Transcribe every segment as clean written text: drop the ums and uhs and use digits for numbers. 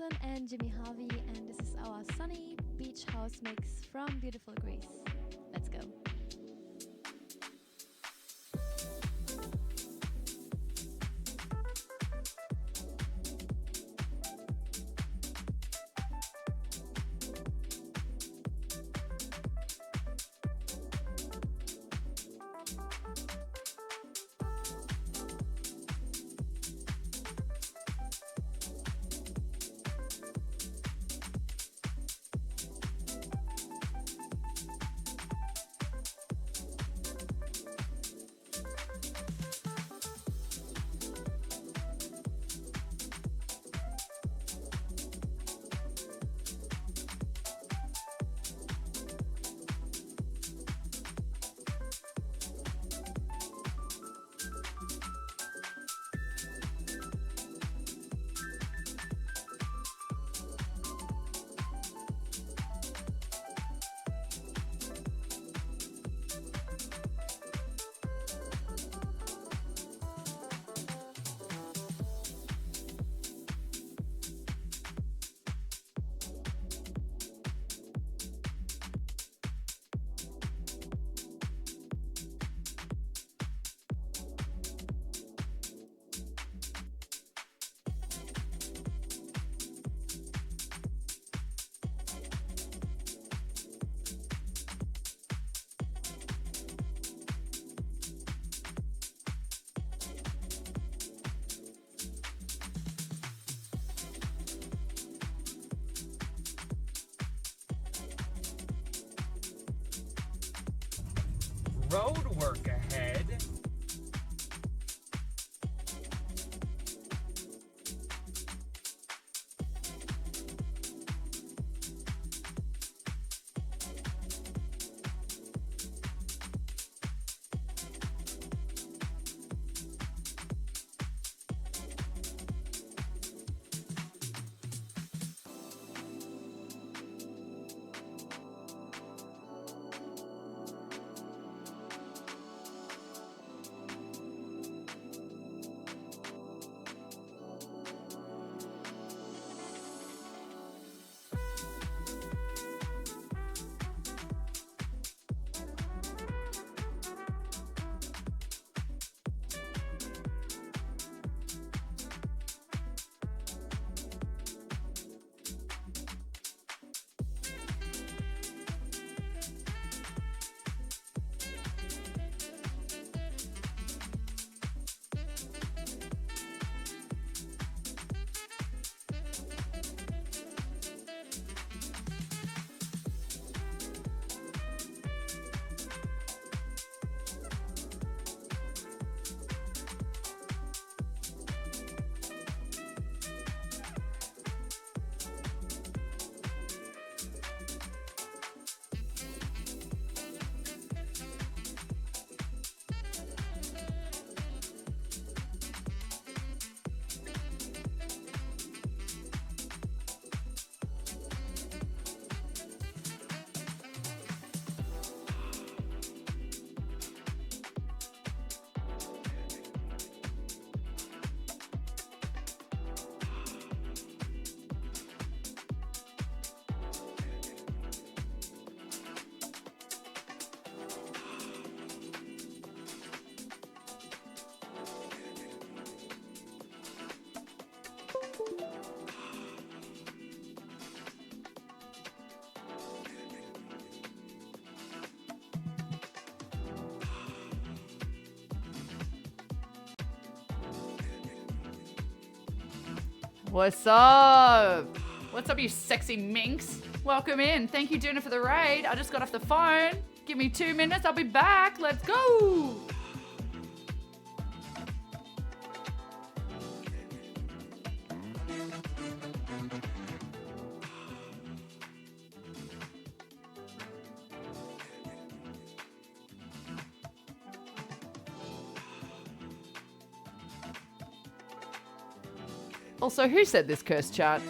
Jonathan and Jimmy Harvey, and this is our sunny beach house mix from beautiful Greece. Let's go. Road work ahead. What's up? What's up, you sexy minx? Welcome in. Thank you, Duna, for the raid. I just got off the phone. Give me 2 minutes. I'll be back. Let's go. Also, who said this curse chat?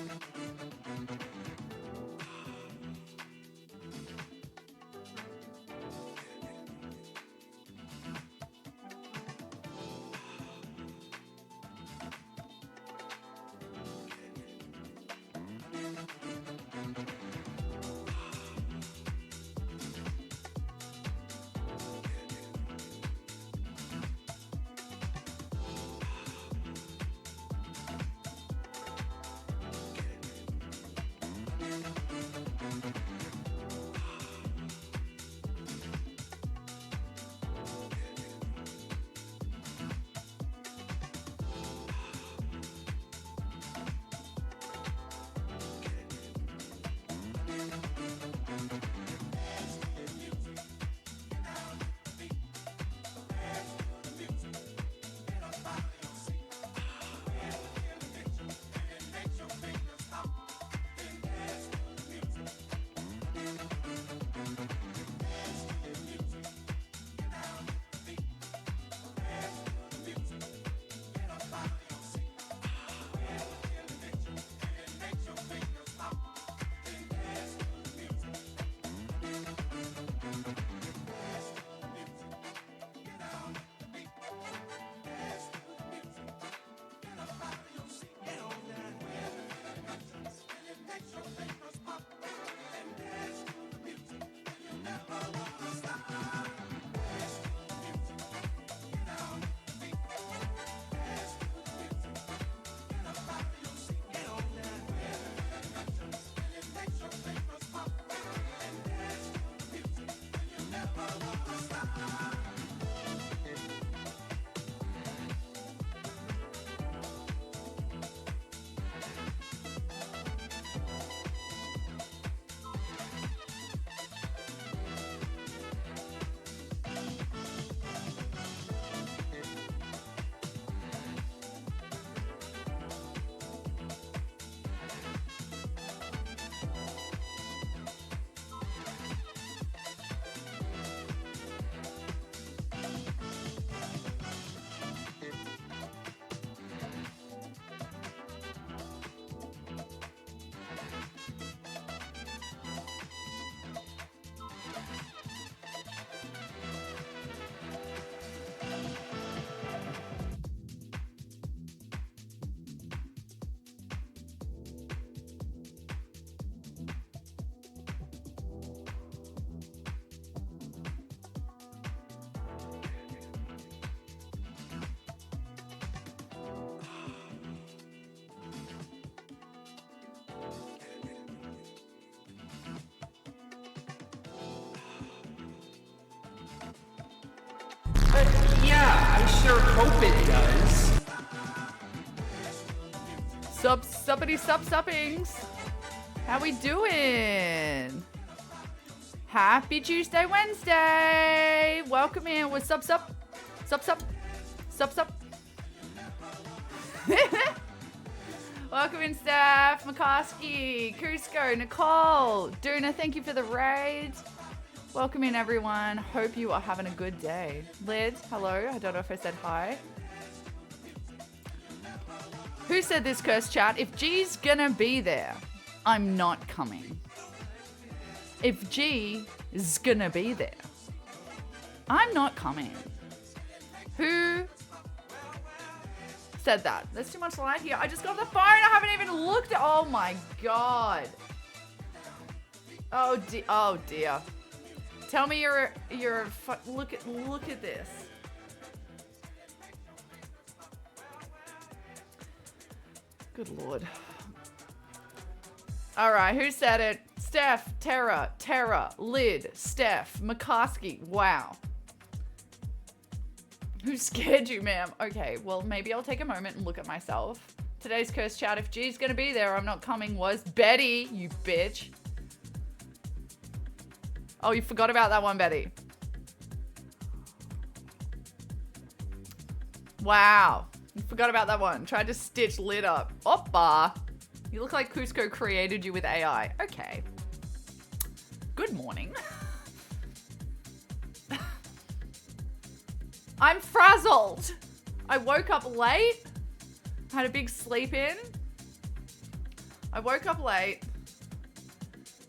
sure hope it does. Suppings. How we doing? Happy Tuesday, Wednesday. Welcome in with sup. Welcome in, Steph, McCoskey, Cusco, Nicole, Duna, thank you for the raid. Welcome in, everyone. Hope you are having a good day. Lid, hello. I don't know if I said hi. Who said this, curse chat? If G's gonna be there, I'm not coming. If G is gonna be there, I'm not coming. Who said that? There's too much light here. I just got the phone. I haven't even looked at. Oh my god. Oh dear. Tell me you're look at this. Good lord. All right, who said it? Steph, Tara, Lid, Steph, McCoskey. Wow. Who scared you, ma'am? Okay, well, maybe I'll take a moment and look at myself. Today's curse chat, if G's gonna be there, I'm not coming, was Betty, you bitch. Oh, you forgot about that one, Betty. Wow. You forgot about that one. Tried to stitch Lid up. Oppa. You look like Cusco created you with AI. Okay. Good morning. I'm frazzled. I woke up late. Had a big sleep in. I woke up late.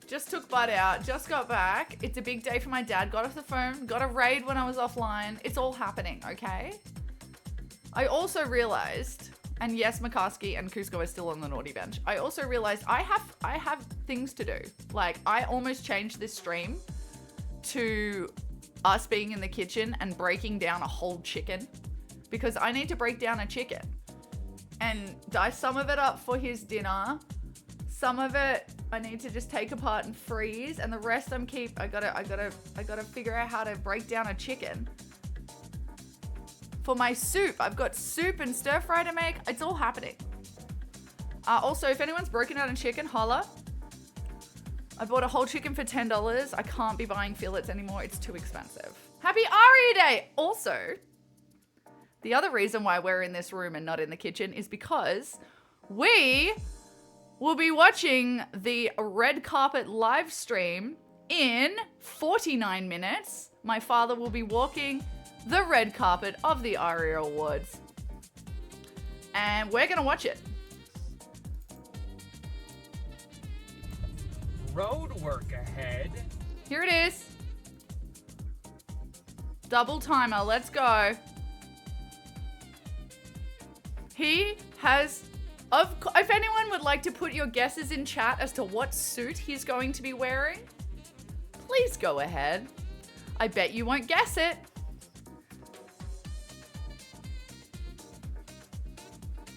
Just took butt out. Just got back. It's a big day for my dad. Got off the phone. Got a raid when I was offline. It's all happening, okay? I also realized, and yes, McCoskey and Cusco are still on the naughty bench. I also realized I have things to do. Like, I almost changed this stream to us being in the kitchen and breaking down a whole chicken, because I need to break down a chicken and dice some of it up for his dinner. Some of it I need to just take apart and freeze, and the rest I gotta figure out how to break down a chicken. For my soup, I've got soup and stir fry to make. It's all happening. Also, if anyone's broken out a chicken, holla. I bought a whole chicken for $10. I can't be buying fillets anymore. It's too expensive. Happy Aria Day! Also, the other reason why we're in this room and not in the kitchen is because we will be watching the red carpet live stream in 49 minutes. My father will be walking the red carpet of the ARIA Awards. And we're gonna watch it. Road work ahead. Here it is. Double timer, let's go. He has, if anyone would like to put your guesses in chat as to what suit he's going to be wearing, please go ahead. I bet you won't guess it.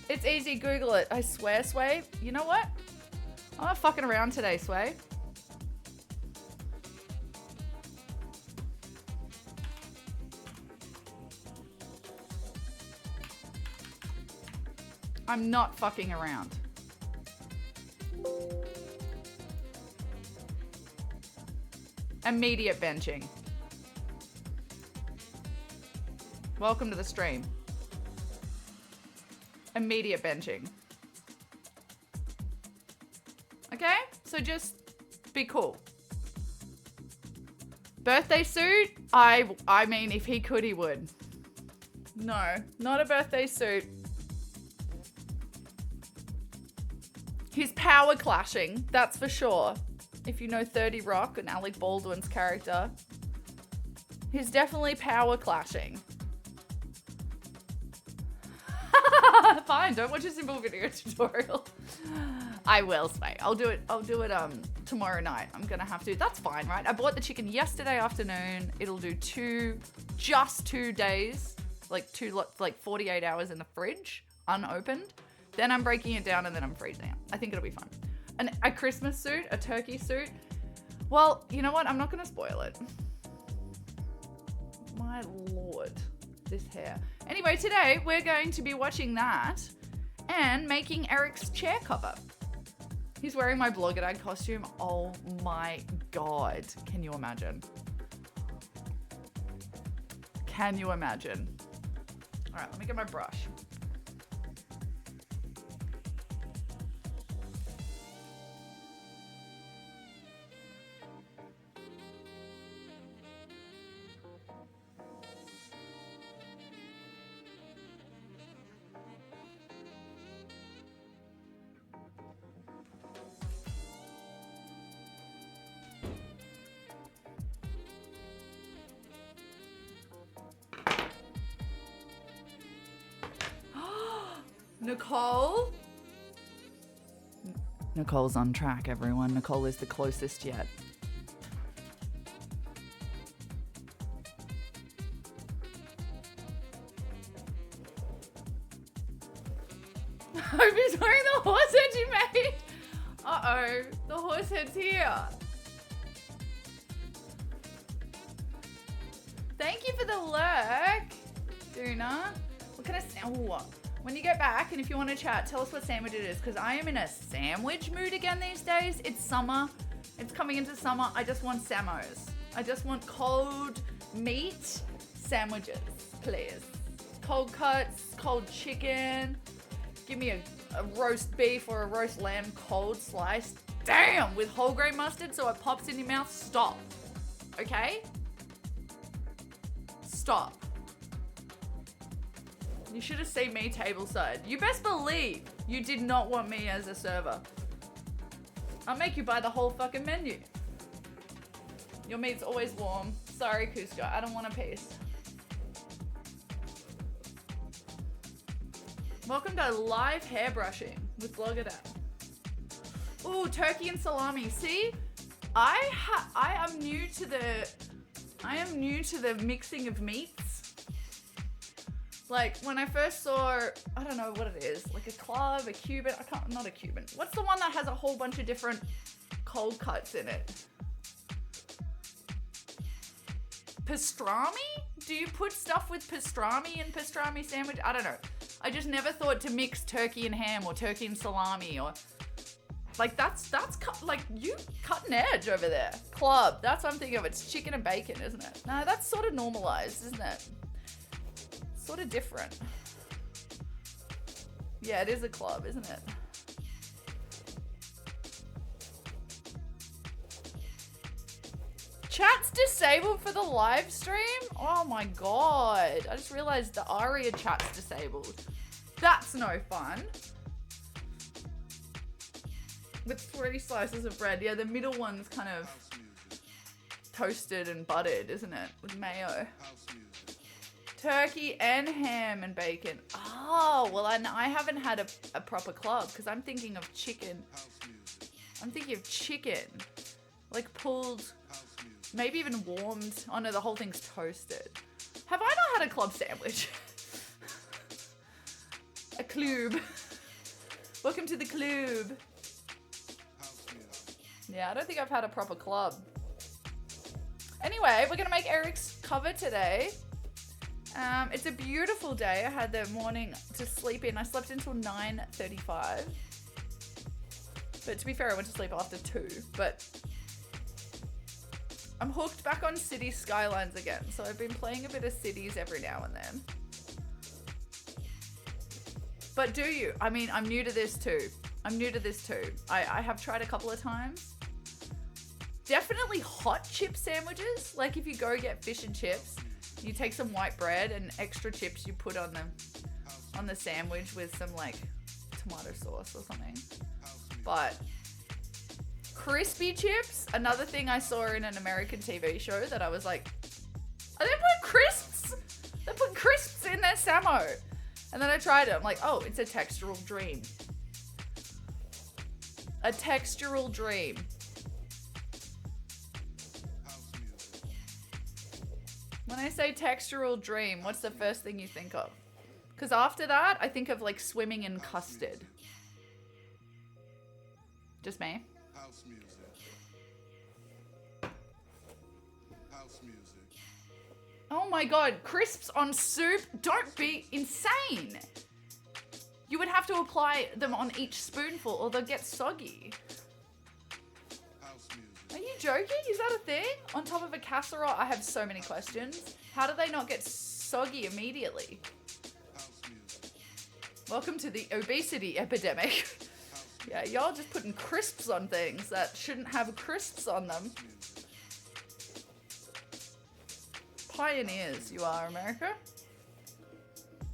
It's easy, Google it. I swear, Sway. You know what? I'm not fucking around today, Sway. I'm not fucking around. Immediate benching. Welcome to the stream. Immediate benching. Okay? So just be cool. Birthday suit? I mean, if he could, he would. No, not a birthday suit. He's power clashing, that's for sure. If you know 30 Rock and Alec Baldwin's character, he's definitely power clashing. Fine, don't watch a simple video tutorial. I will, Sway. I'll do it tomorrow night. I'm gonna have to. That's fine, right? I bought the chicken yesterday afternoon. It'll do just 2 days, like 48 hours in the fridge, unopened. Then I'm breaking it down and then I'm freezing it. I think it'll be fun. And a Christmas suit, a turkey suit. Well, you know what? I'm not gonna spoil it. My lord. this hair. Anyway, today we're going to be watching that and making Eric's chair cover. He's wearing my blogger dad costume. Oh my God. Can you imagine? Can you imagine? All right, let me get my brush. Nicole? Nicole's on track, everyone. Nicole is the closest yet. Hope he's wearing the horse head you made. Uh-oh, the horse head's here. Thank you for the lurk, Duna. What kind of when you get back, and if you want to chat, tell us what sandwich it is, because I am in a sandwich mood again these days. It's summer. It's coming into summer. I just want samos. I just want cold meat sandwiches, please. Cold cuts, cold chicken. Give me a roast beef or a roast lamb cold sliced. Damn, with whole grain mustard so it pops in your mouth. Stop. Okay? Stop. You should have seen me tableside. You best believe you did not want me as a server. I'll make you buy the whole fucking menu. Your meat's always warm. Sorry, Cusco, I don't want a piece. Welcome to live hair brushing with Vlogger. Ooh, turkey and salami. See, I am new to the mixing of meats. Like, when I first saw, I don't know what it is, like a club, a Cuban, not a Cuban. What's the one that has a whole bunch of different cold cuts in it? Pastrami? Do you put stuff with pastrami in pastrami sandwich? I don't know. I just never thought to mix turkey and ham or turkey and salami or... Like, that's like, you cutting edge over there. Club, that's what I'm thinking of. It's chicken and bacon, isn't it? No, that's sort of normalized, isn't it? Sort of different. Yeah, it is a club, isn't it? Chat's disabled for the live stream? Oh my God. I just realized the Aria chat's disabled. That's no fun. With 3 slices of bread. Yeah, the middle one's kind of toasted and buttered, isn't it? With mayo. Turkey and ham and bacon. Oh, well, I haven't had a proper club because I'm thinking of chicken. I'm thinking of chicken. Like pulled, maybe even warmed. Oh no, the whole thing's toasted. Have I not had a club sandwich? A club. Welcome to the club. Yeah, I don't think I've had a proper club. Anyway, we're going to make Eric's cover today. It's a beautiful day. I had the morning to sleep in. I slept until 9:35. But to be fair, I went to sleep after 2. But I'm hooked back on City Skylines again. So I've been playing a bit of Cities every now and then. But do you? I mean, I'm new to this too. I have tried a couple of times. Definitely hot chip sandwiches. Like if you go get fish and chips, you take some white bread and extra chips you put on the sandwich with some like tomato sauce or something. But crispy chips, another thing I saw in an American TV show that I was like, they put crisps? They put crisps in their samo. And then I tried it. I'm like, oh, it's a textural dream. A textural dream. When I say textural dream, what's the first thing you think of? Because after that, I think of like swimming in custard. Just me? House music. House music. Oh my god, crisps on soup? Don't be insane. You would have to apply them on each spoonful or they'll get soggy. Are you joking? Is that a thing? On top of a casserole? I have so many questions. How do they not get soggy immediately? Welcome to the obesity epidemic. Yeah, y'all just putting crisps on things that shouldn't have crisps on them. Pioneers, you are, America.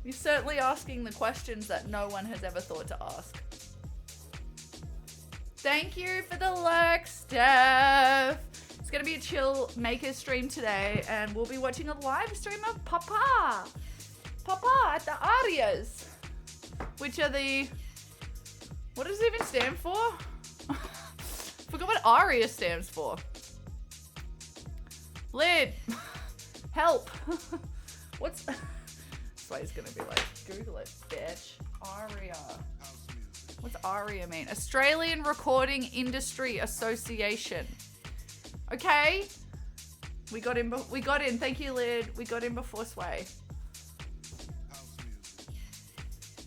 You're certainly asking the questions that no one has ever thought to ask. Thank you for the lurk, Steph. It's gonna be a chill maker stream today, and we'll be watching a live stream of Papa at the Arias, which are the, what does it even stand for? Forgot what Aria stands for. Lid, help. What's? Sway's gonna be like, Google it, bitch. Aria. What's ARIA mean? Australian Recording Industry Association. Okay. We got in. Thank you, Lid. We got in before Sway.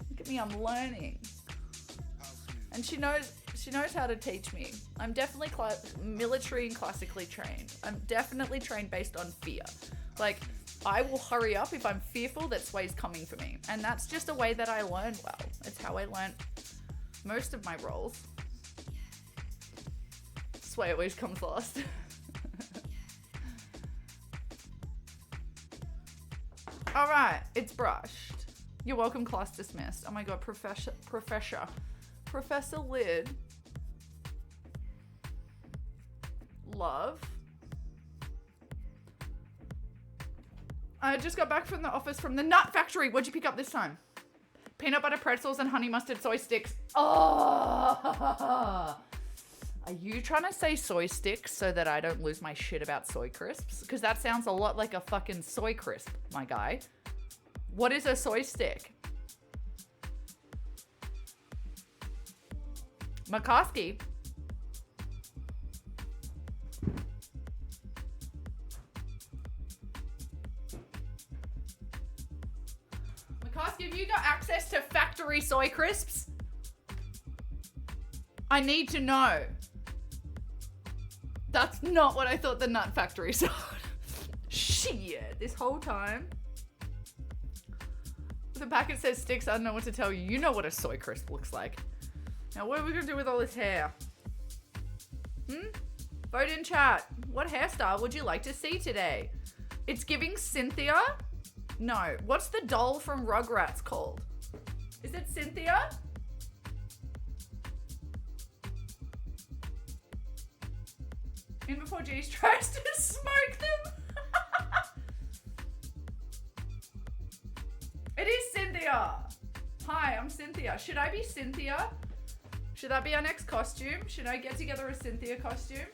Look at me. I'm learning. And she knows how to teach me. I'm definitely military and classically trained. I'm definitely trained based on fear. Like, I will hurry up if I'm fearful that Sway's coming for me. And that's just a way that I learn well. It's how I learned most of my roles. Sway always comes last. All right, it's brushed. You're welcome, class dismissed. Oh my god, Professor Lid. Love. I just got back from the office from the nut factory. What'd you pick up this time? Peanut butter pretzels and honey mustard soy sticks. Oh! Are you trying to say soy sticks so that I don't lose my shit about soy crisps? Because that sounds a lot like a fucking soy crisp, my guy. What is a soy stick? McCoskey. Have you got access to factory soy crisps? I need to know. That's not what I thought the nut factory sold. Shit, this whole time. The packet says sticks, I don't know what to tell you. You know what a soy crisp looks like. Now what are we gonna do with all this hair? Vote in chat. What hairstyle would you like to see today? It's giving Cynthia. No. What's the doll from Rugrats called? Is it Cynthia? In before Geese tries to smoke them. It is Cynthia. Hi, I'm Cynthia. Should I be Cynthia? Should that be our next costume? Should I get together a Cynthia costume?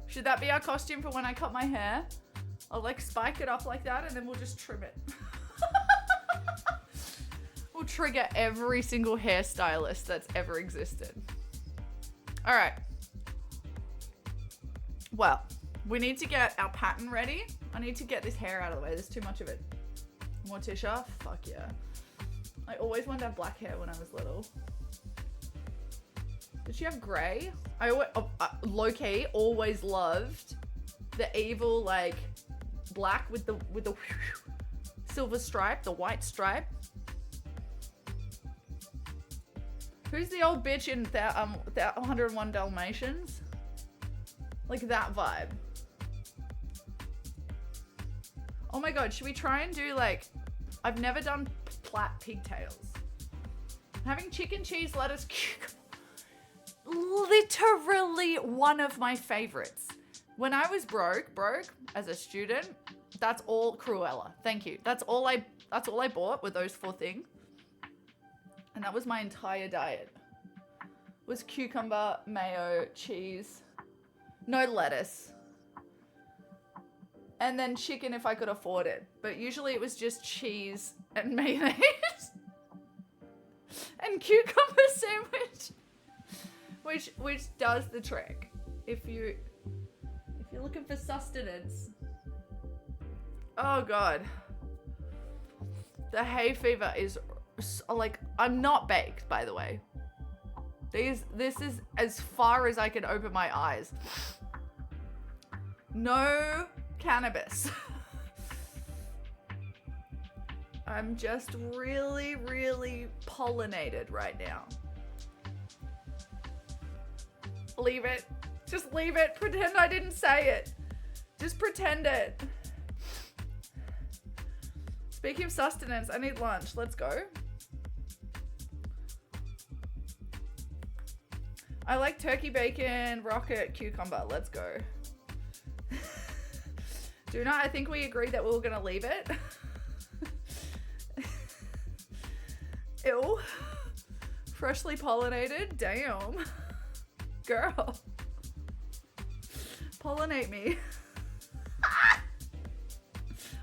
Should that be our costume for when I cut my hair? I'll like spike it up like that and then we'll just trim it. We'll trigger every single hairstylist that's ever existed. All right. Well, we need to get our pattern ready. I need to get this hair out of the way. There's too much of it. Morticia? Fuck yeah. I always wanted to have black hair when I was little. Did she have grey? I always, low-key always loved the evil like black with the silver stripe, the white stripe. Who's the old bitch in that 101 Dalmatians? Like that vibe. Oh my god, should we try and do like, I've never done plait pigtails. Having chicken, cheese, lettuce, cucumber. Literally one of my favorites. When I was broke as a student, that's all Cruella. Thank you. That's all I bought were those 4 things. And that was my entire diet. Was cucumber, mayo, cheese, no lettuce. And then chicken if I could afford it. But usually it was just cheese and mayonnaise. And cucumber sandwich. which does the trick. If you're looking for sustenance. Oh god. The hay fever is like, I'm not baked, by the way. This is as far as I can open my eyes. No cannabis. I'm just really, really pollinated right now. Leave it. Just leave it. Pretend I didn't say it. Just pretend it. Speaking of sustenance, I need lunch. Let's go. I like turkey bacon, rocket, cucumber. Let's go. Duna, I think we agreed that we were going to leave it. Ew. Freshly pollinated. Damn. Girl. Pollinate me.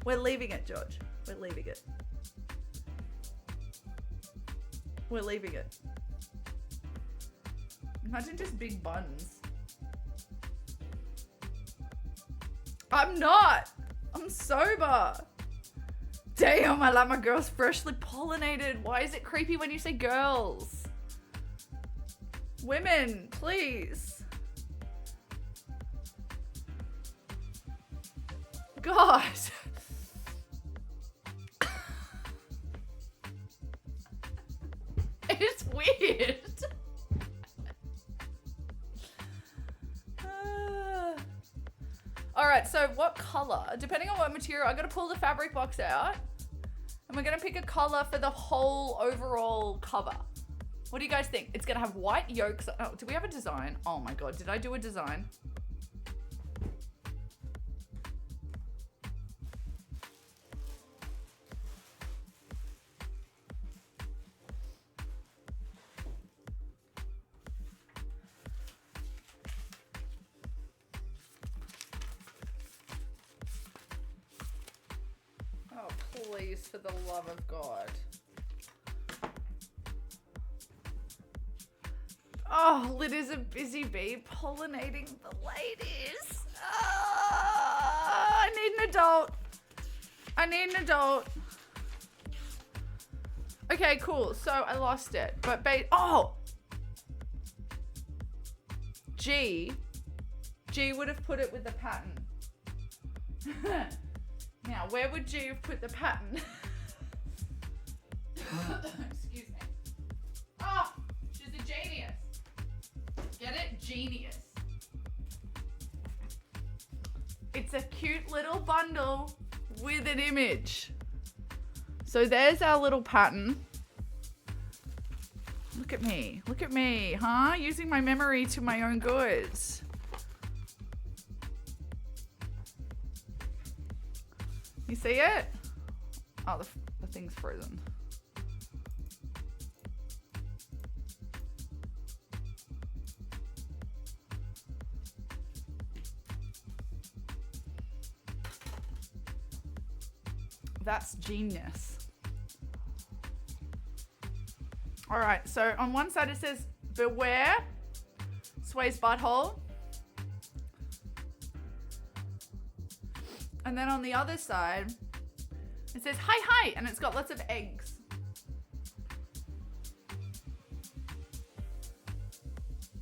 We're leaving it, George. We're leaving it. We're leaving it. Imagine just big buns. I'm not. I'm sober. Damn, I like my girls freshly pollinated. Why is it creepy when you say girls? Women, please. God. It's weird. All right, so what color? Depending on what material, I gotta pull the fabric box out, and we're gonna pick a color for the whole overall cover. What do you guys think? It's gonna have white yolks. Oh, do we have a design? Oh my god, did I do a design? Please, for the love of God. Oh, Lid is a busy bee pollinating the ladies. Oh, I need an adult. I need an adult. Okay, cool. So I lost it. But oh! G would have put it with the pattern. Now, where would G have put the pattern? Excuse me. Oh, she's a genius. Get it? Genius. It's a cute little bundle with an image. So there's our little pattern. Look at me. Look at me, huh? Using my memory to my own goods. You see it? Oh, the thing's frozen. That's genius. All right, so on one side it says, beware, Sway's butthole. And then on the other side, it says, hi, hi, and it's got lots of eggs.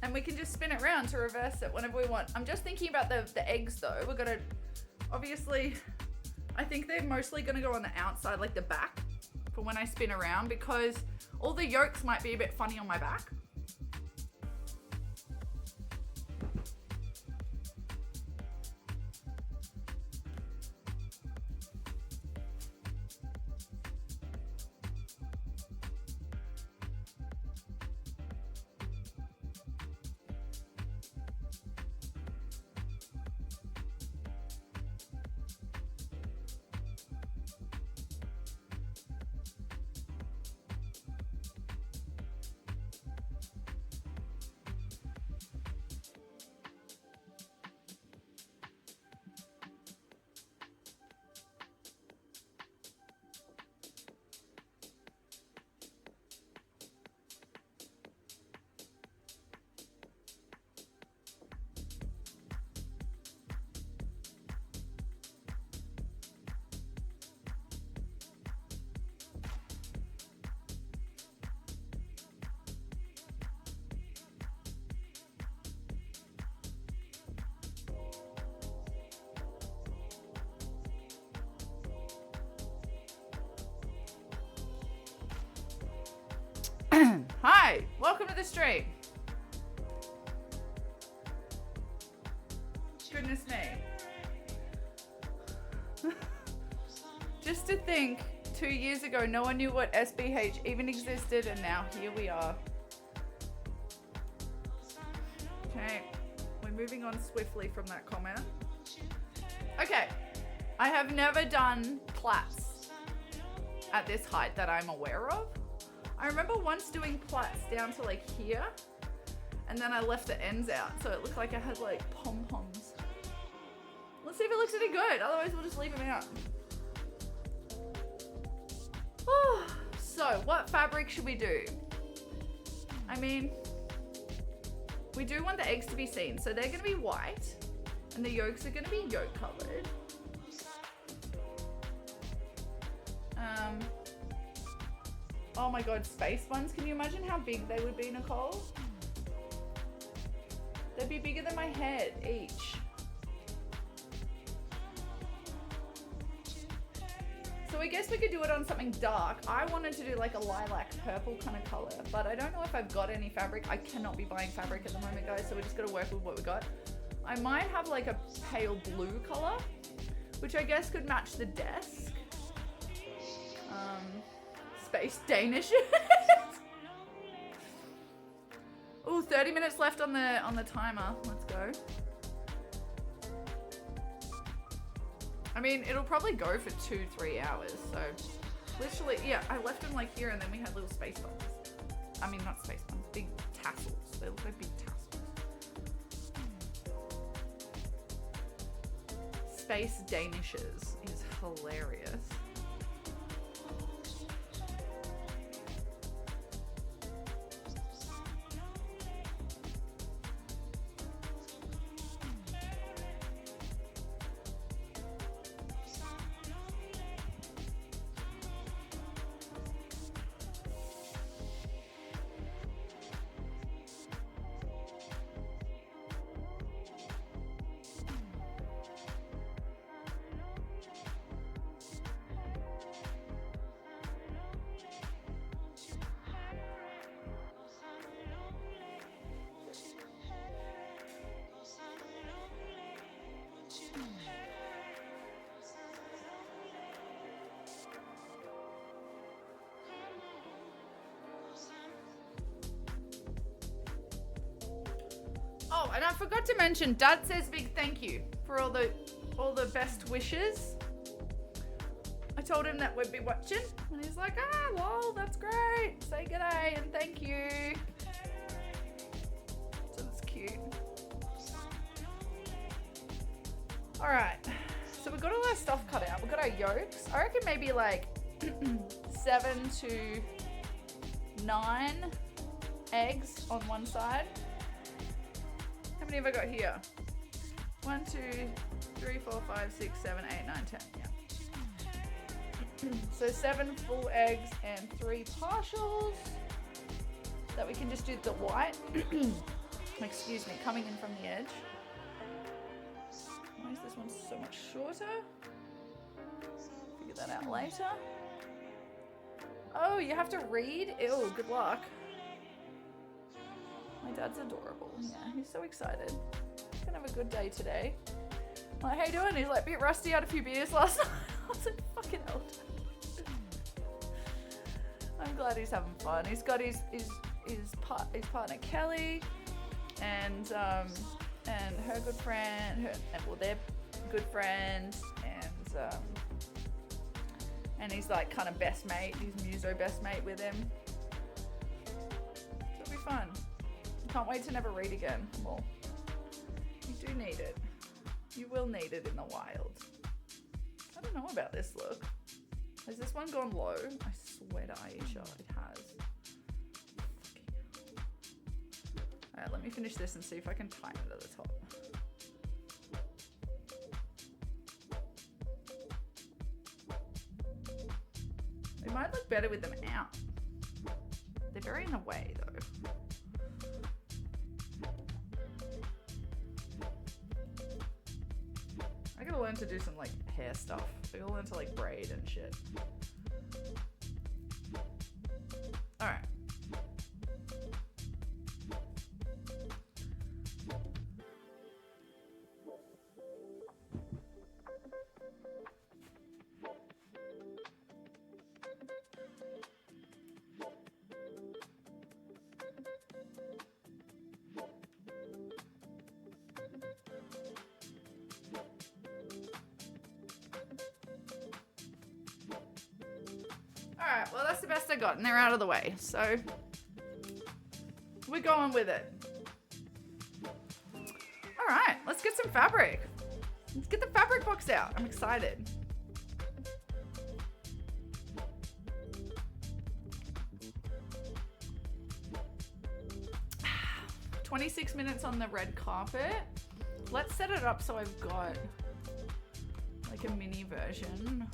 And we can just spin it around to reverse it whenever we want. I'm just thinking about the eggs though. We're gonna, obviously, I think they're mostly gonna go on the outside, like the back, for when I spin around, because all the yolks might be a bit funny on my back. Hi, welcome to the stream. Goodness me. Just to think, 2 years ago, no one knew what SBH even existed, and now here we are. Okay, we're moving on swiftly from that comment. Okay, I have never done plaits at this height that I'm aware of. I remember once doing plaits down to like here, and then I left the ends out, so it looked like I had like pom-poms. Let's see if it looks any good, otherwise we'll just leave them out. So, what fabric should we do? I mean, we do want the eggs to be seen, so they're gonna be white, and the yolks are gonna be yolk colored. Oh my god, space ones. Can you imagine how big they would be, Nicole? They'd be bigger than my head each. So I guess we could do it on something dark. I wanted to do like a lilac purple kind of color, but I don't know if I've got any fabric. I cannot be buying fabric at the moment, guys, so we're just gonna work with what we got. I might have like a pale blue color, which I guess could match the desk. Space Danish. Ooh, 30 minutes left on the timer. Let's go. I mean, it'll probably go for 2-3 hours. So literally, yeah, I left them like here, and then we had little space buns. I mean, not space buns, big tassels. They look like big tassels. Space Danishes is hilarious. Oh, and I forgot to mention, Dad says big thank you for all the best wishes. I told him that we'd be watching, and he's like, ah, lol, that's great. Say g'day and thank you. So that's cute. All right, so we've got all our stuff cut out. We've got our yolks. I reckon maybe like 7 to 9 eggs on one side. How many have I got here? 1, 2, 3, 4, 5, 6, 7, 8, 9, 10. Yeah. So 7 full eggs and 3 partials. That we can just do the white. Excuse me, coming in from the edge. Why is this one so much shorter? Figure that out later. Oh, you have to read? Ew, good luck. My dad's adorable. Yeah, he's so excited. He's gonna have a good day today. I'm like, how you doing? He's like, a bit rusty, had a few beers last night. I was like, fucking hell. I'm glad he's having fun. He's got his partner Kelly and her good friend, well, their good friend, and he's like kind of best mate, his muso best mate with him. So it'll be fun. Can't wait to never read again. Well, you do need it. You will need it in the wild. I don't know about this look. Has this one gone low? I swear to Aisha, it has. Alright, let me finish this and see if I can time it at the top. They might look better with them out. They're very in the way though. I gotta learn to do some like hair stuff. I gotta learn to like braid and shit. Alright. Alright, well that's the best I got, and they're out of the way, so we're going with it. Alright, let's get some fabric. Let's get the fabric box out. I'm excited. "26 minutes on the red carpet." Let's set it up so I've got like a mini version.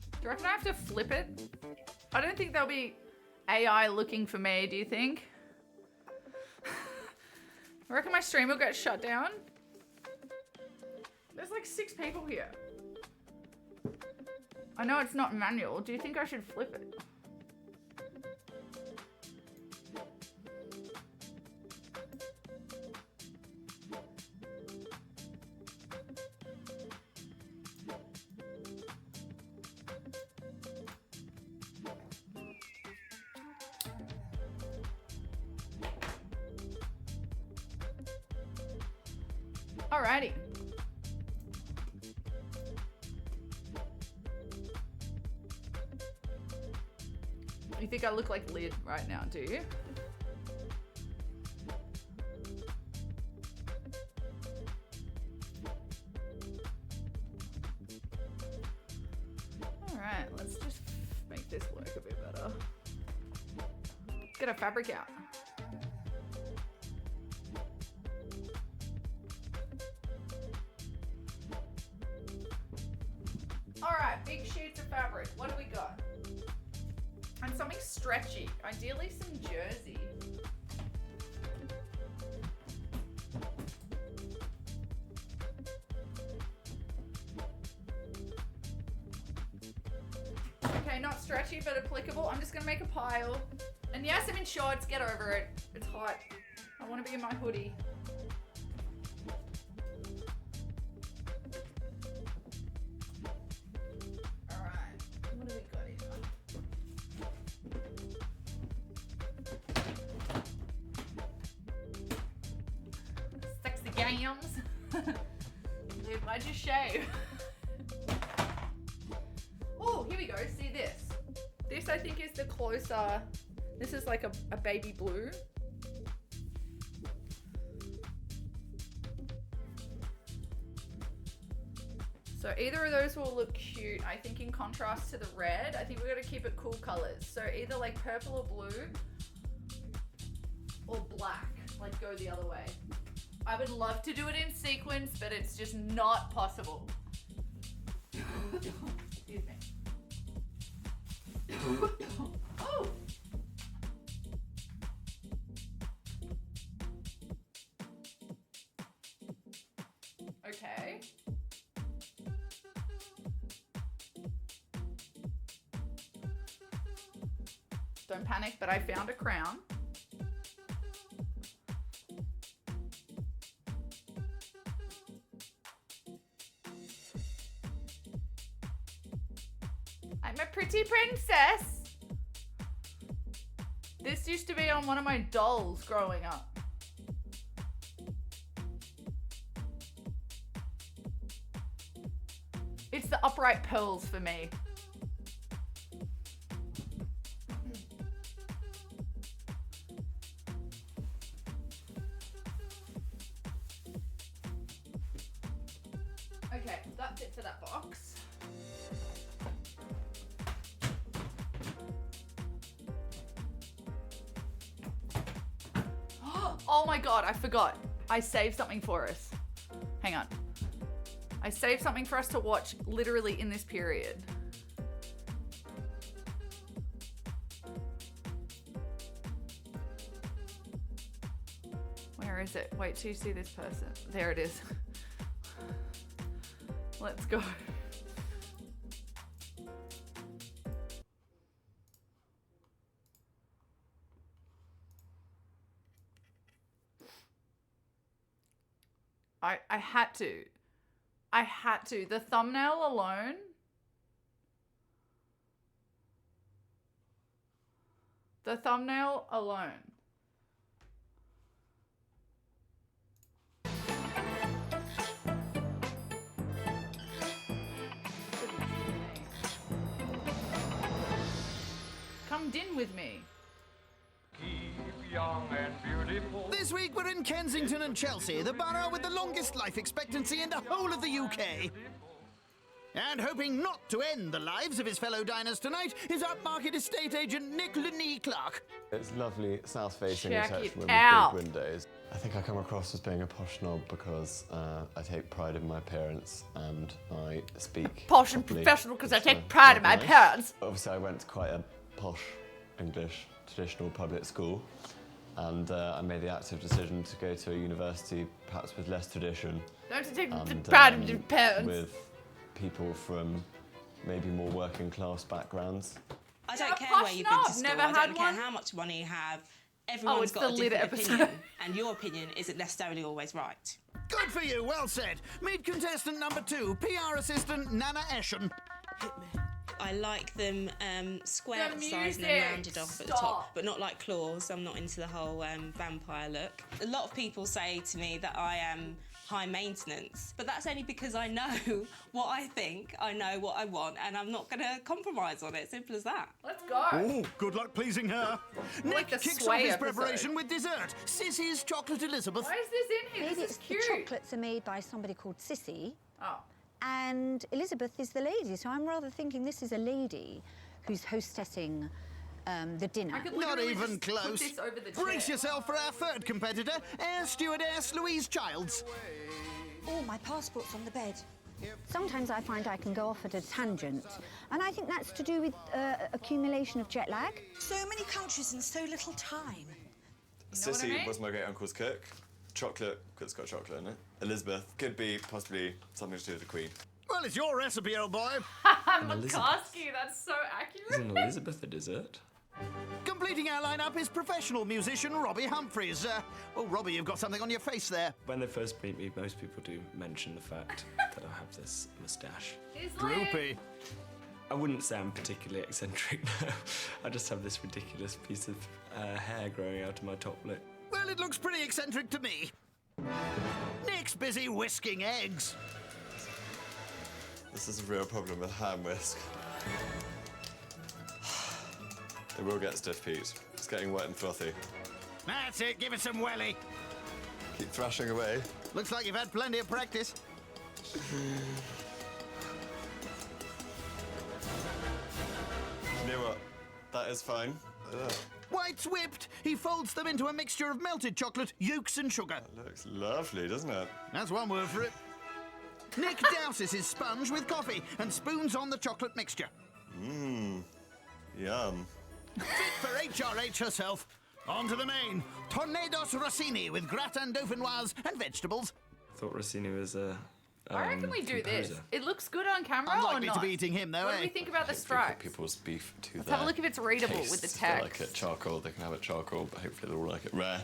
Do you reckon I have to flip it? I don't think there'll be AI looking for me, do you think? I reckon my stream will get shut down. There's like 6 people here. I know it's not manual. Do you think I should flip it? Alrighty. You think I look like Lid right now, do you? Alright, let's just make this work a bit better. Let's get our fabric out. Alright, big sheets of fabric. What do we got? And something stretchy. Ideally some jersey. Okay, not stretchy but applicable. I'm just gonna make a pile. And yes, I'm in shorts. Get over it. It's hot. I want to be in my hoodie. Dude, why'd you shave? Oh, here we go. See this. This I think is the closer. This is like a baby blue. So either of those will look cute, I think, in contrast to the red. I think we're gonna keep it cool colors. So either like purple or blue or black, like go the other way. I would love to do it in sequence, but it's just not possible. Excuse me. Oh! Okay. Don't panic, but I found a crown. I'm a pretty princess. This used to be on one of my dolls growing up. It's the upright pearls for me. Okay, that's it for that box. Oh my god, I forgot. I saved something for us. Hang on. I saved something for us to watch literally in this period. Where is it? Wait till you see this person. There it is. Let's go. I had to. I had to. The thumbnail alone. The thumbnail alone. Come din with me. Keep young and beautiful. This week we're in Kensington and Chelsea, the borough with the longest life expectancy in the whole of the UK. And hoping not to end the lives of his fellow diners tonight is upmarket estate agent Nick Lenee Clark. It's lovely south-facing Check reception it room out. with big windows. I think I come across as being a posh snob because I take pride in my appearance and I speak Posh and properly, professional because I which take pride in my nice. appearance. Obviously, I went to quite a posh English traditional public school, and I made the active decision to go to a university perhaps with less tradition. Don't you take and, pride in your parents? with people from maybe more working class backgrounds. I Yeah, don't care posh where you've been snob, to school. never I had don't care one. how much money you have. Everyone's it's got the a lit different episode. opinion, and your opinion isn't necessarily always right. Good for you, well said. Meet contestant number 2, PR assistant Nana Eshen. I like them square The at the sides and music, then rounded off at the stop. top, but not like claws. I'm not into the whole vampire look. A lot of people say to me that I am high maintenance, but that's only because I know what I think, I know what I want, and I'm not going to compromise on it. Simple as that. Let's go. Oh, good luck pleasing her. Nick the kicks off Sway his episode. preparation with dessert. Sissy's Chocolate Elizabeth. Why is this in here? Maybe This it's is cute. the chocolates are made by somebody called Sissy, Oh. and Elizabeth is the lady. So I'm rather thinking this is a lady who's hostessing the dinner. I could Not literally even just put close. this over the Brace chair. yourself for our third competitor, Air Stewardess Louise Childs. Oh, my passport's on the bed. Sometimes I find I can go off at a tangent, and I think that's to do with accumulation of jet lag. So many countries in so little time. You know what I Sissy mean? was my great uncle's cook. Chocolate, because it's got chocolate in it. Elizabeth could be possibly something to do with the Queen. Well, it's your recipe, old boy. Mccoskey, that's so accurate. Isn't Elizabeth a dessert? Completing our lineup is professional musician Robbie Humphries. Well, Robbie, you've got something on your face there. When they first meet me, most people do mention the fact that I have this moustache. It's Droopy. I wouldn't say I'm particularly eccentric, no. I just have this ridiculous piece of hair growing out of my top lip. Well, it looks pretty eccentric to me. Nick's busy whisking eggs. This is a real problem with hand whisk. It will get stiff, Pete. It's getting wet and frothy. That's it, give it some welly. Keep thrashing away. Looks like you've had plenty of practice. You know what? That is fine. Whites whipped, he folds them into a mixture of melted chocolate, yolks and sugar. Looks lovely, doesn't it? That's one word for it. Nick douses his sponge with coffee and spoons on the chocolate mixture. Yum. Fit for HRH herself. On to the main. Tornados Rossini with gratin dauphinoise and vegetables. I thought Rossini was a Why reckon we do this? composer. It looks good on camera or Unlikely not? to be eating him, though, What do eh? we think about the Hopefully stripes? put people's beef to Let's their have a look if it's readable with the tastes. If they like text. it charcoal, they can have it charcoal, but hopefully they'll all like it rare.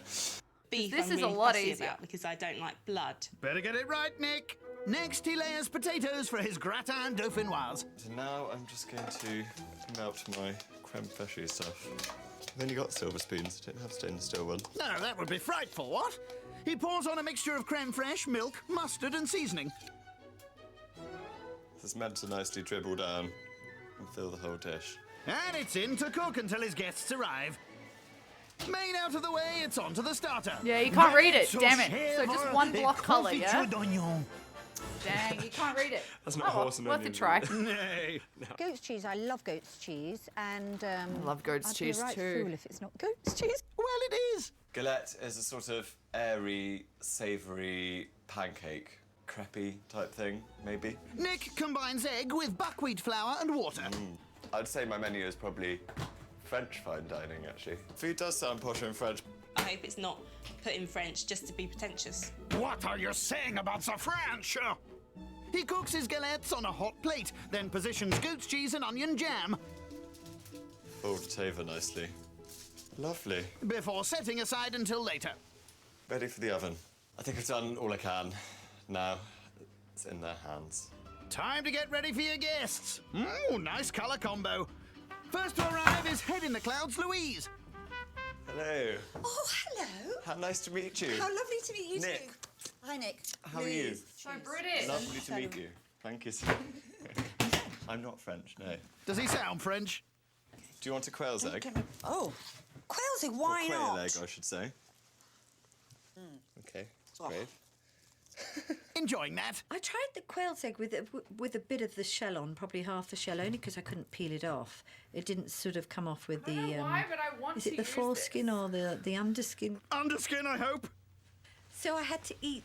Beef, This I'm is a really lot fussy easier. about because I don't like blood. Better get it right, Nick. Next, he layers potatoes for his gratin dauphinoise. So now I'm just going to melt my creme fraiche stuff. I've only got silver spoons, I don't have stainless steel ones. No, that would be frightful, what? He pours on a mixture of creme fraiche, milk, mustard and seasoning. This is meant to nicely dribble down and fill the whole dish. And it's in to cook until his guests arrive. Main out of the way, it's on to the starter. Yeah, you can't read it, damn it. So just one block colour, yeah? Confiture d'oignon. Dang, you can't read it. That's not Oh, well, horse and worth a onion. try. Nay. Goat's cheese, I love goat's cheese, and I love goat's I'd cheese be a right too. fool if it's not goat's cheese. Well, it is. Galette is a sort of airy, savoury pancake. Crepey type thing, maybe. Nick combines egg with buckwheat flour and water. I'd say my menu is probably French fine dining, actually. Food does sound posher in French. I hope it's not put in French just to be pretentious. What are you saying about the French? He cooks his galettes on a hot plate, then positions goat's cheese and onion jam Folded over nicely. Lovely. before setting aside until later. Ready for the oven. I think I've done all I can. Now, it's in their hands. Time to get ready for your guests. Ooh, nice colour combo. First to arrive is Head in the Clouds, Louise. Hello. Oh, hello. How nice to meet you. How lovely to meet you Nick. too. Hi, Nick. How are you? So British. Lovely to meet you. Thank you. I'm not French, no. Does he sound French? Do you want a quail's egg? Oh, quail's egg, why Or quail not? egg, I should say. Okay, that's great. Enjoying that? I tried the quail's egg with a bit of the shell on, probably half the shell, only because I couldn't peel it off. It didn't sort of come off with I don't know why, but I want is to it the use foreskin this. or the underskin? Underskin, I hope. So I had to eat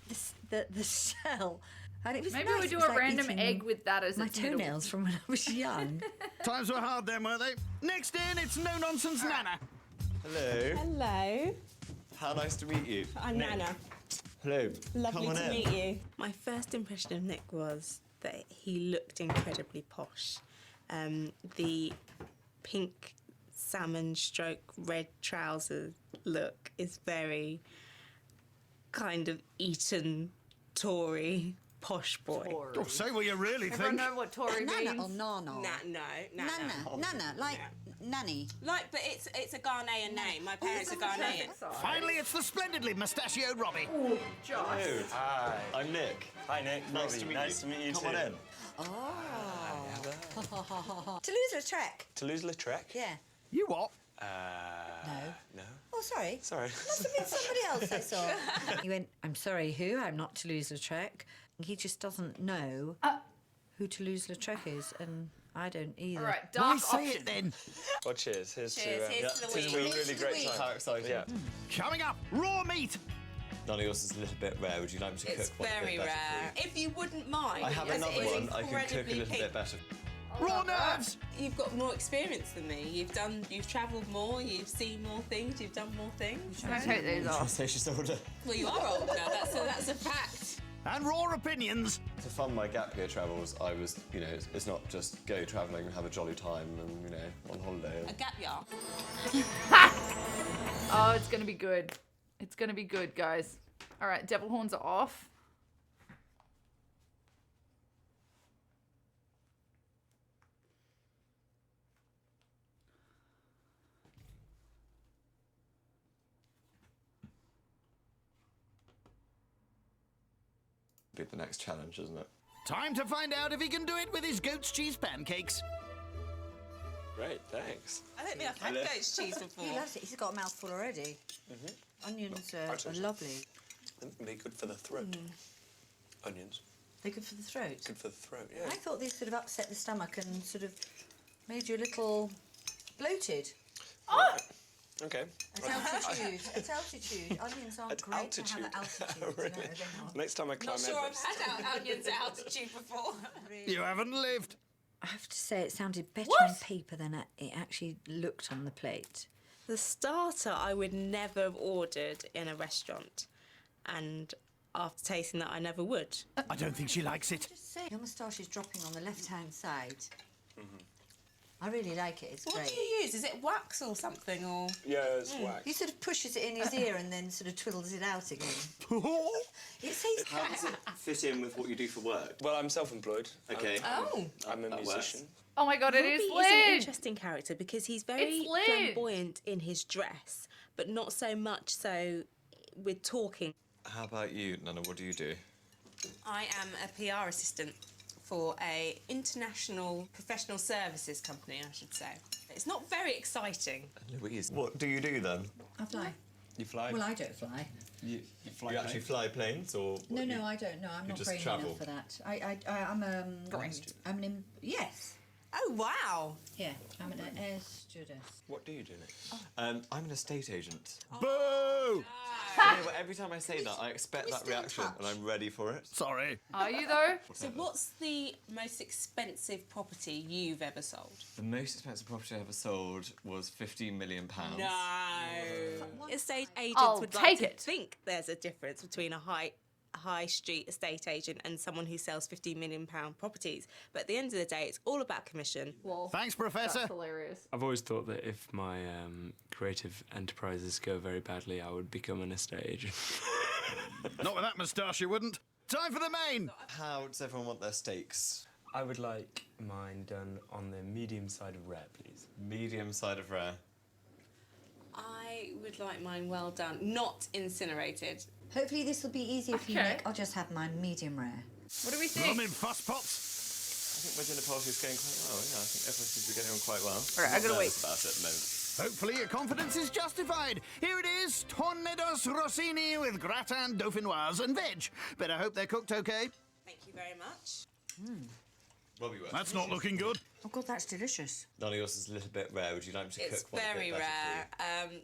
the shell, and it was Maybe nice. we It do was a like random eating egg with that as my its middle. toenails from when I was young. Times were hard then, weren't they? Next in, it's no-nonsense Nana. Hello. Hello, How nice to meet you. I'm Nana. Hello. Lovely Come on to in. meet you. My first impression of Nick was that he looked incredibly posh. The pink salmon stroke red trousers look is very kind of Eton Tory posh boy. Oh, say what you really Everyone think. know what Tory Nana means? or Nana? Nana. Nana, like nanny. Like, but it's a Ghanaian name. My parents are Ghanaian. Finally, it's the splendidly mustachioed Robbie. Josh. Hello. Hi. I'm Nick. Hi, Nick. Nice to meet you. Nice to meet you Come too. on in. Toulouse-Lautrec. Toulouse-Lautrec? Yeah. You what? No. Oh, sorry. Sorry. Must have been somebody else I saw. He went, I'm sorry, who? I'm not Toulouse-Lautrec. He just doesn't know who Toulouse-Lautrec is, and I don't either. All right, Why dark say option. it then? Well, cheers. Here's Cheers, to, here's to the it's been week. a really Here's to great the week. time. How exciting. Yeah. Coming up, raw meat. None of yours is a little bit rare. Would you like me to It's cook one a very bit better rare. for you? If you wouldn't mind, I have because another it is one I can cook a incredibly little pink. bit better. Raw nerves. You've got more experience than me. You've travelled more. You've seen more things. You've done more things. I'm gonna take these I'll off. say she's older. Well, you are older. That's a fact. And raw opinions. To fund my gap year travels, I was, it's not just go travelling and have a jolly time and, on holiday. A gap year. Oh, it's gonna be good. It's gonna be good, guys. All right, devil horns are off. Be the next challenge, isn't it? Time to find out if he can do it with his goat's cheese pancakes. Great, thanks. I don't think I've had goat's cheese before. He loves it. He's got a mouthful already. Onions are lovely. They'd be good for the throat. Onions. They're good for the throat. Good for the throat, I yeah. thought these sort of upset the stomach and sort of made you a little bloated. Oh, Okay. At altitude. At altitude. Onions aren't At great altitude. to have at altitude. Oh, really? No, they're not. Next time I climb Not sure I've Everest. had onions at altitude before. You haven't lived. I have to say, it sounded better What? on paper than it actually looked on the plate. The starter I would never have ordered in a restaurant, and after tasting that, I never would. I don't think she likes it. Just say your moustache is dropping on the left-hand side. I really like it. It's What great. do you use? Is it wax or something, or? Yeah, it's wax. He sort of pushes it in his ear and then sort of twiddles it out again. It says How does it fit in with what you do for work? Well, I'm self-employed. Okay. Oh. I'm a That musician. oh my God, it is Robbie is an Lynn. interesting character because he's very It's Lynn. flamboyant in his dress, but not so much so with talking. How about you, Nana? What do you do? I am a PR assistant for a international professional services company, I should say. It's not very exciting. Louise, what do you do then? I fly. You fly? Well, I don't fly. You actually fly planes, or No, what, no, I don't. No, I'm you not just brave travel? enough for that. I'm an yes. Oh, wow. Yeah, I'm an air stewardess. What do you do, Nick? I'm an estate agent. Boo! But every time I say that, I expect that stay in reaction, touch? and I'm ready for it. Sorry. Are you though? So what's the most expensive property you've ever sold? The most expensive property I ever sold was £15 million. No. Estate agents I'll would take like to it. think there's a difference between a high street estate agent and someone who sells £15 million properties. But at the end of the day, it's all about commission. Well, Thanks, Professor. that's hilarious. I've always thought that if my creative enterprises go very badly, I would become an estate agent. Not with that moustache, you wouldn't. time for the main. How does everyone want their steaks? I would like mine done on the medium side of rare, please. Medium side of rare. I would like mine well done, not incinerated. Hopefully this will be easier for you, Okay. Nick. I'll just have mine medium rare. What do we think? Blooming fuss pots. I think my dinner party is going quite well. Yeah, I think everyone seems to be getting on quite well. All right, I I'm gotta not wait. nervous about it at the moment. Hopefully your confidence is justified. Here it is, tornados rossini with gratin dauphinoise and veg. Better hope they're cooked okay. Thank you very much. Well, we were. That's not looking good. Oh, God, that's delicious. None of yours is a little bit rare. Would you like me to It's cook one a very bit better rare. for you?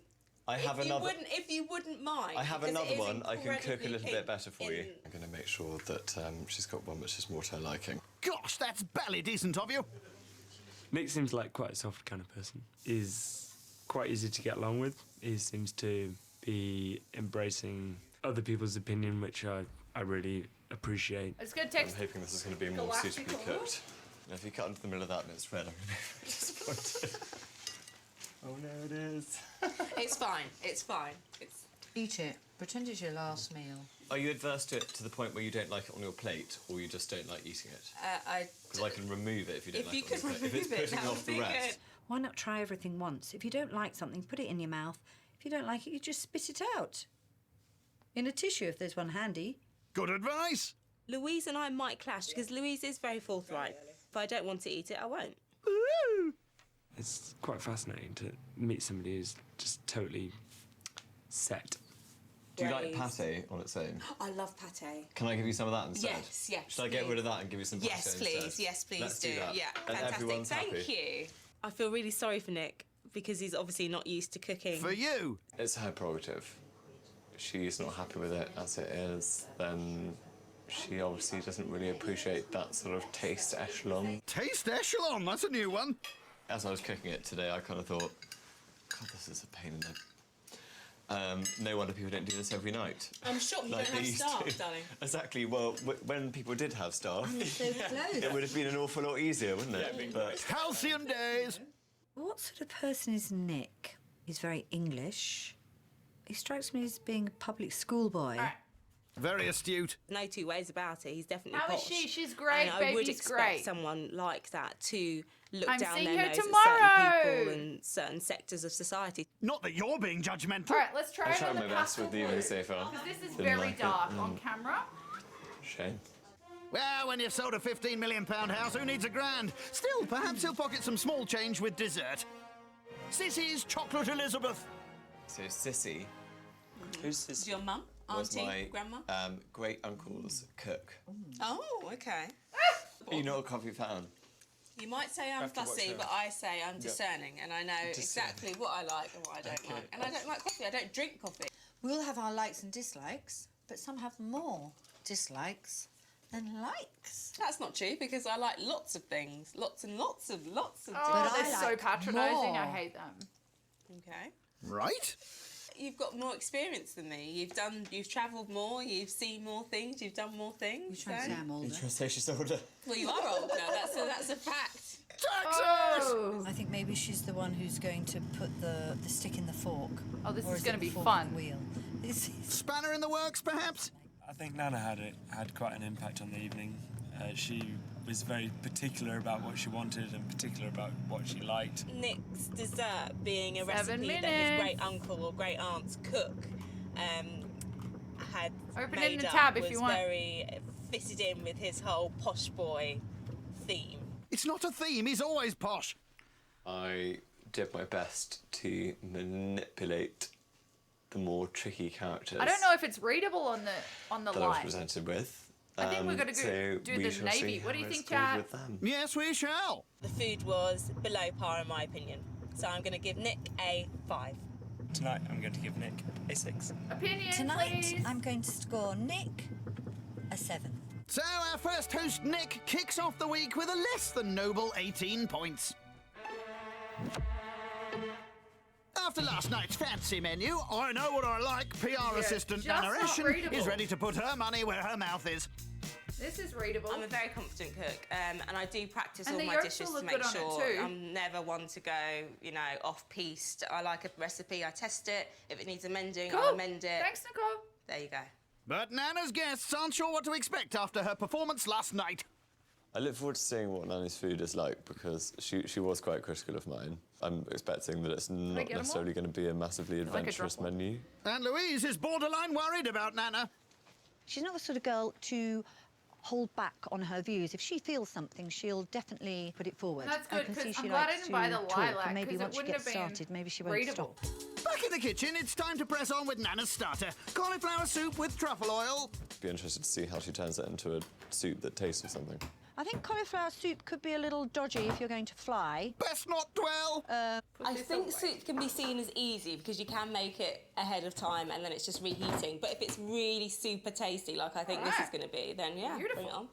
I have another. If you wouldn't mind. I have because it another is one I can cook a incredibly little bit better for you. in- I'm going to make sure that she's got one which is more to her liking. Gosh, that's bally decent of you. Nick seems like quite a soft kind of person. He's quite easy to get along with. He seems to be embracing other people's opinion, which I really appreciate. It's gonna I'm text. hoping this is going to be more Galactic suitably Orb? cooked. Now, if you cut into the middle of that and it's red, I'm going to be very disappointed. Oh no, it is. It's fine. It's fine. It's. Eat it. Pretend it's your last meal. Are you adverse to it to the point where you don't like it on your plate, or you just don't like eating it? I. Because I can remove it if you don't If like you it on could your plate. If it's remove it, putting that off would the be rest. good. Why not try everything once? If you don't like something, put it in your mouth. If you don't like it, you just spit it out. In a tissue, if there's one handy. Good advice. Louise and I might clash because Louise is very forthright. If I don't want to eat it, I won't. It's quite fascinating to meet somebody who's just totally set. Do you like Braised. pâté on its own? I love pâté. Can I give you some of that instead? Yes, yes, Should I get please. rid of that and give you some pâté Yes, please. instead? Yes, please Let's do. that. Yeah, And fantastic. everyone's Thank happy. you. I feel really sorry for Nick because he's obviously not used to cooking. For you. It's her prerogative. If she's not happy with it as it is, then she obviously doesn't really appreciate that sort of taste echelon. Taste echelon, that's a new one. As I was cooking it today, I kind of thought, God, this is a pain in the... no wonder people don't do this every night. I'm shocked you Like don't have they used staff, to. darling. Exactly. Well, when people did have staff, So close. it would have been an awful lot easier, wouldn't it? But Halcyon days. What sort of person is Nick? He's very English. He strikes me as being a public schoolboy. Very astute. No two ways about it. He's definitely How is posh. she? She's great, And I would baby's expect great. someone like that to look I'm down seeing their her nose at tomorrow. certain people and certain sectors of society. Not that you're being judgmental. All right, let's try I it tried on my the best pastel with the blue. evening so far. Because this is Didn't very like it. dark on camera. Shame. Well, when you've sold a £15 million house, who needs a grand? Still, perhaps he'll pocket some small change with dessert. Sissy's Chocolate Elizabeth. So Sissy Who's this? Is your mum, was auntie, my grandma? great uncle's cook. Oh, okay. Are you not a coffee fan? You might say I'm have to watch fussy, her. but I say I'm discerning, and I know exactly what I like and what I don't like. And I don't like coffee. I don't drink coffee. We all have our likes and dislikes, but some have more dislikes than likes. That's not true because I like lots of things, lots and lots of Oh, But I they're so like patronising. I more. hate them. Okay. Right? You've got more experience than me. You've travelled more. You've seen more things. You've done more things. You're trying to say I'm older. You trying to say she's older? Well, you are older. That's a fact. Texas! Oh, I think maybe she's the one who's going to put the stick in the fork. Oh, this Or is it gonna the be fork fun. in the Wheel. Spanner in the works, perhaps? I think Nana had quite an impact on the evening. She was very particular about what she wanted and particular about what she liked. Nick's dessert being a 7 recipe that his minutes. great uncle or great aunt's cook had Open made in the up tab if was you want. very fitted in with his whole posh boy theme. It's not a theme, he's always posh. I did my best to manipulate the more tricky characters I don't know if it's readable on the that I was light. presented with. I think we're gonna go so do we the shall navy. see What do you how think, it's going chat? with them. Yes, we shall. The food was below par in my opinion. So I'm going to give Nick a 5. Tonight, I'm going to give Nick a 6. Opinion, Tonight, please. I'm going to score Nick a 7. So our first host, Nick, kicks off the week with a less than noble 18 points. After last night's fancy menu, I know what I like. PR assistant just Nana not Eshin readable. is ready to put her money where her mouth is. This is readable. I'm a very confident cook, and I do practice And all the my yolks dishes will to look make good on it sure too. I'm never one to go, off-piste. I like a recipe, I test it. If it needs amending, Cool. I'll amend it. Thanks, Nicole. There you go. But Nana's guests aren't sure what to expect after her performance last night. I look forward to seeing what Nanny's food is like because she was quite critical of mine. I'm expecting that it's not necessarily going to be a massively adventurous menu. And Louise is borderline worried about Nana. She's not the sort of girl to hold back on her views. If she feels something, she'll definitely put it forward. That's good, I can see 'cause she I'm glad I likes didn't to buy the talk, lilac, and maybe 'cause it once she wouldn't gets have been started, maybe she won't readable. stop. Back in the kitchen, it's time to press on with Nana's starter, cauliflower soup with truffle oil. Be interested to see how she turns it into a soup that tastes of something. I think cauliflower soup could be a little dodgy if you're going to fly. Best not dwell. I think soup can be seen as easy because you can make it ahead of time and then it's just reheating. But if it's really super tasty, like I think this is going to be, then yeah, bring it on.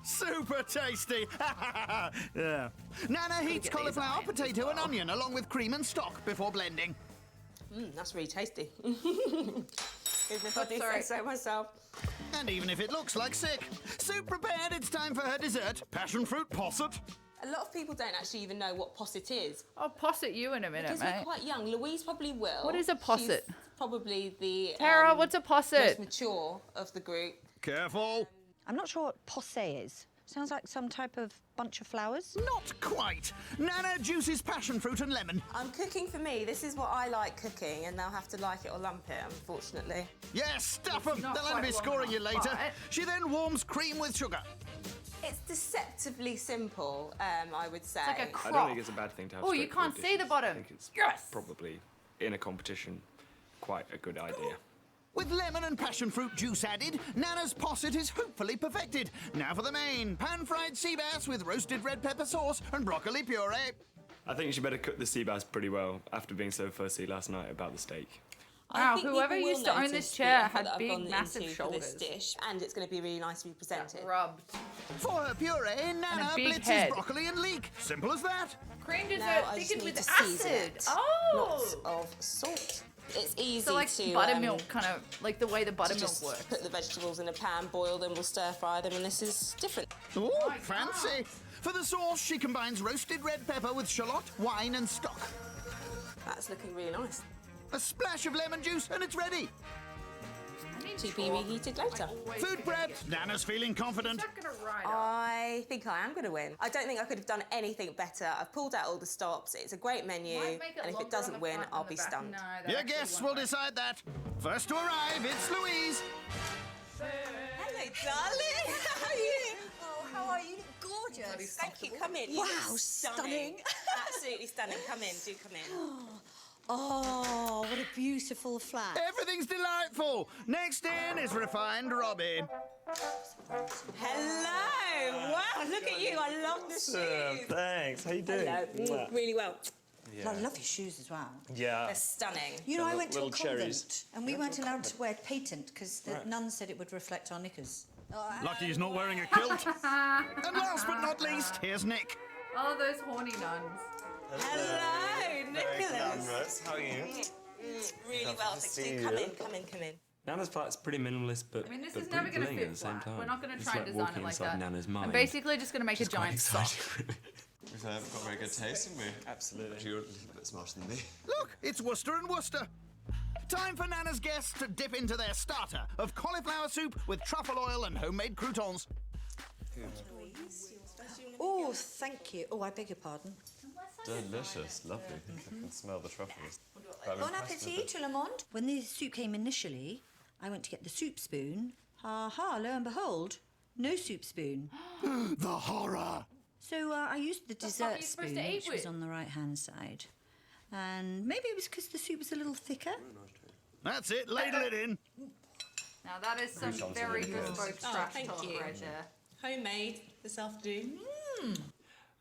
Super tasty. Yeah. Nana heats cauliflower, potato and onion along with cream and stock before blending. That's really tasty. Even if I do say so myself. And even if it looks like sick, soup prepared, it's time for her dessert, passion fruit posset. A lot of people don't actually even know what posset is. I'll posset you in a minute, Because mate. we're quite young. Louise probably will. What is a posset? She's probably the Tara, what's a posset? most mature of the group. Careful. I'm not sure what possé is. Sounds like some type of bunch of flowers. Not quite. Nana juices passion fruit and lemon. I'm cooking for me. This is what I like cooking, and they'll have to like it or lump it, unfortunately. Yes, stuff them. not They'll only quite be long scoring you enough, later. but- She then warms cream with sugar. It's deceptively simple, I would say. Like a I crop. don't think it's a bad thing to have. Oh, you straightforward can't see the dishes. bottom. I think it's Yes. probably, in a competition, quite a good idea. With lemon and passion fruit juice added, Nana's posset is hopefully perfected. Now for the main, pan-fried sea bass with roasted red pepper sauce and broccoli puree. I think she better cook the sea bass pretty well after being so fussy last night about the steak. Wow, I think whoever people will used to own notice this the chair effort had that I've big, gone massive into shoulders. for this dish, and it's going to be really nicely presented. Rubbed. For her puree, Nana big blitzes head. broccoli and leek. Simple as that. Cream dessert Now I just thickened need with to season acid. it. Oh! Lots of salt. It's easy So like to buttermilk, kind of like the way the to buttermilk just works. put the vegetables in a pan, boil them, we'll stir fry them, and this is different. Ooh, fancy. For the sauce, she combines roasted red pepper with shallot, wine and stock. That's looking really nice. A splash of lemon juice and it's ready. To be reheated later. Food prepped. Nana's feeling confident. Not gonna ride up. I think I am going to win. I don't think I could have done anything better. I've pulled out all the stops. It's a great menu, Might make and if longer it doesn't on the win, front I'll than be the back. stunned. No, that Your actually guests won't will work. decide that. First to arrive, it's Louise. Hello, darling. How are you? Oh, how are you? You look gorgeous. Thank you. Come in. You Wow, look stunning. Absolutely stunning. Come in. Do come in. Oh, what a beautiful flat. Everything's delightful. Next in is refined Robbie. Hello. Wow, look at you. I love the shoes. Thanks. How you doing? Hello. Really well. I love your shoes as well. Yeah. They're stunning. You know, I went to a little convent cherries. and we weren't allowed to wear patent because the nuns said it would reflect our knickers. Lucky he's not wearing a kilt. And last but not least, here's Nick. Oh, those horny nuns. Hello, Nicholas. How are you? Really well. see Come you. in. Come in. Come in. Nana's flat's pretty minimalist, but I mean, this but is never pretty going to bling fit at the same flat. time. We're not going to It's try and like design walking it like inside that. Nana's mind. I'm basically just going to make a It's quite giant sock. exciting, really. We've got very good taste, haven't we? Absolutely. You're a little bit smarter than me. Look, it's Worcester and Worcester. Time for Nana's guests to dip into their starter of cauliflower soup with truffle oil and homemade croutons. Oh, thank you. Oh, I beg your pardon. Delicious, lovely. I can smell the truffles. But I'm Bon impressed with appetit, tout le monde. When the soup came initially, I went to get the soup spoon. Ha, lo and behold, no soup spoon. The horror. So I used the what dessert you're supposed spoon, to eat which was with. on the right-hand side. And maybe it was because the soup was a little thicker. That's it, ladle it in. Now that is some Croutons are very really good. bespoke Oh, scratch thank top you. right there. Homemade this afternoon.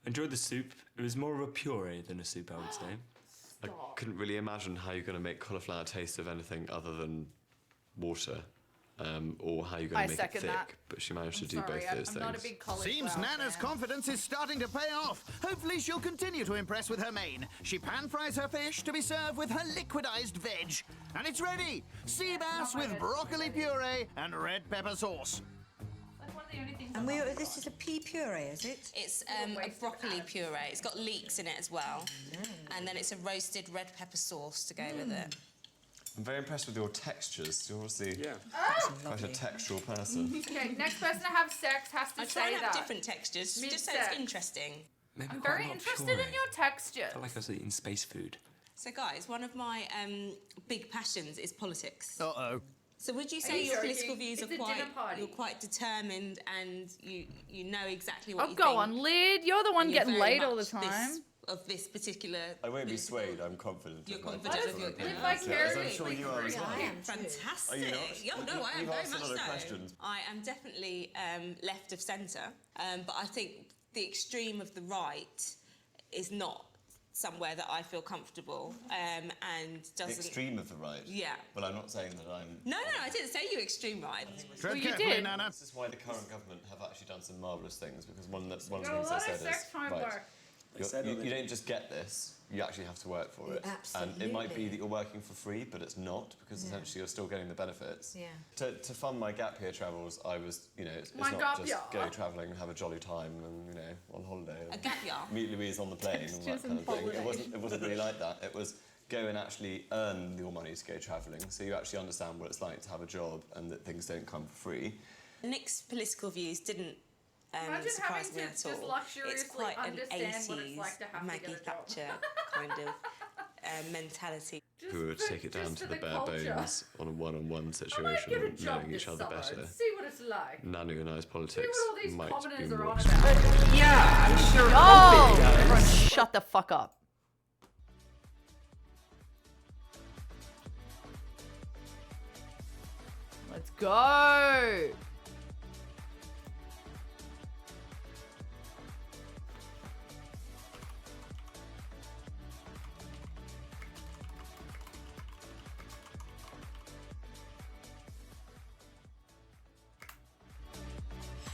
Enjoyed the soup. It was more of a puree than a soup, I would say. I couldn't really imagine how you're going to make cauliflower taste of anything other than water, or how you're going I to make it second thick. that. But she managed to do Sorry, both I'm those things. not a big cauliflower Seems Nana's fan. confidence is starting to pay off. Hopefully she'll continue to impress with her main. She pan-fries her fish to be served with her liquidized veg. And it's ready! Sea bass with broccoli puree and red pepper sauce. Like one of the only things And this is a pea puree, is it? It's a broccoli puree. It's got leeks in it as well. And then it's a roasted red pepper sauce to go with it. I'm very impressed with your textures. You're obviously quite a textural person. Okay, next person to have sex has to I'd say say that. have different textures, just so it's interesting. Maybe I'm quite very interested in luxurious. your textures. I feel like I was eating space food. So guys, one of my big passions is politics. Uh-oh. So would you Are say you your joking? political views It's are a dinner quite party. you're quite determined and you know exactly what Oh, you go think? on, Lyd. You're the one and you're getting very laid all the much time. of this particular. I won't be swayed. I'm confident. You're of my confident of your political opinions. opinions. As I'm sure you are as well. Fantastic. Are you not? Yeah, no, I am You've very asked a much lot of so. questions. I am definitely left of centre, but I think the extreme of the right is not somewhere that I feel comfortable and doesn't. Extreme of the right. Yeah. Well, I'm not saying that I'm. No, I didn't say you extreme right. Tread carefully, Nana. This is why the current government have actually done some marvellous things, because one of the Got a things lot they of said sex is time right. work. You don't just get this, you actually have to work for it. And it might be that you're working for free, but it's not, because essentially you're still getting the benefits. Yeah. To fund my gap year travels, I was, it's My not gap just year. go travelling and have a jolly time and, on holiday. A And gap year? meet Louise on the plane and that Textures kind of thing. and It wasn't really like that. It was go and actually earn your money to go travelling, so you actually understand what it's like to have a job and that things don't come for free. Nick's political views didn't Imagine surprise having me to at just all. It's luxuriously quite an understand 80s what it's like to have to Maggie get a job. Thatcher kind of mentality. Who would take it down just to for the the bare culture. bones on a one-on-one I might situation get a and job knowing this each other summer better. and see what it's like. Nanu and I's See politics what all these might be commoners are more on extreme. about. Yeah, I'm sure. Oh, everyone shut the fuck up. Let's go.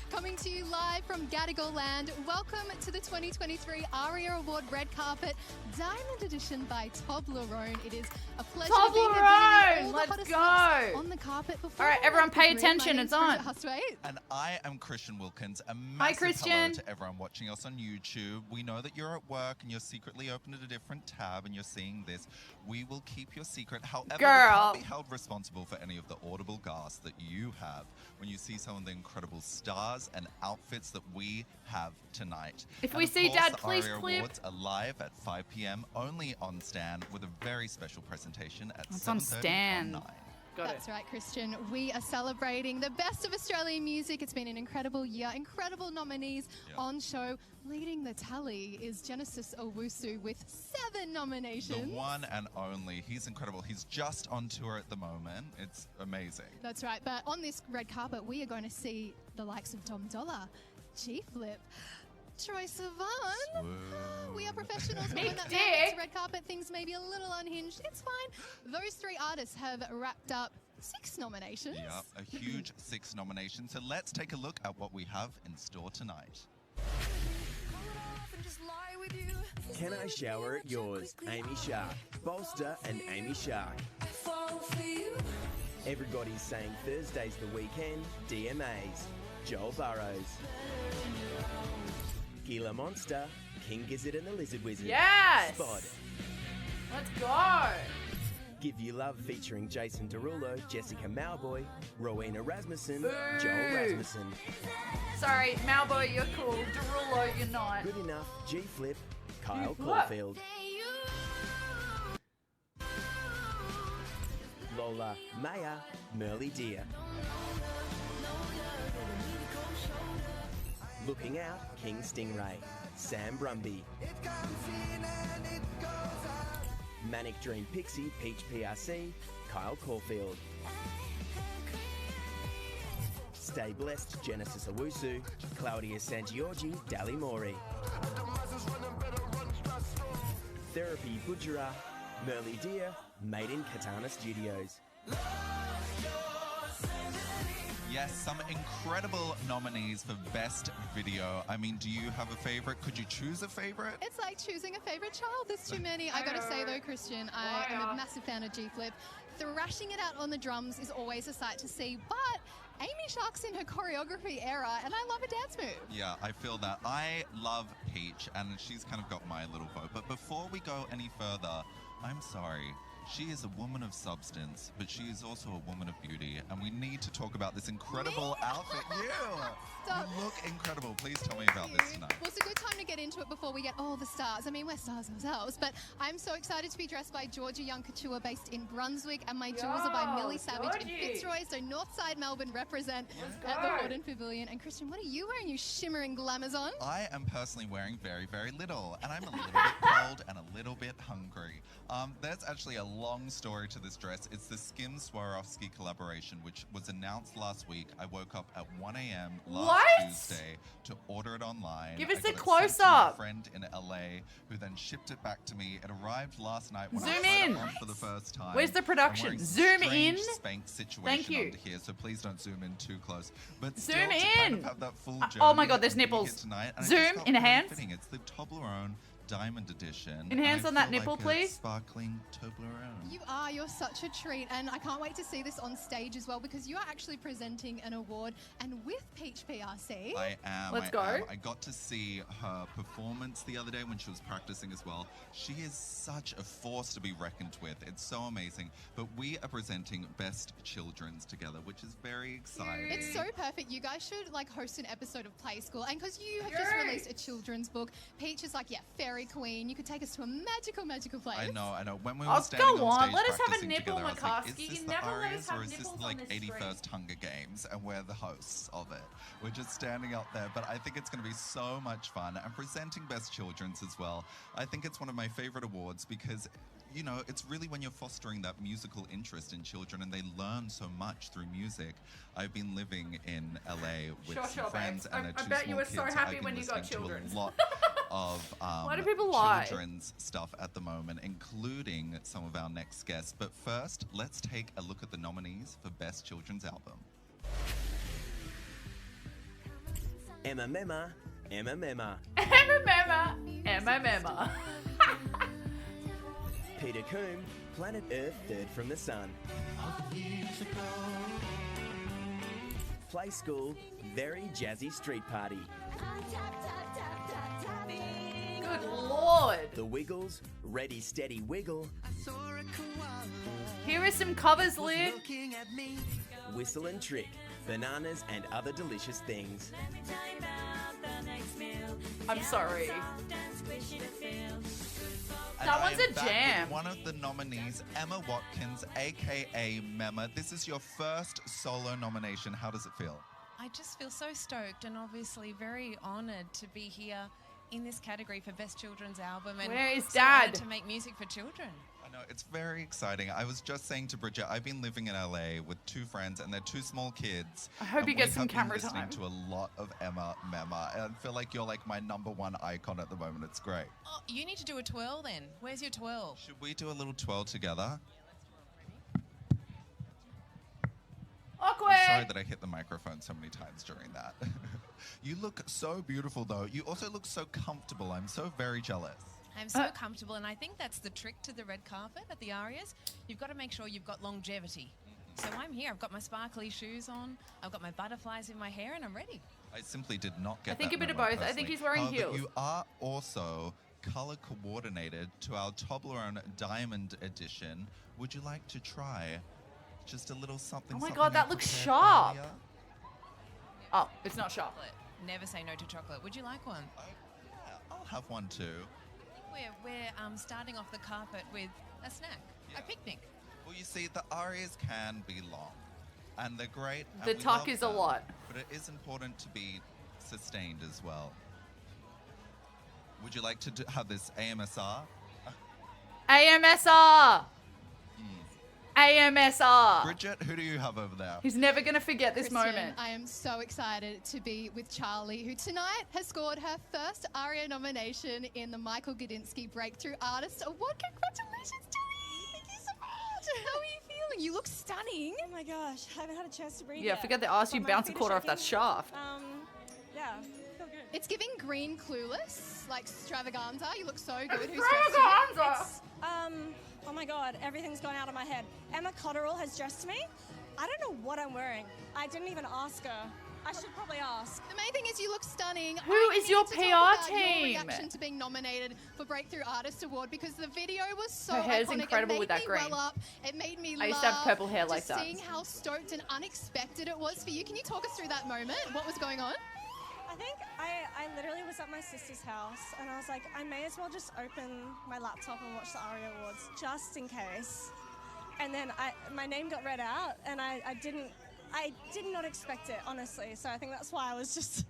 Coming to you live from Gadigal Land, welcome to the 2023 ARIA Award Red Carpet Diamond Edition by Toblerone. It is a pleasure to be here bringing Toblerone, you all the let's hottest go. looks on the carpet. Before All right, I everyone let pay you in, my attention, name's it's on. Bridget Hustwaite. And I am Christian Wilkins. A massive Christian. hello to everyone watching us on YouTube. We know that you're at work and you're secretly open at a different tab and you're seeing this. We will keep your secret. However, we Girl. can't be held responsible for any of the audible gasp that you have when you see some of the incredible stars and outfits that we have tonight. If And we of see course, Dad, the please ARIA clip. Awards are live at 5 p.m. only on Stan with a very special presentation at It's on 7:30 Stan. 9. That's right, Christian. We are celebrating the best of Australian music. It's been an incredible year, incredible nominees on show. Leading the tally is Genesis Owusu with 7 nominations. The one and only. He's incredible. He's just on tour at the moment. It's amazing. That's right. But on this red carpet, we are going to see the likes of Dom Dollar, G-Flip, Troy Sivan. We are professionals, but when that man hits the red carpet, things may be a little unhinged. It's fine. Those 3 artists have wrapped up 6 nominations. Yeah, a huge 6 nominations. So let's take a look at what we have in store tonight. Can I Shower at Yours? Amy Shark. Bolster and Amy Shark. Everybody's saying Thursday's the weekend. DMAs. Joel Burrows. Gila Monster. King Gizzard and the Lizard Wizard. Yes! Spod. Let's go. Give You Love featuring Jason Derulo, Jessica Malboy, Rowena Rasmussen, Boo. Joel Rasmussen. Sorry, Malboy, you're cool. Derulo, you're not. Good Enough, G-Flip, Kyle G-Flip. Caulfield. Lola, Maya, Merly Deer. Looking Out, King Stingray, Sam Brumby. Manic Dream Pixie, Peach PRC, Kyle Caulfield. Stay Blessed, Genesis Owusu, Claudia Sangiorgi, Dali Mori. Therapy Bujara, Merly Deer, Made in Katana Studios. Yes, some incredible nominees for Best Video. I mean, do you have a favorite? Could you choose a favorite? It's like choosing a favorite child. There's too many. I gotta say though, Christian, I am a massive fan of G-Flip. Thrashing it out on the drums is always a sight to see, but Amy Shark's in her choreography era, and I love a dance move. Yeah, I feel that. I love Peach, and she's kind of got my little vote. But before we go any further, I'm sorry. She is a woman of substance, but she is also a woman of beauty. And we need to talk about this incredible outfit. Stop. You look incredible. Please tell me about this tonight. Well, it's a good time to get into it before we get all the stars. I mean, we're stars ourselves, but I'm so excited to be dressed by Georgia Young Couture based in Brunswick, and my jewels are by Millie Savage in Fitzroy, so Northside Melbourne represent at the Horden Pavilion. And Christian, what are you wearing, you shimmering glamazon? I am personally wearing very, very little, and I'm a little bit cold and a little bit hungry. There's actually a long story to this dress. It's the Skim Swarovski collaboration, which was announced last week. I woke up at 1 a.m. last Tuesday to order it online. Give us I a got it close sent to my up. friend in LA, who then shipped it back to me. It arrived last night when Zoom I tried in. it on for the first time. Where's the I'm production? wearing some Zoom strange in. Spanx situation Thank you. under here, so please don't zoom in too close. But Zoom still, to kind in. of have that full Oh my journey God, there's and being here nipples. tonight, and I Zoom, just felt very enhance. fitting. It's the Toblerone Diamond Edition. Enhance and I on that feel nipple, like a please. Sparkling Toblerone. You're such a treat, and I can't wait to see this on stage as well, because you are actually presenting an award, and with Peach PRC. I am. Let's I go. am. I got to see her performance the other day when she was practicing as well. She is such a force to be reckoned with. It's so amazing. But we are presenting Best Children's together, which is very exciting. It's so perfect. You guys should host an episode of Play School, and because you have just released a children's book, Peach is fairy queen. You could take us to a magical place. I know. When we Oh, were standing go on on. stage Let us have a practicing nipple, together, I was like, McCoskey. is this You the never let us Arias have or is this nipples like on this 81st Hunger Games and we're the hosts of it? We're just standing up there, but I think it's going to be so much fun. And presenting Best Children's as well, I think it's one of my favorite awards because it's really when you're fostering that musical interest in children and they learn so much through music. I've been living in LA with some friends babes. and their I two bet small you were kids. so happy I've been when you got listening to children's. a lot of Why do people lie? children's stuff at the moment, including some of our next guests. But first, let's take a look at the nominees for Best Children's Album. Emma Mema, Emma Mema. Emma Mema. Peter Coombe, Planet Earth Third from the Sun. Play School, Very Jazzy Street Party. Good Lord. The Wiggles, Ready Steady Wiggle. Here are some covers, Liv. Whistle and Trick, Bananas and Other Delicious Things. I'm sorry. And That one's I am a back jam. with one of the nominees, Emma Watkins, aka Mema. This is your first solo nomination. How does it feel? I just feel so stoked and obviously very honoured to be here in this category for Best Children's Album. And Where is so honoured Dad? to make music for children. I know, it's very exciting. I was just saying to Bridget, I've been living in LA with two friends and they're two small kids. I hope and you get we some have been camera listening time. to a lot of Emma Mema. And I feel like you're like my #1 icon at the moment. It's great. Oh, you need to do a twirl then. Where's your twirl? Should we do a little twirl together? Awkward. I'm sorry that I hit the microphone so many times during that. You look so beautiful, though. You also look so comfortable. I'm so very jealous. I'm so comfortable, and I think that's the trick to the red carpet at the Arias. You've got to make sure you've got longevity. So I'm here. I've got my sparkly shoes on. I've got my butterflies in my hair, and I'm ready. I simply did not get I think that a bit of memo both. I think personally. he's wearing However, heels. You are also color coordinated to our Toblerone Diamond Edition. Would you like to try just a little something? Oh my something God, I that looks prepared sharp. earlier? Oh, it's not sharp. Chocolate. Never say no to chocolate. Would you like one? I'll have one too. We're starting off the carpet with a snack, a picnic. Well, you see, the arias can be long, and they're great. and The we tuck love is a them, lot. But it is important to be sustained as well. Would you like to have this AMSR? AMSR. AMSR. Bridget, who do you have over there? He's never going to forget this Christian, moment. I am so excited to be with Charlie, who tonight has scored her first ARIA nomination in the Michael Gudinski Breakthrough Artist Award. Congratulations, Charlie! Thank you so much. How are you feeling? You look stunning. Oh my gosh, I haven't had a chance to breathe Yeah, yet. forget they asked you But my bounce a feet are quarter off that shaking. shaft. Yeah, feel good. It's giving green clueless, like extravaganza. You look so good. Extravaganza! Oh my god, everything's gone out of my head. Emma Cotterill has dressed me. I don't know what I'm wearing. I didn't even ask her. I should probably ask. The main thing is you look stunning. Who I is need your to PR talk about your team? reaction to being nominated for Breakthrough Artist Award because the video was so Her hair's iconic. incredible it made with that me green. well up. It made me I used to have laugh. purple hair like Just that. seeing how stoked and unexpected it was for you. Can you talk us through that moment? What was going on? I think I literally was at my sister's house and I was like, I may as well just open my laptop and watch the ARIA Awards just in case. And then my name got read out and I did not expect it, honestly. So I think that's why I was just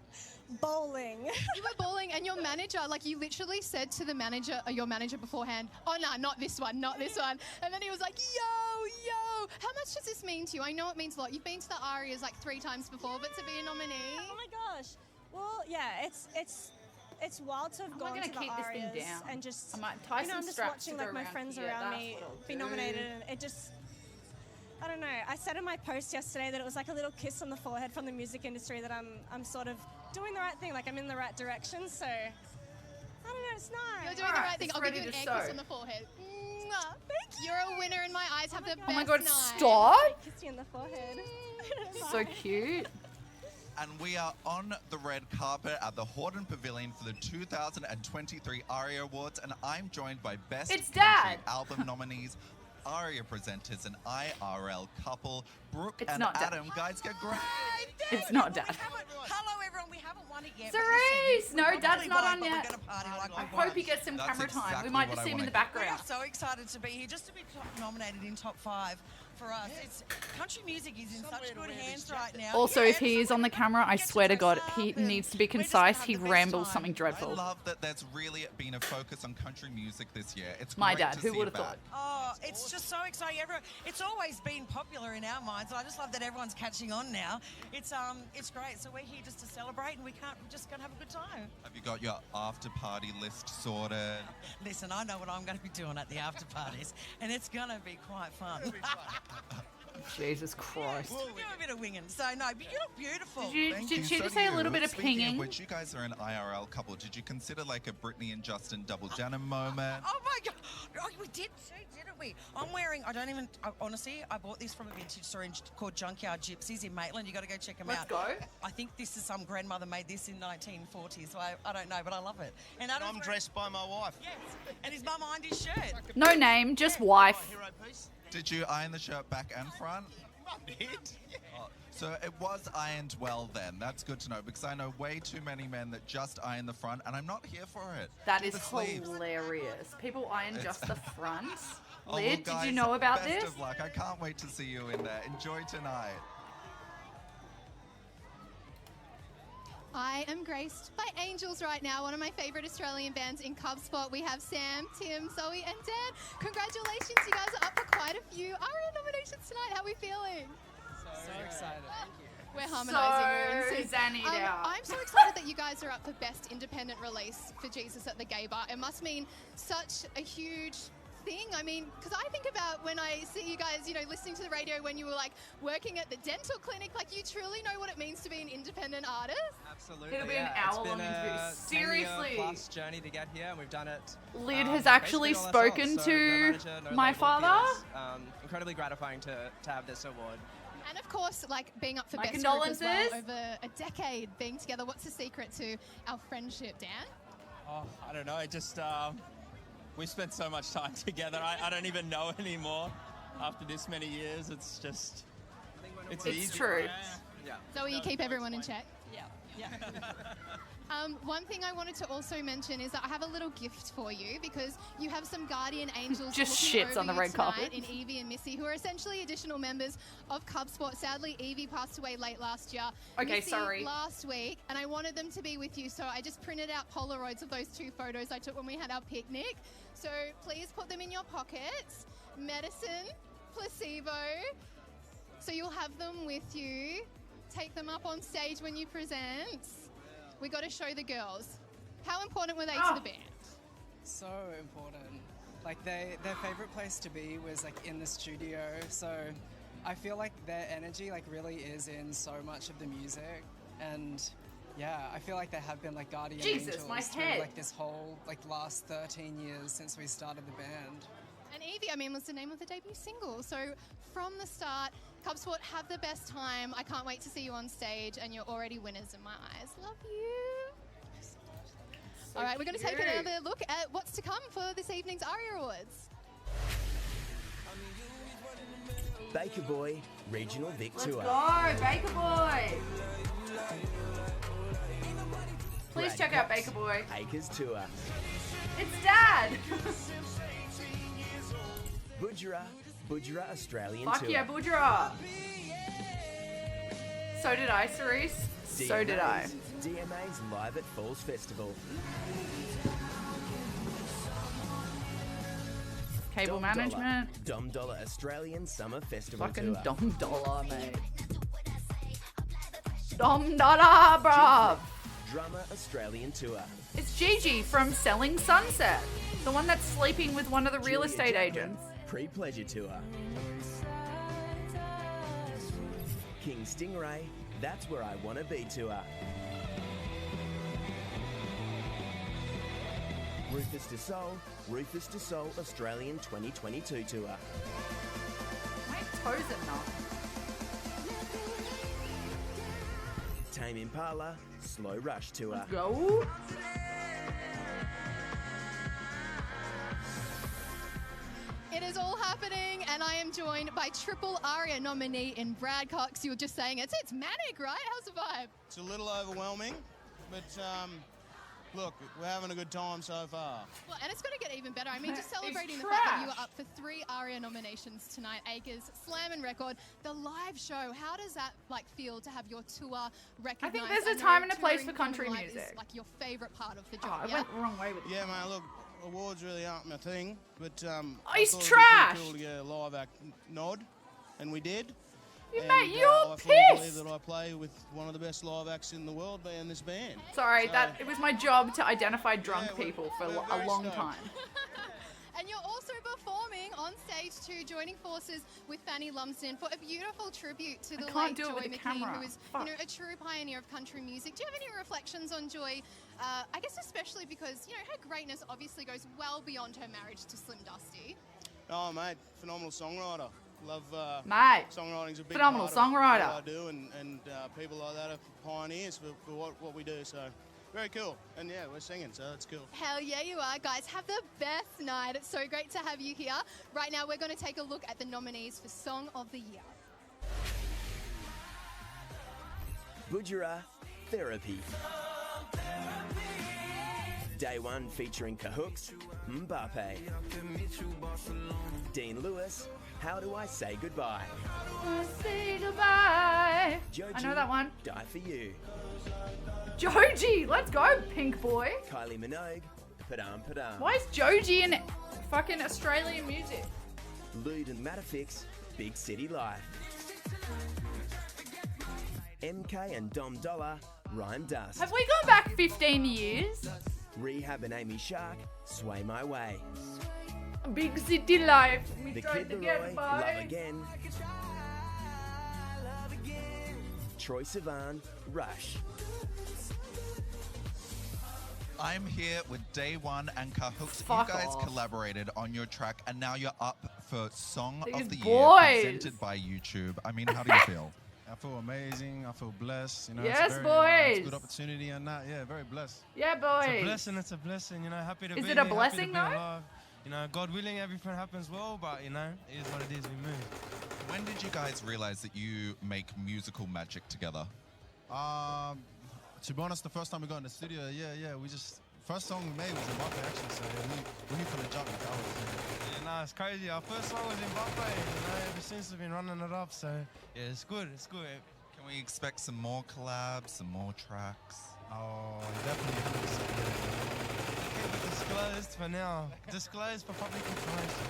bowling. You were bowling and your manager, like you literally said to the manager, or your manager beforehand, oh no, not this one, not this one. And then he was like, yo. How much does this mean to you? I know it means a lot. You've been to the ARIAs like 3 times before, but to be a nominee. Oh my gosh. Well, yeah, it's wild to have gone to the ARIAs and just, I might tie some I'm just straps to watching go like my around friends here. around That's me what I'll be do. nominated, and it just, I don't know. I said in my post yesterday that it was like a little kiss on the forehead from the music industry that I'm sort of doing the right thing, like I'm in the right direction. So I don't know, it's nice. You're doing the right thing. I'll give you an air kiss on the forehead. Mwah. Thank you. You're a winner in my eyes. Have the best Oh my god, night. stop! Kiss you on the forehead. So cute. And we are on the red carpet at the Hordern Pavilion for the 2023 ARIA Awards, and I'm joined by Best It's Country Dad. Album nominees, ARIA presenters, an IRL couple, Brooke It's and not Dad. Adam. Guys, get great. It's not Dad. Hello, everyone. We haven't won it yet. Cerise! No, Dad's Dad's not on We're yet. going to party like I we hope won. he gets some That's camera time. exactly We might what just I see him in wanna the background. We're so excited to be here, just to be nominated in top 5 for us. It's country music is in such good hands right now. Also, if he is on the camera, I swear to God, he needs to be concise. He rambles something I dreadful. love that there's really been a focus on country music this year. It's My great dad, to who see would have it back. thought? Oh, it's just so exciting. It's always been popular in our minds, and I just love that everyone's catching on now. It's great. So we're here just to celebrate, and we're just going to have a good time. Have you got your after party list sorted? Listen, I know what I'm going to be doing at the after parties, and it's going to be quite fun. Jesus Christ. We'll do a bit of winging. So, no, but you look beautiful. Thank Did you. she So just do say a you. little bit of Speaking pinging? which, you guys are an IRL couple. Did you consider like a Britney and Justin double denim moment? Oh my God. Oh, we did too, didn't we? I'm wearing, honestly, I bought this from a vintage store called Junkyard Gypsies in Maitland. You got to go check them Let's out. go. I think this is some grandmother made this in 1940s. So I don't know, but I love it. And I'm dressed by my wife. Yes. And his mum ironed his shirt. No name, just wife. Did you iron the shirt back and front? Oh, so it was ironed well then. That's good to know because I know way too many men that just iron the front, and I'm not here for it. That Do is the sleeves. hilarious. People iron It's- just the front. Oh, well, Lid, did guys, you know about best this? of luck. I can't wait to see you in there. Enjoy tonight. I am graced by Angels right now, one of my favourite Australian bands in Cub Spot. We have Sam, Tim, Zoe and Dan. Congratulations, you guys are up for quite a few ARIA nominations tonight. How are we feeling? So excited. We're harmonising. So zannied out. I'm so excited that you guys are up for Best Independent Release for Jesus at the Gay Bar. It must mean such a huge thing. I mean, because I think about when I see you guys, listening to the radio when you were like working at the dental clinic, like you truly know what it means to be an independent artist. Absolutely. It'll be an hour-long interview. Seriously. It's been a 10-year+ journey to get here, and we've done it. Lid has actually basically all spoken ourselves, so to no manager, no my label father. peers. Incredibly gratifying to have this award. And of course, like being up for My Best Group as well, condolences. over a decade being together. What's the secret to our friendship, Dan? Oh, I don't know. It just we've spent so much time together. I don't even know anymore. After this many years, it's just it's easy. true. Yeah. Zoe, you keep everyone in check. Yeah. Yeah. One thing I wanted to also mention is that I have a little gift for you because you have some guardian angels Just looking shits over on the you red tonight carpet. in Evie and Missy, who are essentially additional members of Cub Sport. Sadly, Evie passed away late last year. Okay, Missy sorry. last week, and I wanted them to be with you, so I just printed out Polaroids of those 2 photos I took when we had our picnic. So please put them in your pockets. Medicine, placebo. So you'll have them with you. Take them up on stage when you present. We got to show the girls. How important were they to the band? So important. Like their favorite place to be was like in the studio. So I feel like their energy like really is in so much of the music, and yeah, I feel like they have been like guardian Jesus, angels my through head. like this whole like last 13 years since we started the band. And Evie, was the name of the debut single. So from the start, Cubsport, have the best time. I can't wait to see you on stage, and you're already winners in my eyes. Love you. All right, we're going to take another look at what's to come for this evening's ARIA Awards. Baker Boy Regional Vic Let's Tour. go, Baker Boy. Please Brad check out Cox, Baker Boy. Acres Tour. It's Dad. Budgerah Australian Fuck Tour. yeah, Budgerah. So did I, Cerise. So did I. DMA's live at Falls Festival. Cable management. Dom Dollar Australian Summer Festival Fucking Tour. Dom Dollar, mate. Dom Dollar, bruv. Drummer Australian Tour. It's Gigi from Selling Sunset. The one that's sleeping with one of the real Julia estate Jackman, agents. Pre-Pleasure Tour. King Stingray, That's Where I Wanna Be Tour. Rufus de Soul Australian 2022 Tour. My toes are numb. Tame Impala Slow Rush Tour. Let's go. It is all happening, and I am joined by triple ARIA nominee in Brad Cox. You were just saying it's manic, right? How's the vibe? It's a little overwhelming, but look, we're having a good time so far. Well, and it's going to get even better. I mean, just celebrating the It's fact that trash. you were up for 3 ARIA nominations tonight. Acres, Slam and Record, the live show. How does that feel to have your tour recognized? I think there's a know time and a place touring for country live is, music. like your favorite part of the Oh, job. I yeah? went the wrong way with it. Yeah, man, look, awards really aren't my thing, but he's I thought it'd be pretty trash. cool to get a live act nod, and we did. You And, mate, you're I fully believe pissed. that I play with one of the best live acts in the world in this band. Sorry, So- it was my job to identify drunk Yeah, we're- people for we're a very long stoked. time. And you're also performing on stage too, joining forces with Fanny Lumsden for a beautiful tribute to the can't late do it Joy with a McKean, camera. who is Fuck. a true pioneer of country music. Do you have any reflections on Joy? I guess especially because her greatness obviously goes well beyond her marriage to Slim Dusty. Oh, mate, phenomenal songwriter. Love Mate, songwriting's a big phenomenal part of songwriter. what I do, and people like that are pioneers for what we do. So very cool. And yeah, we're singing, so that's cool. Hell yeah, you are, guys. Have the best night. It's so great to have you here. Right now, we're going to take a look at the nominees for Song of the Year. Budgerah Therapy. Day One featuring Cahooks, Mbappe. Dean Lewis, How Do I Say Goodbye? Say goodbye. Joji, I know that one. Die For You. Joji, let's go, pink boy. Kylie Minogue, Padam Padam. Why is Joji in fucking Australian music? Lude and Matafix, Big City Life. MK and Dom Dollar, Rhyme Dust. Have we gone back 15 years? Rehab and Amy Shark, Sway My Way. Big city life. We The tried Kid to Leroy, get by. Love Again. Troy Sivan, Rush. I'm here with Day One and Cahooks. Fuck You guys off. collaborated on your track, and now you're up for Song These of the boys. Year, presented by YouTube. I mean, how do you feel? I feel amazing. I feel blessed. Yes, it's a very, boys. it's a good opportunity and that. Yeah, very blessed. Yeah, It's a boys. blessing. It's a blessing. Happy to Is be it here. a blessing, happy to be though? alive. God willing, everything happens well. But it is what it is. We move. When did you guys realize that you make musical magic together? To be honest, the first time we got in the studio, we just first song we made was Mbappe actually. So we knew from the jump that was. It's crazy. Our first song was Mbappe. Ever since we've been running it up. So yeah, it's good. It's good. Can we expect some more collabs, some more tracks? Oh, definitely. Disclosed for now. Disclosed for public information.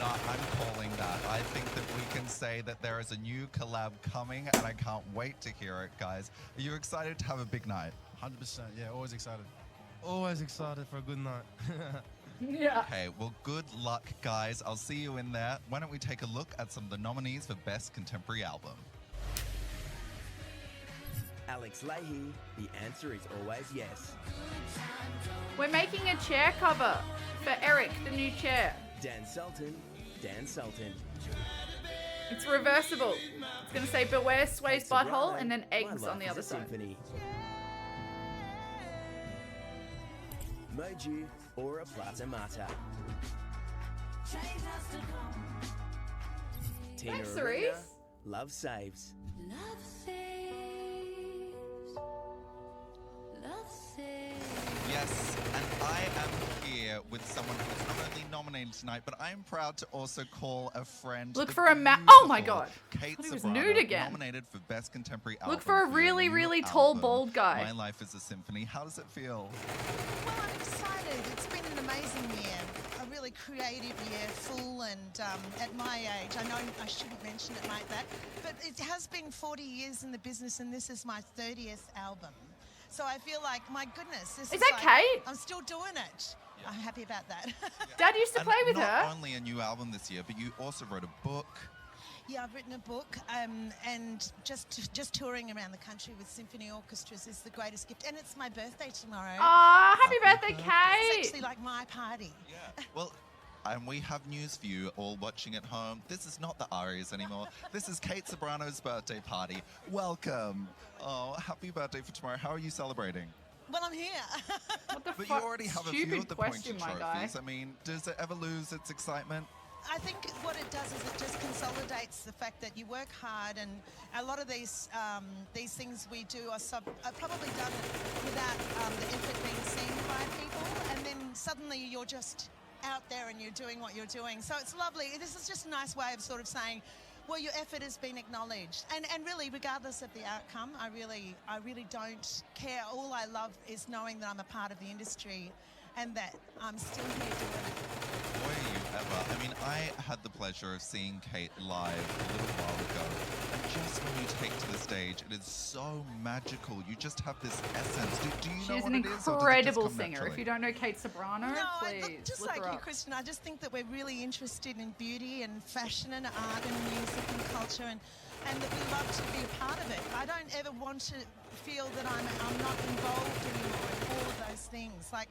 No, I'm calling that. I think that we can say that there is a new collab coming, and I can't wait to hear it, guys. Are you excited to have a big night? 100%. Yeah, always excited. Always excited for a good night. Yeah. Okay, well, good luck, guys. I'll see you in there. Why don't we take a look at some of the nominees for Best Contemporary Album? Alex Leahy, the answer is always yes. We're making a chair cover for Eric, the new chair. Dan Sultan, Dan Sultan. It's reversible. It's going to say beware Sway's Soprano, butthole and then my eggs life on the is other a side. symphony. Moju or a plata mata. Tina Thanks, Arena, Cerise. Love Saves. Yes, and I am here with someone who's not only nominated tonight, but I'm proud to also call a friend. Look the for a oh my beautiful god. Kate Thought he was Sobrano, nude again. nominated for Best Contemporary Album. Look for a your really, new really tall, album, bald guy. My Life is a Symphony. How does it feel? Well, I'm excited. It's been an amazing year, a really creative year, full and at my age, I know I shouldn't mention it like that, but it has been 40 years in the business and this is my 30th album. So I feel like, my goodness, this is that like, Kate? I'm still doing it. I'm happy about that. Dad used to And play with not her. only a new album this year, but you also wrote a book. Yeah, I've written a book, and just touring around the country with symphony orchestras is the greatest gift. And it's my birthday tomorrow. Aw, happy birthday, It's Kate. actually like my party. Well, and we have news for you all watching at home. This is not the Arias anymore. This is Kate Sobrano's birthday party. Welcome. Oh, happy birthday for tomorrow. How are you celebrating? Well, I'm here. But you already have a few Stupid of the question, pointed my guy. trophies. I mean, does it ever lose its excitement? I think what it does is it just consolidates the fact that you work hard, and a lot of these things we do are probably done without the effort being seen by people, and then suddenly you're just out there and you're doing what you're doing. So it's lovely. This is just a nice way of sort of saying, well, your effort has been acknowledged, and really, regardless of the outcome, I really don't care. All I love is knowing that I'm a part of the industry, and that I'm still here doing it. Boy, are you ever. I mean, I had the pleasure of seeing Kate live a little while ago, and just when you take to the stage, it is so magical. You just have this essence. Do you know She's what an it is, or does it just incredible come singer. If naturally? you don't know Kate Sobrano, please Just look like her you, up. Christian, I just think that we're really interested in beauty and fashion and art and music and culture, and that we love to be a part of it. I don't ever want to feel that I'm not involved anymore in all of those things. Like,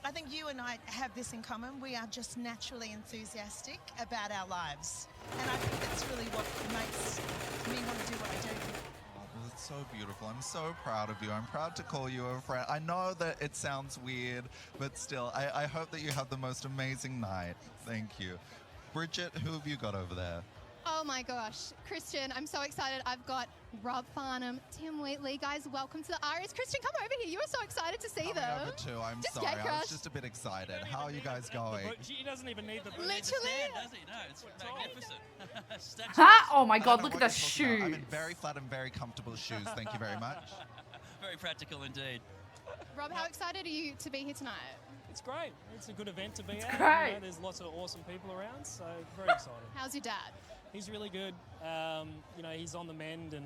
I think you and I have this in common. We are just naturally enthusiastic about our lives. And I think that's really what makes me want to do what I do. Well, it's so beautiful. I'm so proud of you. I'm proud to call you a friend. I know that it sounds weird, but still, I hope that you have the most amazing night. Thank you. Bridget, who have you got over there? Oh my gosh, Christian, I'm so excited. I've got Rob Farnham, Tim Wheatley. Guys, welcome to the Arias. Christian, come over here. You were so excited to see them. Over too. I'm Just sorry. get I crushed. was just a bit excited. How are you guys going? He doesn't even need the Literally. does he? No, it's magnificent. Ha! Oh my god, I look don't at know the what you're talking about. I'm shoes. in very flat and very comfortable shoes. Thank you very much. Very practical indeed. Rob, how excited are you to be here tonight? It's great. It's a good event to be It's at. great. You know, there's lots of awesome people around, so very excited. How's your dad? He's really good. You know, he's on the mend, and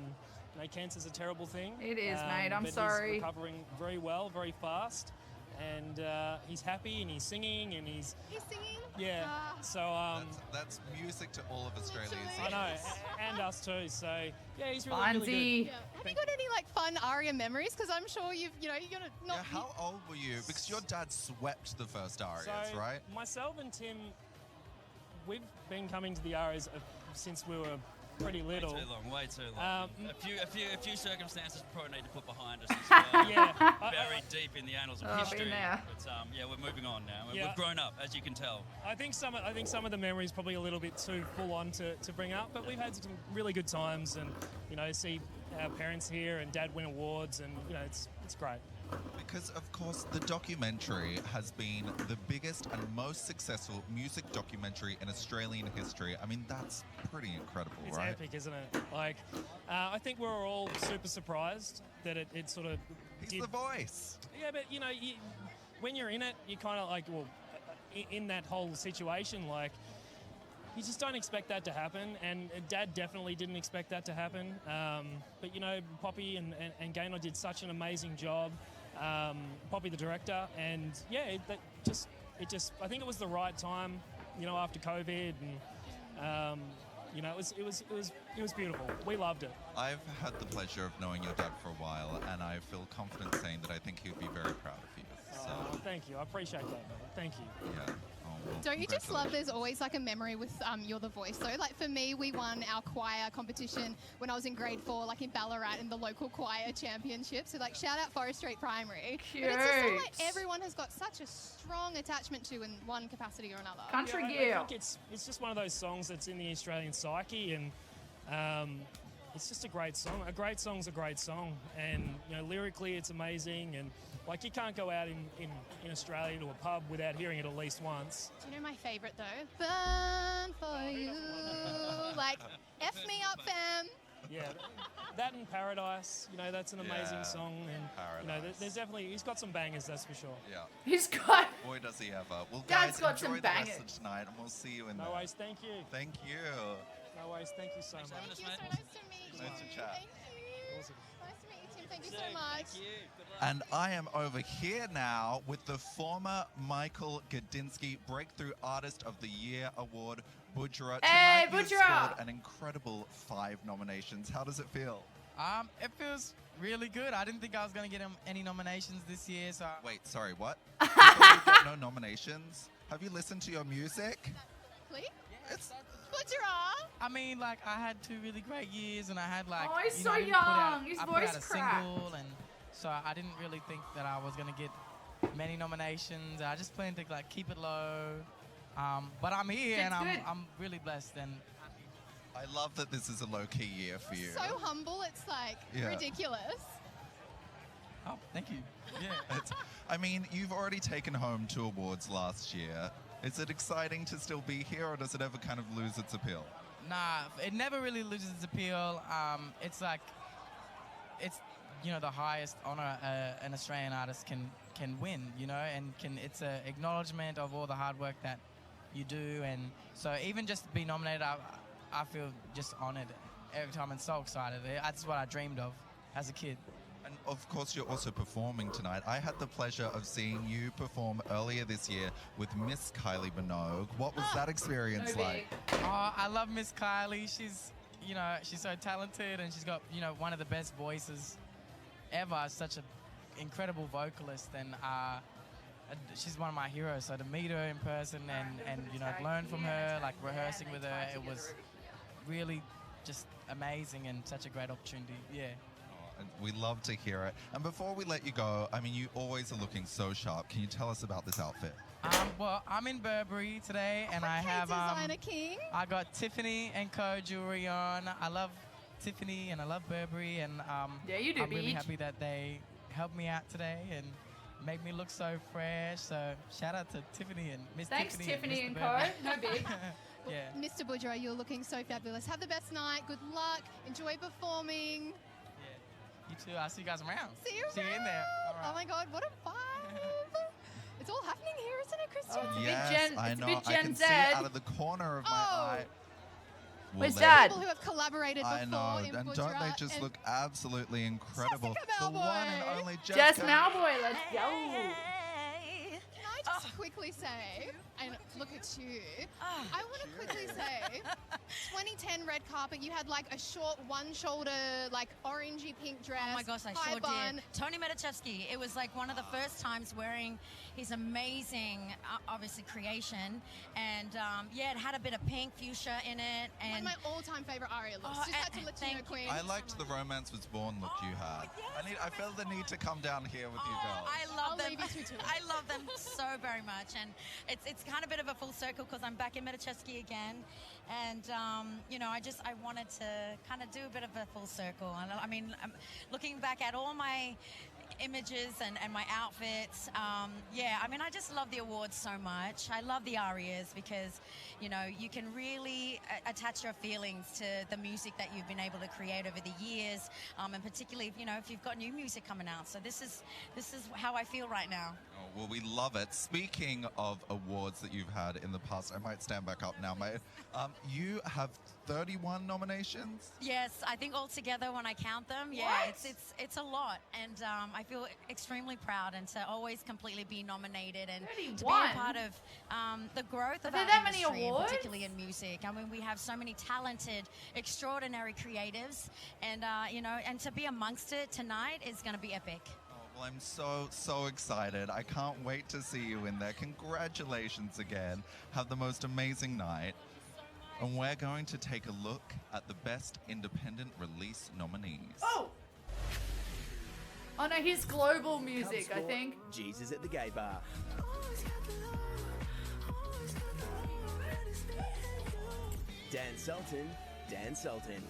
you know, cancer's a terrible thing. It is, mate. I'm but sorry. He's recovering very well, very fast, and he's happy, and he's singing, and he's singing. Yeah. So that's music to all of Australia's I know, ears. and us too. So yeah, he's really good. Yeah. Have you got any like fun Aria memories? Because I'm sure you're gonna not. Yeah, how old were you? Because your dad swept the first Arias, So right? myself and Tim, we've been coming to the Arias since we were pretty little. Way too long. A few circumstances probably need to put behind us as well. Yeah. Buried deep in the annals of Oh, history. been there. But yeah, we're moving on now. Yeah. We've grown up, as you can tell. I think some of the memories probably a little bit too full on to bring up, but we've had some really good times, and you know, see our parents here and Dad win awards, and you know, it's great. Because, of course, the documentary has been the biggest and most successful music documentary in Australian history. I mean, that's pretty incredible, It's right? epic, isn't it? Like, I think we're all super surprised that it sort of. He's the voice. Yeah, but you know, when you're in it, you kind of like, well, in that whole situation, like, you just don't expect that to happen, and Dad definitely didn't expect that to happen. But you know, Poppy and Gaynor did such an amazing job. Poppy, the director, and yeah, it just I think it was the right time, you know, after COVID, and you know, it was beautiful. We loved it. I've had the pleasure of knowing your dad for a while, and I feel confident saying that I think he would be very proud of you. So, Thank you. I appreciate that, man. Thank you. yeah. Oh Don't you just love there's always like a memory with You're the Voice though? Like for me, we won our choir competition when I was in grade 4, like in Ballarat in the local choir championship. So like shout out Forest Street Primary. Cute. But it's a song like everyone has got such a strong attachment to in one capacity or another. Country I Girl. think it's just one of those songs that's in the Australian psyche, and it's just a great song. A great song's a great song, and you know lyrically it's amazing, and like you can't go out in Australia to a pub without hearing it at least once. Do you know my favourite though? Burn for you. Like, F me up, fam. Yeah, that and Paradise, you know, that's an amazing Yeah, song, and you know, Paradise. there's definitely he's got some bangers, that's for sure. Yeah. He's got. Boy, does he ever. Well, Dad's guys, got enjoy some the bangers. rest of tonight, and we'll see you in No there. worries, thank you. Thank you. No worries, thank you so much. Thank you, so nice to meet you. Nice to chat. Thank you. Awesome. Nice to meet you, Tim. Thank you so much. And I am over here now with the former Michael Gudinski Breakthrough Artist of the Year Award, Budra. Hey, Tonight you Budra! scored an incredible 5 nominations. How does it feel? It feels really good. I didn't think I was going to get any nominations this year, so... Wait, sorry, what? You thought you got no nominations? Have you listened to your music? Please? It's... Budra! I mean, like, I had 2 really great years, and I had, like... Oh, he's you know, so I didn't put out- young. His I put voice out a cracked. single, and so I didn't really think that I was going to get many nominations. I just planned to, like, keep it low. But I'm here, and That's good. I'm really blessed, and... I love that this is a low-key year for you. So humble, it's like Yeah. ridiculous. Oh, thank you. Yeah. I mean, you've already taken home 2 awards last year. Is it exciting to still be here, or does it ever kind of lose its appeal? Nah, it never really loses its appeal. It's like, it's, you know, the highest honor an Australian artist can win, you know, and it's an acknowledgement of all the hard work that you do. And so even just to be nominated, I feel just honored every time and so excited. That's what I dreamed of as a kid. And of course, you're also performing tonight. I had the pleasure of seeing you perform earlier this year with Miss Kylie Minogue. What was that experience like? Oh, I love Miss Kylie. She's, you know, she's so talented, and she's got, you know, one of the best voices ever. Such an incredible vocalist, and she's one of my heroes. So to meet her in person and you know, learn from her, like rehearsing with her, it was really just amazing and such a great opportunity. Yeah. And we love to hear it. And before we let you go, I mean, you always are looking so sharp. Can you tell us about this outfit? Well, I'm in Burberry today, and I have Designer King. I got Tiffany & Co. jewelry on. I love Tiffany and I love Burberry, and Yeah, you do, I'm really Beach. happy that they helped me out today and made me look so fresh. So shout out to Tiffany and Miss Thanks, Tiffany Tiffany Mr. and Co. Burberry. No big. Yeah. Mr. Budra, you're looking so fabulous. Have the best night. Good luck. Enjoy performing. You too. I'll see you guys around. See you See you in there. All right. Oh my God, what a vibe. It's all happening here, isn't it, Christian? Yes, I know. I can see it out of the corner of my eye. Where's Well, Dad? People who have collaborated before I know, in and Budra don't they just and look absolutely incredible? The one and only Jess Jessica. Malboy, let's go. Can I just quickly say, and look at you, I want to quickly say, 2010 red carpet, you had like a short one-shoulder, like orangey pink dress. Oh my gosh, I high sure bun. did. Tony Medichevsky, it was like one of the first times wearing his amazing, obviously, creation. And yeah, it had a bit of pink fuchsia in it. And One of my all-time favorite aria looks. Just had to let you know, Queen. I liked the Romance Was Born look you had. I felt the need to come down here with you girls. I love I'll them. leave you two to it. I love them so very much, and it's kind of a bit of a full circle because I'm back in Medichevsky again, and you know, I wanted to kind of do a bit of a full circle. And I mean, I'm looking back at all my images and my outfits, yeah, I mean, I just love the awards so much. I love the arias because, you know, you can really attach your feelings to the music that you've been able to create over the years, and particularly, you know, if you've got new music coming out. So this is how I feel right now. Oh, well, we love it. Speaking of awards that you've had in the past, I might stand back up now, mate. You have 31 nominations? Yes, I think altogether when I count them, yeah, it's a lot, and I feel extremely proud and to always completely be nominated and to be a part of the growth of Are there our that many industry, and awards? particularly in music. I mean, we have so many talented, extraordinary creatives, and you know, and to be amongst it tonight is going to be epic. Well, I'm so excited. I can't wait to see you in there. Congratulations again. Have the most amazing night. And we're going to take a look at the Best Independent Release nominees. Oh no, here's global music, I think. Jesus at the Gay Bar. Dan Sultan, Dan Sultan.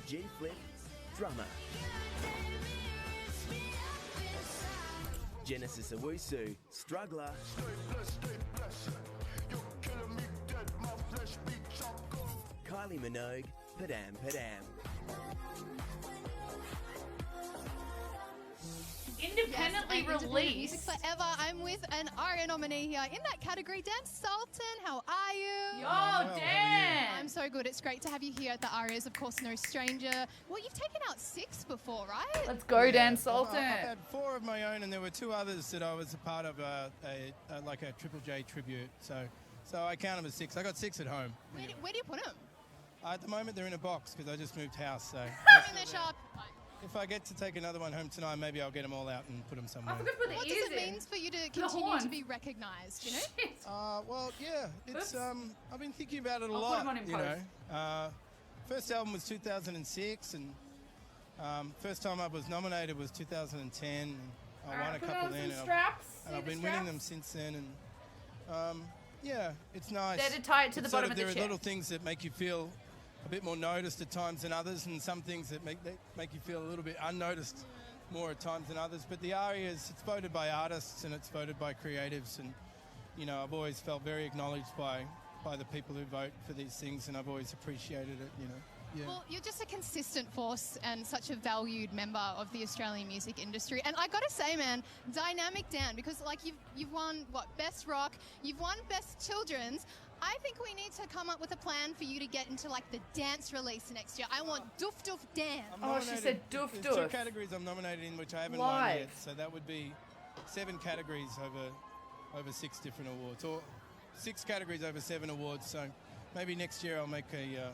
G-Flip, Drummer. Genesis Owusu, Struggler. Kylie Minogue, Padam Padam. Independently Yes, independent released. music forever. I'm with an ARIA nominee here in that category. Dan Sultan, how are you? Yo, Dan! I'm so good. It's great to have you here at the ARIAs. Of course, no stranger. Well, you've taken out 6 before, right? Let's go, Dan Sultan. I've had 4 of my own, and there were 2 others that I was a part of like a Triple J tribute. So I count them as 6. I got 6 at home. Where do you put them? At the moment, they're in a box because I just moved house. So In the shop. if I get to take another one home tonight, maybe I'll get them all out and put them somewhere. What does it mean for you to continue to be recognised, you know? Well, yeah, it's I've been thinking about it a I'll lot. put 'em on in you know, first album was 2006, and first time I was nominated was 2010. And I won a couple then, and I've been winning them since then. And yeah, it's nice. They're to tie it to the It's bottom of the There are chest. little things that make you feel a bit more noticed at times than others, and some things that make you feel a little bit unnoticed more at times than others. But the ARIAs, it's voted by artists and it's voted by creatives, and you know, I've always felt very acknowledged by the people who vote for these things, and I've always appreciated it. You know. Yeah. Well, you're just a consistent force and such a valued member of the Australian music industry. And I gotta say, man, dynamic Dan, because like you've won Best Rock, you've won Best Children's. I think we need to come up with a plan for you to get into like the dance release next year. I want Doof Doof Dan. Oh, she said Doof There's 2 Doof. categories I'm nominated in which I haven't won Live. yet, so that would be 7 categories over 6 different awards, or 6 categories over 7 awards. So maybe next year I'll make a.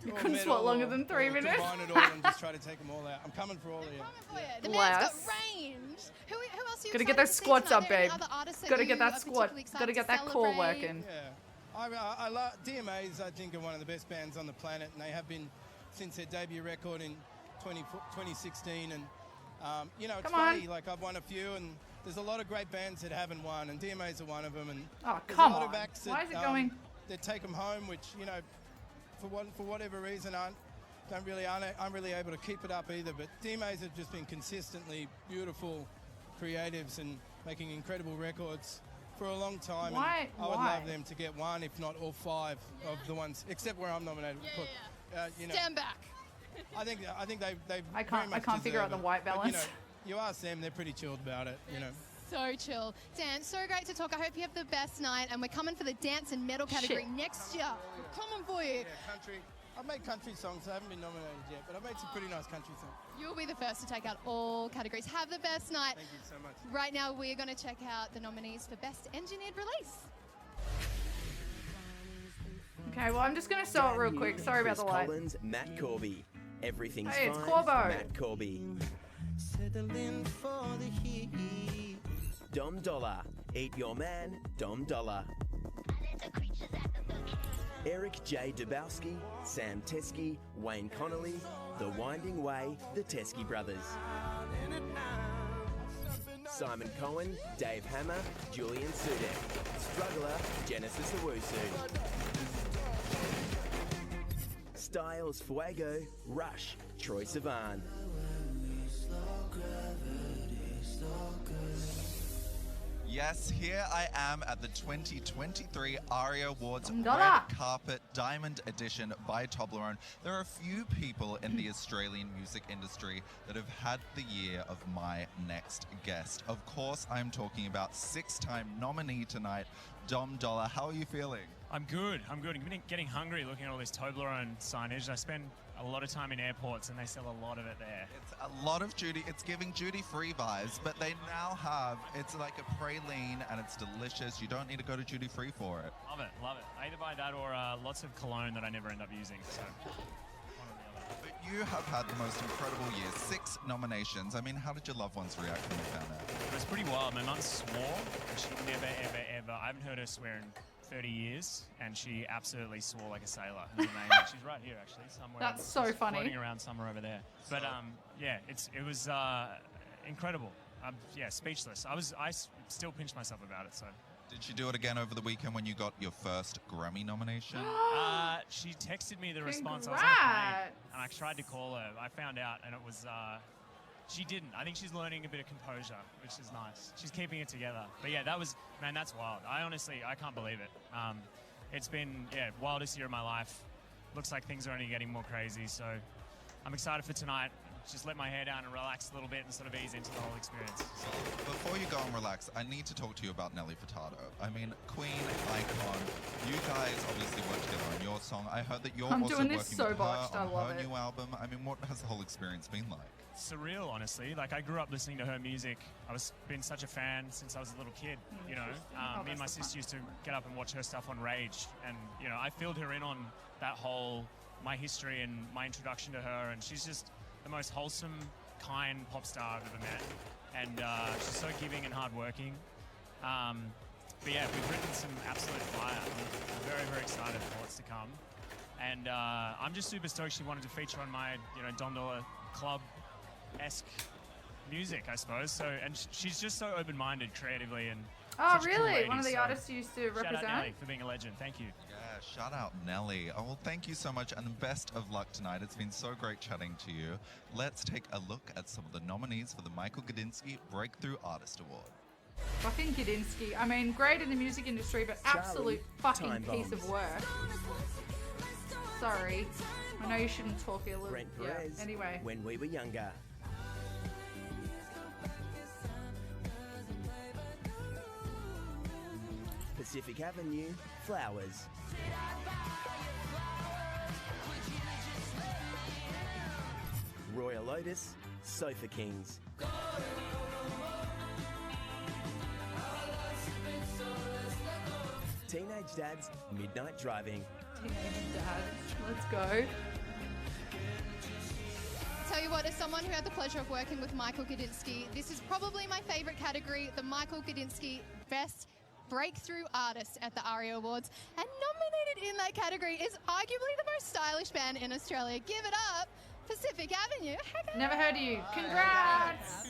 You or couldn't medal squat longer or- than 3 or minutes. Combine it all and just try to take them all out. I'm coming for all of you. The man's got range. Who else are you Gotta excited get those to see squats tonight? up, Are there any babe. other artists that Gotta you get that are squat. particularly excited Gotta get to that core celebrate? working. Yeah. I love DMAs. I think are one of the best bands on the planet, and they have been since their debut record in 2016. And you know, it's Come on. funny. Like I've won a few, and there's a lot of great bands that haven't won, and DMAs are one of them. And Oh, there's come a lot of on. acts that, Why is it going? That take them home, which you know, for whatever reason aren't really able to keep it up either. But DMAs have just been consistently beautiful creatives and making incredible records for a long time. Why- And I would why? love them to get 1, if not all 5 of the ones, except where I'm nominated. You know, Stand back. I think they've. I can't figure out the white But, balance. you ask them; they're pretty chilled about it. You know. So chill. Dan, so great to talk. I hope you have the best night. And we're coming for the dance and metal category Shit. next year. We're coming for you. Yeah, country. I've made country songs. I haven't been nominated yet, but I've made some pretty nice country songs. You'll be the first to take out all categories. Have the best night. Thank you so much. Right now, we're going to check out the nominees for Best Engineered Release. Okay, well, I'm just going to sell it real quick. Sorry about Chris the light. Collins, Matt Corby. Everything's Hey, it's fine. Corbo. Matt Corby. Settling for the heat. Dom Dollar. Eat Your Man, Dom Dollar. Eric J. Dubowski, Sam Teskey, Wayne Connolly, The Winding Way, The Teskey Brothers. Simon Cohen, Dave Hammer, Julian Sudek. Struggler, Genesis Owusu. Styles Fuego, Rush, Troye Sivan. Yes, here I am at the 2023 ARIA Awards $1. Red Carpet Diamond Edition by Toblerone. There are a few people in the Australian music industry that have had the year of my next guest. Of course, I'm talking about 6-time nominee tonight, Dom Dollar. How are you feeling? I'm good. I'm getting hungry looking at all this Toblerone signage. I spend a lot of time in airports and they sell a lot of it there. It's a lot of it's giving duty-free vibes, but they now have, it's like a praline and it's delicious. You don't need to go to duty-free for it. Love it, love it. I either buy that or lots of cologne that I never end up using. So one or the other. But You have had the most incredible year, 6 nominations. I mean, how did your loved ones react when you found out? It was pretty wild. My mum swore. She never, ever, ever. I haven't heard her swear in 30 years, and she absolutely swore like a sailor. It was amazing. She's right here, actually, somewhere. That's so She's funny. Floating around somewhere over there. But yeah, it was incredible. Yeah, speechless. I still pinch myself about it. So. Did she do it again over the weekend when you got your first Grammy nomination? She texted me the response. I was on a plane, and I tried to call her. I found out, and it was. She didn't. I think she's learning a bit of composure, which is nice. She's keeping it together. But yeah, man, that's wild. I can't believe it. It's been, wildest year of my life. Looks like things are only getting more crazy. So I'm excited for tonight. Just let my hair down and relax a little bit and sort of ease into the whole experience. So before you go and relax, I need to talk to you about Nelly Furtado. I mean, Queen, icon. You guys obviously worked together on your song. I heard that you're also working with her on her new album. I mean, what has the whole experience been like? Surreal, honestly. Like, I grew up listening to her music. Been such a fan since I was a little kid, you know. Me and my sister used to get up and watch her stuff on Rage. And, you know, I filled her in on that whole, my history and my introduction to her. And she's just the most wholesome, kind pop star I've ever met. And she's so giving and hardworking. But yeah, we've written some absolute fire. I'm very, very excited for what's to come. And I'm just super stoked she wanted to feature on my, you know, Dom Dollar Club-esque music, I suppose. So, and she's just so open-minded creatively and. Oh, really? One of the artists you used to represent? Shout out Nelly for being a legend. Thank you. Yeah, shout out Nelly. Oh, well, thank you so much, and best of luck tonight. It's been so great chatting to you. Let's take a look at some of the nominees for the Michael Gudinski Breakthrough Artist Award. Fucking Gudinski. I mean, great in the music industry, but absolute fucking piece of work. Sorry. I know you shouldn't talk a little. Brent Perez, anyway. When We Were Younger. Pacific Avenue, Flowers. Royal Lotus, Sofa Kings. Teenage Dad's Midnight Driving. Teenage Dads. Let's go. Tell you what, as someone who had the pleasure of working with Michael Gudinski, this is probably my favorite category, the Michael Gudinski Best Breakthrough Artist at the ARIA Awards. And nominated in that category is arguably the most stylish band in Australia. Give it up, Pacific Avenue. Never heard of you. Congrats!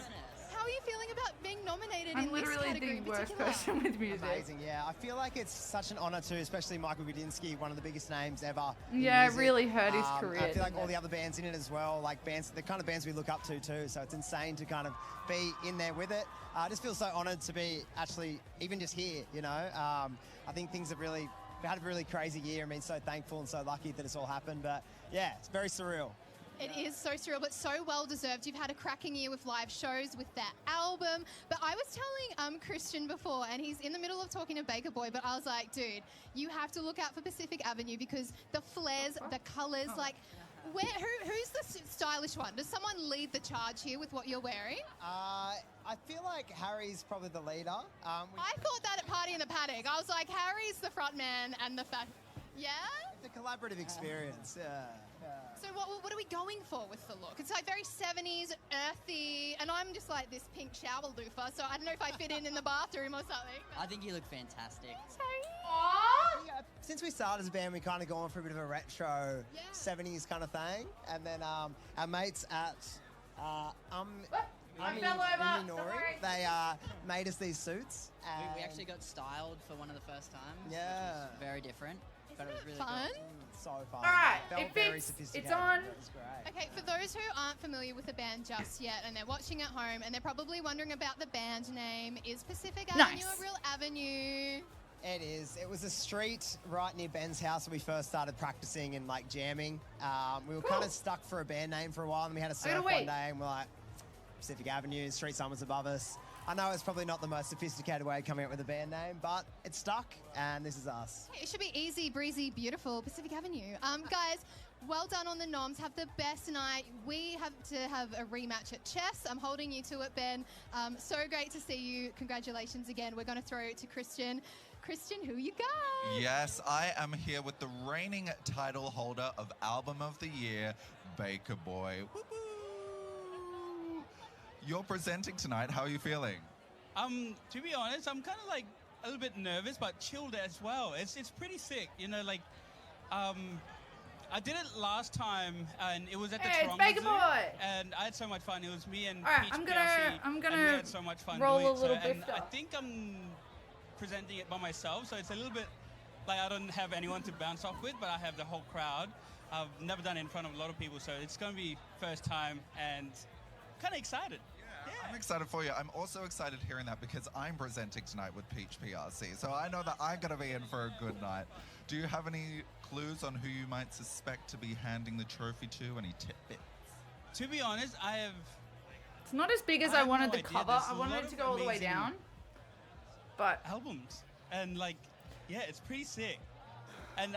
How are you feeling about being nominated I'm in this literally category the in worst particular? person with music. Amazing, yeah. I feel like it's such an honour too, especially Michael Gudinski, one of the biggest names ever. Yeah, it really hurt his career. I feel like all the other bands in it as well, like bands, the kind of bands we look up to too. So it's insane to kind of be in there with it. I just feel so honoured to be actually even just here. You know, I think things have really had a really crazy year. I mean, so thankful and so lucky that it's all happened. But yeah, it's very surreal. It is so surreal, but so well deserved. You've had a cracking year with live shows, with that album. But I was telling Christian before, and he's in the middle of talking to Baker Boy, but I was like, dude, you have to look out for Pacific Avenue because the flares, the colours, like, who's the stylish one? Does someone lead the charge here with what you're wearing? I feel like Harry's probably the leader. I thought that at Party in the Paddock. I was like, Harry's the front man and the yeah? It's a collaborative experience, yeah. So what are we going for with the look? It's like very 70s, earthy, and I'm just like this pink shower loofah, so I don't know if I fit in the bathroom or something. I think you look fantastic. Yeah, since we started as a band, we kind of gone for a bit of a retro 70s kind of thing, and then our mates at they made us these suits. We actually got styled for one of the first times. Yeah. Which was very different. But it was really fun? Cool. So fun. All right, Felt it very fits. sophisticated. It's on. It was great. Okay, for those who aren't familiar with the band just yet and they're watching at home and they're probably wondering about the band name, is Pacific Avenue a real avenue? It is. It was a street right near Ben's house when we first started practicing and like jamming. We were kind of stuck for a band name for a while, and we had a surf one day and we're like, Pacific Avenue, street sign was above us. I know it's probably not the most sophisticated way of coming up with a band name, but it's stuck, and this is us. It should be easy, breezy, beautiful, Pacific Avenue. Guys, well done on the noms. Have the best night. We have to have a rematch at chess. I'm holding you to it, Ben. So great to see you. Congratulations again. We're going to throw it to Christian. Christian, who you got? Yes, I am here with the reigning title holder of Album of the Year, Baker Boy. Woo-hoo! You're presenting tonight. How are you feeling? To be honest, I'm kind of like a little bit nervous, but chilled as well. It's pretty sick, you know. Like, I did it last time, and it was at the Toronto Baker Zoo, Boy. and I had so much fun. It was me and Alright, Peach I'm PRC, and we gonna had so much fun roll doing a it. little And I bifter. think I'm presenting it by myself, so it's a little bit like I don't have anyone to bounce off with, but I have the whole crowd. I've never done it in front of a lot of people, so it's going to be first time and kind of excited. I'm excited for you. I'm also excited hearing that because I'm presenting tonight with Peach PRC, so I know that I'm going to be in for a good night. Do you have any clues on who you might suspect to be handing the trophy to? Any tidbits? To be honest, I have... It's not as big as I have wanted no the idea. cover. There's I a wanted lot it to of go all the way amazing down. But albums and like, yeah, it's pretty sick. And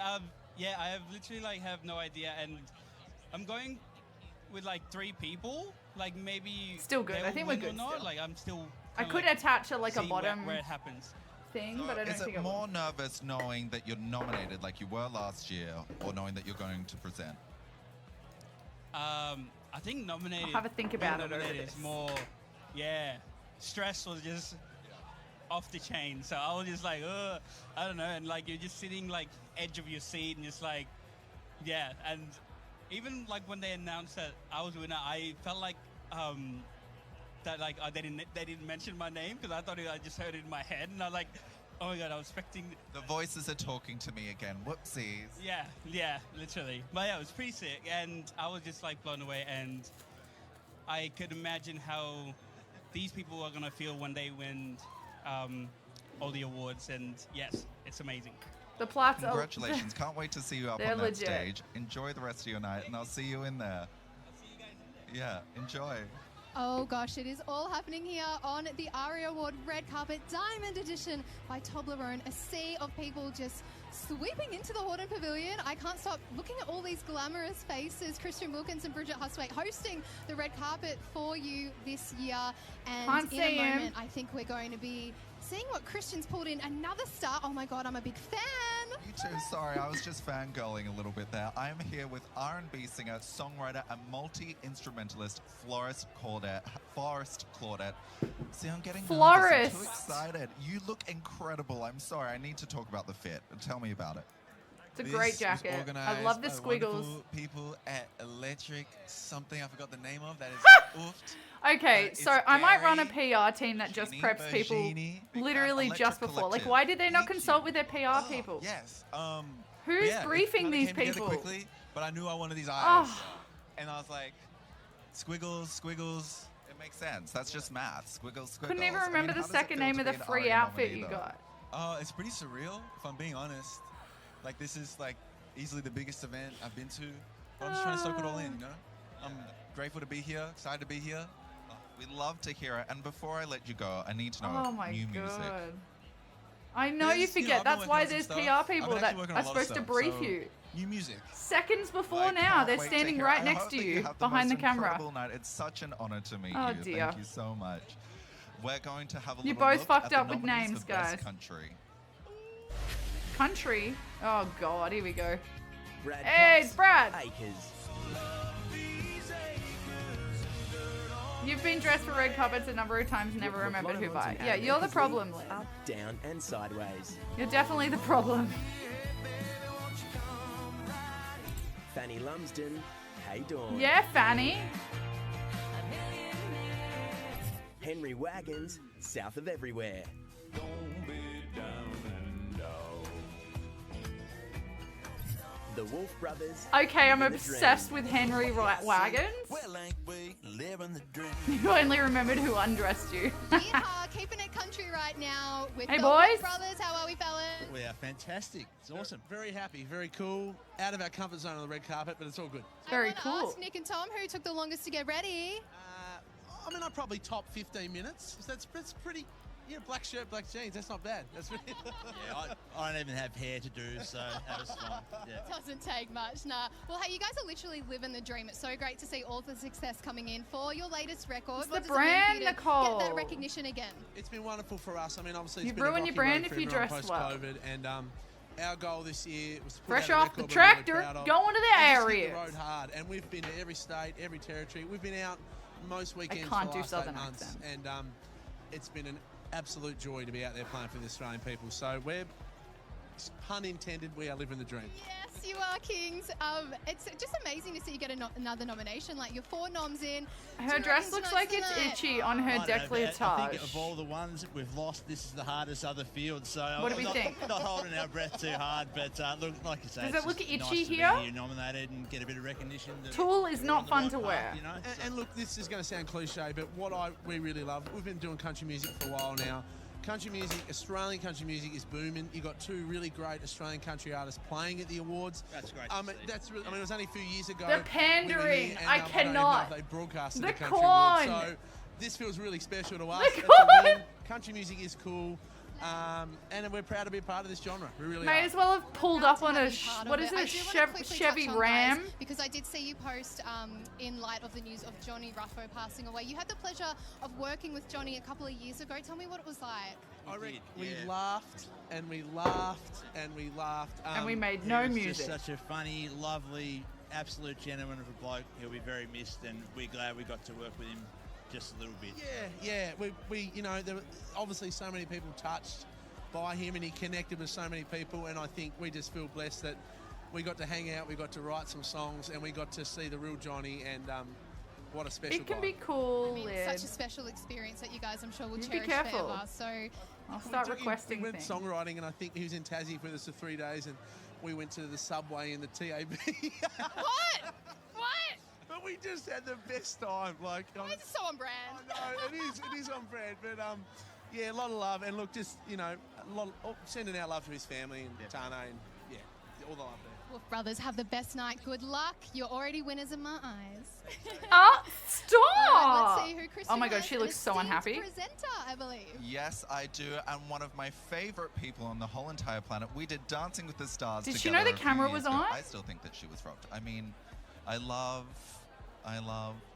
yeah, I have literally like have no idea, and I'm going with like 3 people. Like maybe Still good. they'll I think we're win or good not. still. Like I'm still. I kinda, could like, attach a seeing bottom where it happens. thing, but I don't Is think it I will. more nervous knowing that you're nominated like you were last year, or knowing that you're going to present? I think nominated. I'll have a think about it nominated over is this. more, yeah. Stress was just off the chain, so I was just like, I don't know, and like you're just sitting like edge of your seat and just like, yeah, and even like when they announced that I was winner, I felt like that like they didn't mention my name because I thought I just heard it in my head, and I like, oh my god, I was expecting. The voices are talking to me again. Whoopsies. Yeah, literally. But yeah, it was pretty sick, and I was just like blown away, and I could imagine how these people are gonna feel when they win all the awards, and yes, it's amazing. The plats Congratulations. Can't wait to see you up They're on that legit. stage. Enjoy the rest of your night, and I'll see you in there. Yeah, enjoy. Oh gosh, it is all happening here on the ARIA Award Red Carpet Diamond Edition by Toblerone. A sea of people just sweeping into the Horton Pavilion. I can't stop looking at all these glamorous faces. Christian Wilkins and Bridget Hustwaite hosting the red carpet for you this year. And Can't in a see him. moment, I think we're going to be seeing what Christian's pulled in. Another star. Oh my God, I'm a big fan. Me too. Sorry, I was just fangirling a little bit there. I am here with R&B singer, songwriter, and multi-instrumentalist Forrest Claudette. See, I'm getting nervous. I'm too excited. You look incredible. I'm sorry. I need to talk about the fit. Tell me about it. It's a great jacket. I love the squiggles. People at Electric something I forgot the name of. That is oofed. Okay, so I might run a PR team that just preps people literally Electric just before. Like, Collective. why did they not consult with their PR people? Yes. Who's yeah, briefing it kinda these came together people? Quickly, but I knew I wanted these eyes, Oh. and I was like, squiggles. It makes sense. That's just math. Squiggles. Couldn't even remember the second name of the free outfit you got. It's pretty surreal, if I'm being honest. Like, this is like easily the biggest event I've been to. But I'm just trying to soak it all in, you know? I'm grateful to be here, excited to be here. We love to hear it. And before I let you go, I need to know Oh my new God. music. I know you There's, you know, forget. I've been That's working why on some there's stuff. PR I've people been that actually working on are a lot of supposed to stuff, brief so you. New music. Seconds before I now, can't they're wait to standing hear it. right I next hope to that you, have the behind the most camera. incredible night. It's such an honor to meet Oh, you. dear. Thank you so much. We're going to have a You little both look fucked at the up with nominees names, for Best guys. Country. Country? Oh God, here we go. Brad Hey, Cox, it's Brad. Acres. You've been dressed for red carpets a number of times, never remembered who by. Yeah, And you're the Acres problem, lead, Lynn. Up, down, and sideways. You're definitely the problem. Fanny Lumsden, Hey Dawn. Yeah, Fanny. Henry Wagons, South of Everywhere. The Wolf Brothers. Okay, I'm Living the obsessed Dream. with Henry Wagons. You only remembered who undressed you. Yeehaw, keeping it country right now with Hey, the boys. Wolf Brothers. How are we, fellas? We are fantastic. It's awesome. Very happy, very cool. Out of our comfort zone on the red carpet, but it's all good. Very I wanna ask Nick and Tom, who took the longest to get ready? I mean, I probably top 15 minutes. That's pretty Yeah, black shirt, black jeans. That's not bad. That's really. Yeah, I don't even have hair to do, so that was fun. Yeah. Doesn't take much, nah. Well, hey, you guys are literally living the dream. It's so great to see all the success coming in for your latest record. It's What the does it mean for brand, you to Nicole. Get that recognition again. It's been wonderful for us. I mean, obviously, You it's been a ruin your rocky brand road if for you everyone dress well. post-COVID, and our goal this year was to put Fresh out a off the record we're really tractor, proud of going to the and just hit areas. the road hard, and we've been to every state, every territory. We've been out most weekends can't for do the last 8 southern months, accent. and it's been an absolute joy to be out there playing for the Australian people. So we're, pun intended, we are living the dream. Yes, you are, Kings. It's just amazing to see you get another nomination. Like, you're 4 noms in. Her 2 dress recognized looks like it's tonight. itchy on her I don't know, but I décolletage. think of all the ones that we've lost, this is the hardest other field. So What do we I'm think? not holding our breath too hard, but look, like you say, Does it's it look just itchy nice to be here? here nominated and get a bit of recognition. that Tulle is we're not on the fun right to path, wear. You know? And look, this is going to sound cliche, but what we really love, we've been doing country music for a while now. Country music, Australian country music is booming. You got 2 really great Australian country artists playing at the awards. That's great. That's really, I mean, it was only a few years ago. The we were pandering, here, and, I don't even know cannot. if they broadcasted The the country corn. awards. So this feels really special to us. The It's a corn. win. Country music is cool. And we're proud to be a part of this genre. We really May are. as well have pulled up on a, Part of what is I it, do wanna quickly Chevy touch on, Ram? guys, because I did see you post in light of the news of Johnny Ruffo passing away. You had the pleasure of working with Johnny a couple of years ago. Tell me what it was like. We laughed and we laughed and we laughed. And we made He no was music. Just such a funny, lovely, absolute gentleman of a bloke. He'll be very missed, and we're glad we got to work with him just a little bit. Yeah. We you know, there were obviously so many people touched by him, and he connected with so many people, and I think we just feel blessed that we got to hang out, we got to write some songs, and we got to see the real Johnny, and what a special It can guy. be cool, I mean, Lib. such a special experience that you guys, I'm sure, will You be cherish careful. forever. So I'll start We requesting went things. songwriting, and I think he was in Tassie with us for 3 days, and we went to the Subway in the TAB. What? But we just had the best time. Like, It's so on brand. I know, it is on brand, but yeah, a lot of love, and look, just, you know, sending our love to his family and Tane, and yeah, all the love there. Wolf Brothers, have the best night. Good luck. You're already winners in my eyes. Stop! All right, let's see who Kristen Oh my God, has, she an looks so esteemed unhappy. Presenter, I believe. Yes, I do. And one of my favorite people on the whole entire planet. We did Dancing with the Stars Did she together know the a few camera years was ago. on? I still think that she was robbed. I mean, I love,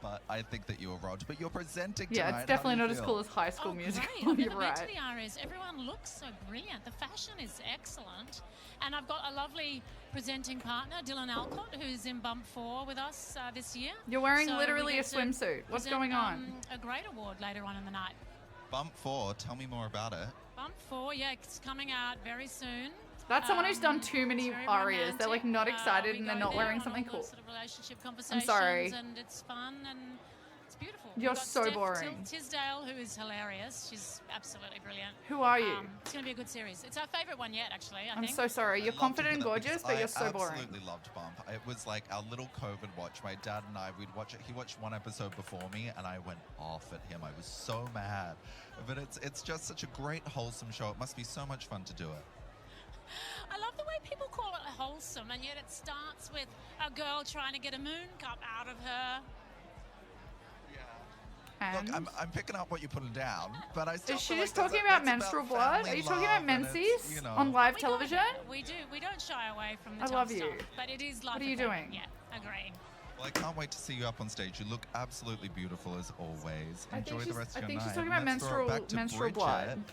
but I think that you were robbed. But you're presenting tonight. Yeah, it's definitely not as cool as High School Musical. Great. I've You're never been to right. the Arias. Everyone looks so brilliant. The fashion is excellent. And I've got a lovely presenting partner, Dylan Alcott, who's in Bump 4 with us this year. You're wearing So literally we a get to swimsuit. What's present, going on? A great award later on in the night. Bump 4, tell me more about it. Bump 4, yeah, it's coming out very soon. That's someone who's done too many it's very arias. They're like not romantic. excited We and they're go not there wearing on something all cool. the sort of relationship I'm conversations, sorry. and it's fun and it's beautiful. You're We've got so Steph boring. Tisdale, who is hilarious. She's absolutely brilliant. Who are you? It's going to be a good series. It's our favourite one yet, actually. I I'm think. so sorry. You're I'd love to confident hear and that gorgeous, because but you're so I boring. absolutely loved Bump. It was like our little COVID watch. My dad and I, we'd watch it. He watched one episode before me, and I went off at him. I was so mad. But it's just such a great, wholesome show. It must be so much fun to do it. I love the way people call it wholesome, and yet it starts with a girl trying to get a moon cup out of her. Look, I'm picking up what you're putting down, but I still Is she feel just like talking that's about menstrual blood? family Are you talking love about and it's, menses you know. on live We television? We do. We don't shy away from the I tough love you. stuff, but it is life. What are you affirming. doing? Yeah, agree. Well, I can't wait to see you up on stage. You look absolutely beautiful as always. I think Enjoy the she's- rest I of your think night. she's talking about Let's throw it back to menstrual Bridget. blood.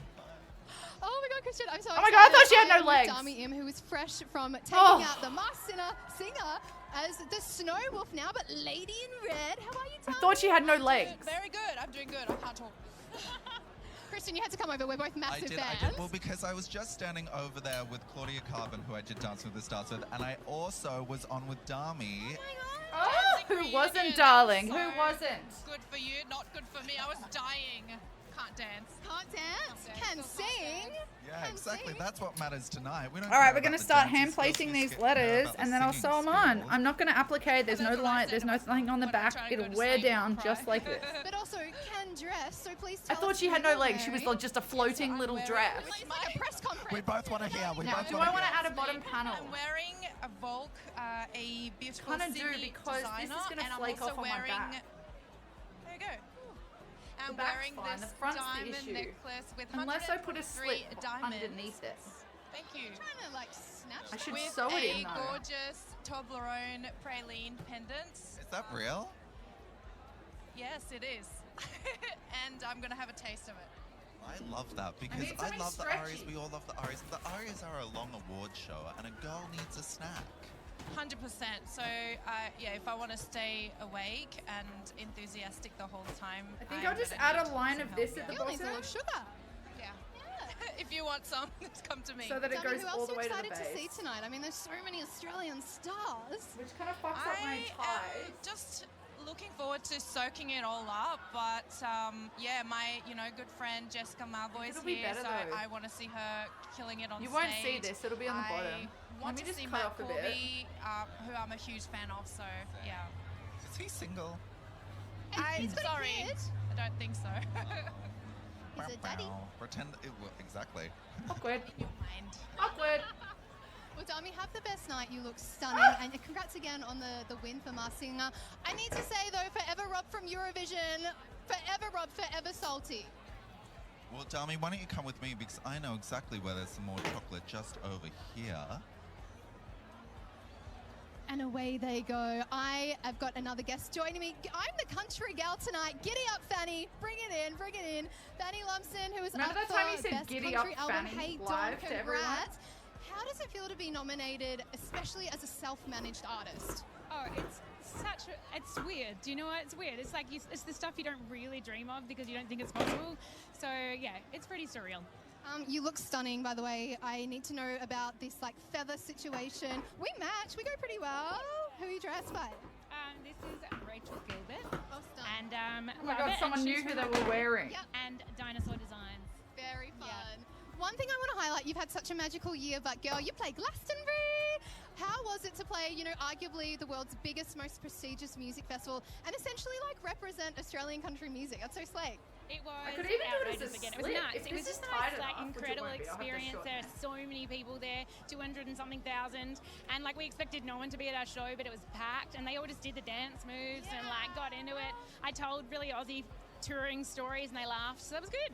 Oh my God, Christian, I'm so Oh my excited. God, I thought she had no I am with legs. Dami Im, who is fresh from taking Oh. out the Masked Singer as the Snow Wolf now, but Lady in Red. How are you, I Dami? thought she had no legs. Very good. I'm doing good. I can't talk. Kristen, you had to come over. We're both I massive did. fans. Well, because I was just standing over there with Claudia Carbon, who I did Dancing with the Stars with, and I also was on with Dami. Oh, who wasn't, darling? Who wasn't? Good for you, not good for me. I was dying. Can't dance. Can't dance. Can sing. Yeah, exactly. That's what matters tonight. We don't All right, care we're about going to the start dancing hand skills, placing we these care letters about the and then I'll singing sew them on. skills. I'm not going to applique. There's no light. There's nothing on the back. It'll wear down just like this. But also can dress, so please I tell thought us she who had no you're legs. She was wearing. like just a floating little dress. It's like a press conference. We both want to hear. We Now, both do want I want to to add a bottom panel? I'm wearing a Volk, a beautiful Kinda do, Sydney because this designer, is gonna and I'm flake also off on my wearing. back. There you go. The back's wearing fine, this the front's the diamond issue. necklace with Unless I put a 123 slip diamonds. underneath it. Thank you. Trying to like snatch I should with sew it in a though. gorgeous Toblerone praline pendant. Is that real? Yes, it is. And I'm going to have a taste of it. I love that because need I something love the stretchy. Arias. We all love the Arias. The Arias are a long award show, and a girl needs a snack. 100%. So, yeah, if I want to stay awake and enthusiastic the whole time, I think I'll just add a line of this at the Girl needs a bottom little sugar. Yeah. If you want some, come to me. so that it Tell me goes who all else the you're way to the excited to see base. tonight. I mean, there's so many Australian stars. Which kind of fucks up my ties. Just looking forward to soaking it all up, but yeah, my good friend Jessica Marboy's It'll be here, better so though. I want to see her killing it on You stage. won't see this, it'll be on the bottom. I want Let me to just see cut Matt off a bit. Corby, who I'm a huge fan of. So yeah. Is he single? He's got a Sorry, kid. I don't think so. He's a daddy. Pretend it will exactly. Awkward. In your mind. Awkward. Well, Dami, have the best night. You look stunning. And congrats again on the win for Masked Singer. I need to say, though, forever Rob from Eurovision. Forever Rob, forever salty. Well, Dami, why don't you come with me because I know exactly where there's some more chocolate just over here. And away they go. I have got another guest joining me. I'm the country gal tonight. Giddy up, Fanny. Bring it in, bring it in. Fanny Lumsden, who was Remember up that time for you said Best Giddy Country Up, Album. Fanny, Hey, live Dawn, to everyone? congrats. How does it feel to be nominated, especially as a self-managed artist? Oh, it's weird. Do you know what? It's weird. It's like it's the stuff you don't really dream of because you don't think it's possible. So yeah, it's pretty surreal. You look stunning, by the way. I need to know about this like feather situation. We match. We go pretty well. Who are you dressed by? This is Rachel Gilbert. Oh, stunning. And Oh my god, someone knew who they were wearing. Yep. And Dinosaur Designs. Very fun. One thing I want to highlight, you've had such a magical year, but girl, you play Glastonbury. How was it to play, arguably the world's biggest, most prestigious music festival and essentially like represent Australian country music? That's so slay. It was I could even do it as a outrageous again. It slip. was nuts. If It was this is just tight nice, like enough, which it incredible won't be, I'll have to experience. shorten There are so many people there, 200 and something thousand, and like we expected no one to be at our show, but it was packed, and they all just did the dance moves and like got into it. I told really Aussie touring stories, and they laughed, so that was good.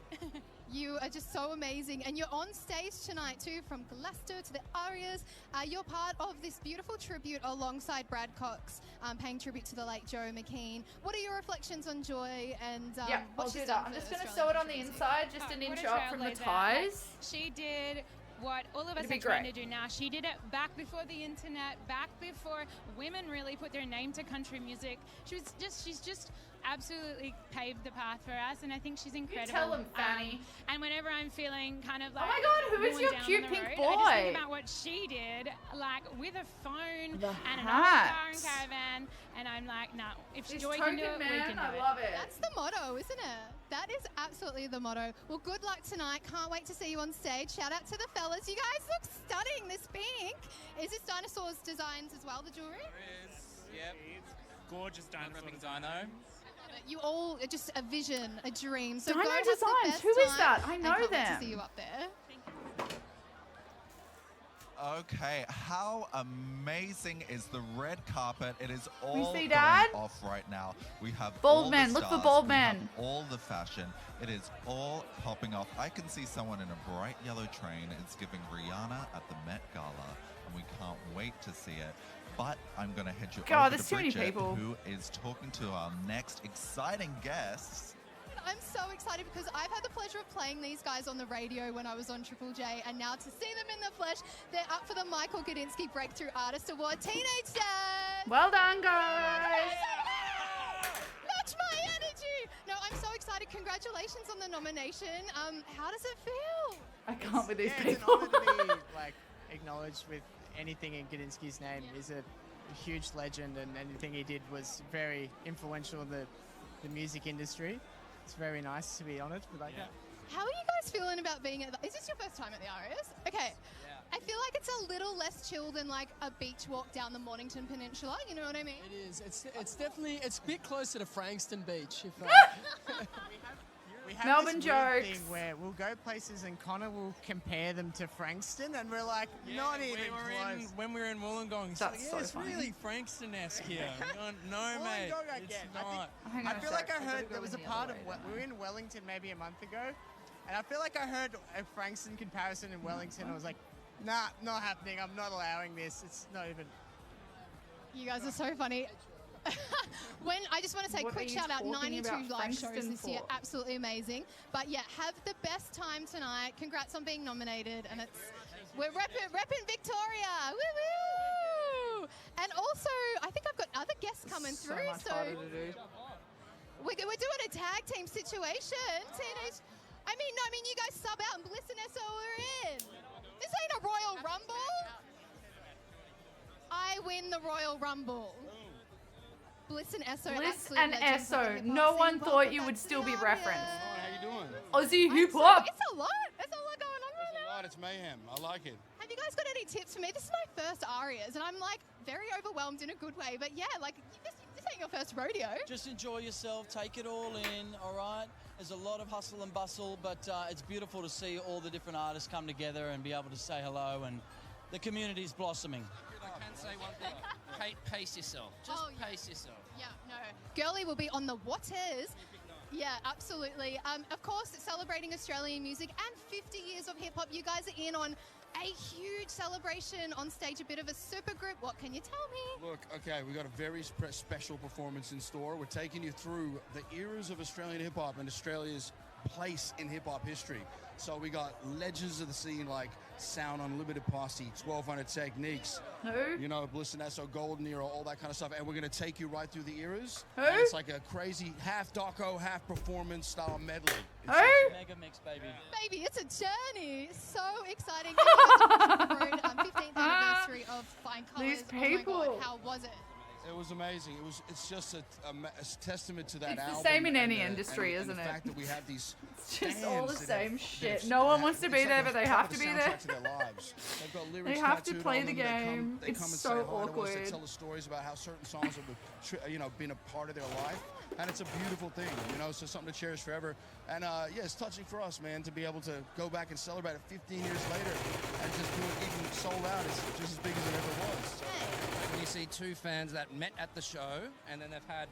You are just so amazing, and you're on stage tonight too, from Glasgow to the Arias. You're part of this beautiful tribute alongside Brad Cox, paying tribute to the late Joe McKean. What are your reflections on Joy and Yeah, what I'll she's do done that. I'm for just going to Australian sew it on the country music? inside, just an What inch a up from the trailblazer. ties. She did what all of us It'd are be trying great. to do now. She did it back before the internet, back before women really put their name to country music. She's just absolutely paved the path for us, and I think she's incredible. tell them, Fanny. And whenever I'm feeling kind of like, Oh my God, who is worn your down cute on the pink road, I just think boy? about what she did, like with a phone The and an old car and hats. caravan, and I'm like, no, if This Joy can do token it, we man, can do I it. love it. That's the motto, isn't it? That is absolutely the motto. Well, good luck tonight. Can't wait to see you on stage. Shout out to the fellas. You guys look stunning. This pink. Is this Dinosaur's designs as well, the jewelry? Yep. Gorgeous dinosaur Dino. You all are just a vision, a dream. So Dino go have the Designs, best who is time, that? I and know can't wait them. to see you up there. Okay, how amazing is the red carpet? It is all We see going Dad? off right now. We have Bald all man, the look for stars, bald we have man. all the fashion. It is all popping off. I can see someone in a bright yellow train. It's giving Rihanna at the Met Gala, and we can't wait to see it. But I'm going to head you God, over there's to too many Bridget, people. who is talking to our next exciting guest. I'm so excited because I've had the pleasure of playing these guys on the radio when I was on Triple J, and now to see them in the flesh, they're up for the Michael Gudinski Breakthrough Artist Award. Teenage Dad! Well done, guys. Match my energy! No, I'm so excited. Congratulations on the nomination. How does it feel? I can't with these It's an people. honor to be acknowledged with anything in Gudinski's name. He's a huge legend, and anything he did was very influential in the music industry. It's very nice to be honoured with that. How are you guys feeling about being at the... Is this your first time at the Arias? Okay. I feel like it's a little less chill than like a beach walk down the Mornington Peninsula, you know what I mean? It is. It's definitely, it's a bit closer to Frankston Beach. If, We have We have Melbourne this weird jokes. thing where we'll go places and Connor will compare them to Frankston, and we're like, not even close. When we were in Wollongong, That's yeah, so it's funny. really Frankston-esque here. no, mate, Wollongong it's again. not. I feel like I heard there was a part of we were in Wellington maybe a month ago, and I feel like I heard a Frankston comparison in Wellington. I was like, nah, not happening. I'm not allowing this. It's not even. You guys are so funny. When I just want to say, What quick are you shout out, talking 92 about live shows Frankston this year, for? absolutely amazing. But yeah, have the best time tonight. Congrats on being nominated, and we're repping Victoria. Woo woo! And also, I think I've got other guests coming So through. much harder to do. We're doing a tag team situation. Teenage. I mean, you guys sub out and Bliss and SO are in. This ain't a Royal Rumble. I win the Royal Rumble. Bliss and SO. Bliss absolute and legends of the Esso. hip-hop No scene. one Welcome thought you back would to still the be Aria. referenced. How you doing? Aussie hip So, hop. it's a lot. There's a lot going on right It's a now. lot. It's mayhem. I like it. Have you guys got any tips for me? This is my first Arias, and I'm like very overwhelmed in a good way. But yeah, like this ain't your first rodeo. Just enjoy yourself, take it all in, all right? There's a lot of hustle and bustle, but it's beautiful to see all the different artists come together and be able to say hello, and the community's blossoming. I can say one thing. Pace yourself. Just pace yourself. Yeah, no. Girlie will be on the waters. Yeah, absolutely. Of course, celebrating Australian music and 50 years of hip hop. You guys are in on a huge celebration on stage, a bit of a super group. What can you tell me? Look, okay, we got a very special performance in store. We're taking you through the eras of Australian hip hop and Australia's place in hip hop history. So we got legends of the scene like Sound Unlimited Posse, 1200 Techniques, Who? you know, Bliss and Esso, Golden Era, all that kind of stuff. And we're going to take you right through the eras. Who? And it's like a crazy half doco, half performance style medley. Who? Mega mix, baby. Baby, it's a journey. So exciting. 15th anniversary of Fine Colours. These Oh my people. God, how was it? It was amazing. It's just a testament to that It's the album. same in and any the- industry, and isn't the it? fact that we have these It's just all the stands that same have- shit. that No one have- wants to it's be like there, a but they part have of to the be soundtrack there. to their lives. They've got lyrics They have to tattooed play on the them. game. They It's come and so say hi to us. awkward. They tell us stories about how certain songs have been a part of their life, and it's a beautiful thing, you know. So something to cherish forever. And yeah, it's touching for us, man, to be able to go back and celebrate it 15 years later and just do it even sold out. It's just as big as it ever was. So. When you see two fans that met at the show and then they've had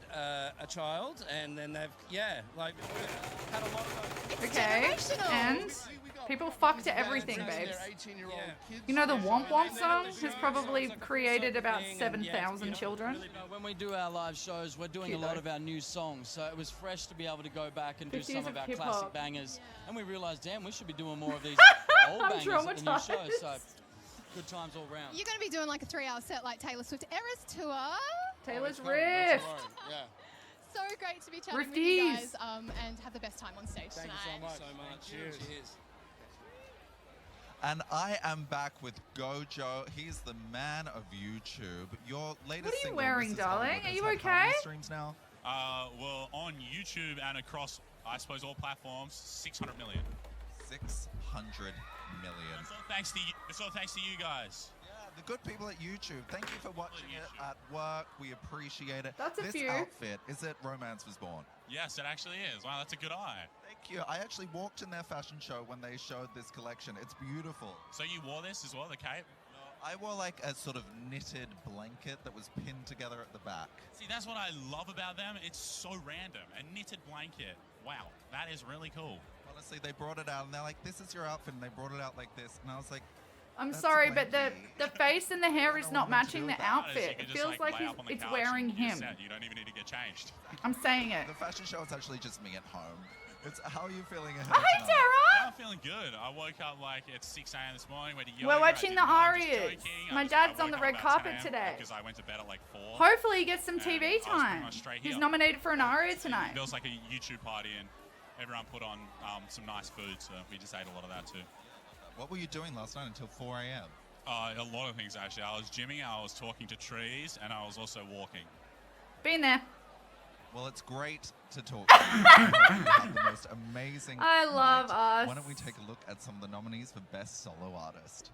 a child and then they've, had a lot of Okay, and people fuck to everything, babes. You know the Womp Womp song has probably created about 7,000 children. When we do our live shows, we're doing Cute a lot though. of our new songs, so it was fresh to be able to go back and do 50 some years of of our hip-hop. classic bangers. And we realised, damn, we should be doing more of these old I'm bangers at the new show. traumatized. So good times all round. You're going to be doing like a 3-hour set like Taylor Swift Eras Tour. Taylor's Rift. Yeah. So great to be chatting with you Rifties. guys and have the best time on stage Thank tonight. you so much. Cheers. And I am back with Gojo. He's the man of YouTube. Your latest What are you single, wearing, Mrs. darling? Hollywood, Are has you had okay? how many streams now? Well, on YouTube and across, I suppose, all platforms, 600 million. 600 million. It's all thanks to you guys. The good people at YouTube. Thank you for watching it at work. We appreciate it. That's a this few. outfit, is it Romance Was Born? Yes, it actually is. Wow, that's a good eye. Thank you. I actually walked in their fashion show when they showed this collection. It's beautiful. So you wore this as well, the cape? I wore like a sort of knitted blanket that was pinned together at the back. See, that's what I love about them. It's so random. A knitted blanket. Wow, that is really cool. Honestly, they brought it out and they're like, this is your outfit. And they brought it out like this. And I was like, I'm That's sorry, but the face and the hair is not matching the You outfit. can It just, feels like lay up on the it's couch wearing and you're him. set. You don't even need to get changed. I'm saying it. The fashion show is actually just me at home. It's how are you feeling ahead Oh, of hey, tonight? Tara! I'm feeling good. I woke up like at 6 a.m. this morning. Went to yoga. We're I watching did the one, just Arias. joking. My I dad's on woke the up red about carpet 10 a.m. today. Because I went to bed at like 4. Hopefully he gets some TV I was pretty time. much straight He's here. nominated for an Aria tonight. There was like a YouTube party and everyone put on some nice food, so we just ate a lot of that too. What were you doing last night until 4 a.m.? A lot of things actually. I was gymming, I was talking to trees, and I was also walking. Been there. Well, it's great to talk to you. You have the most amazing I love night. us. Why don't we take a look at some of the nominees for Best Solo Artist?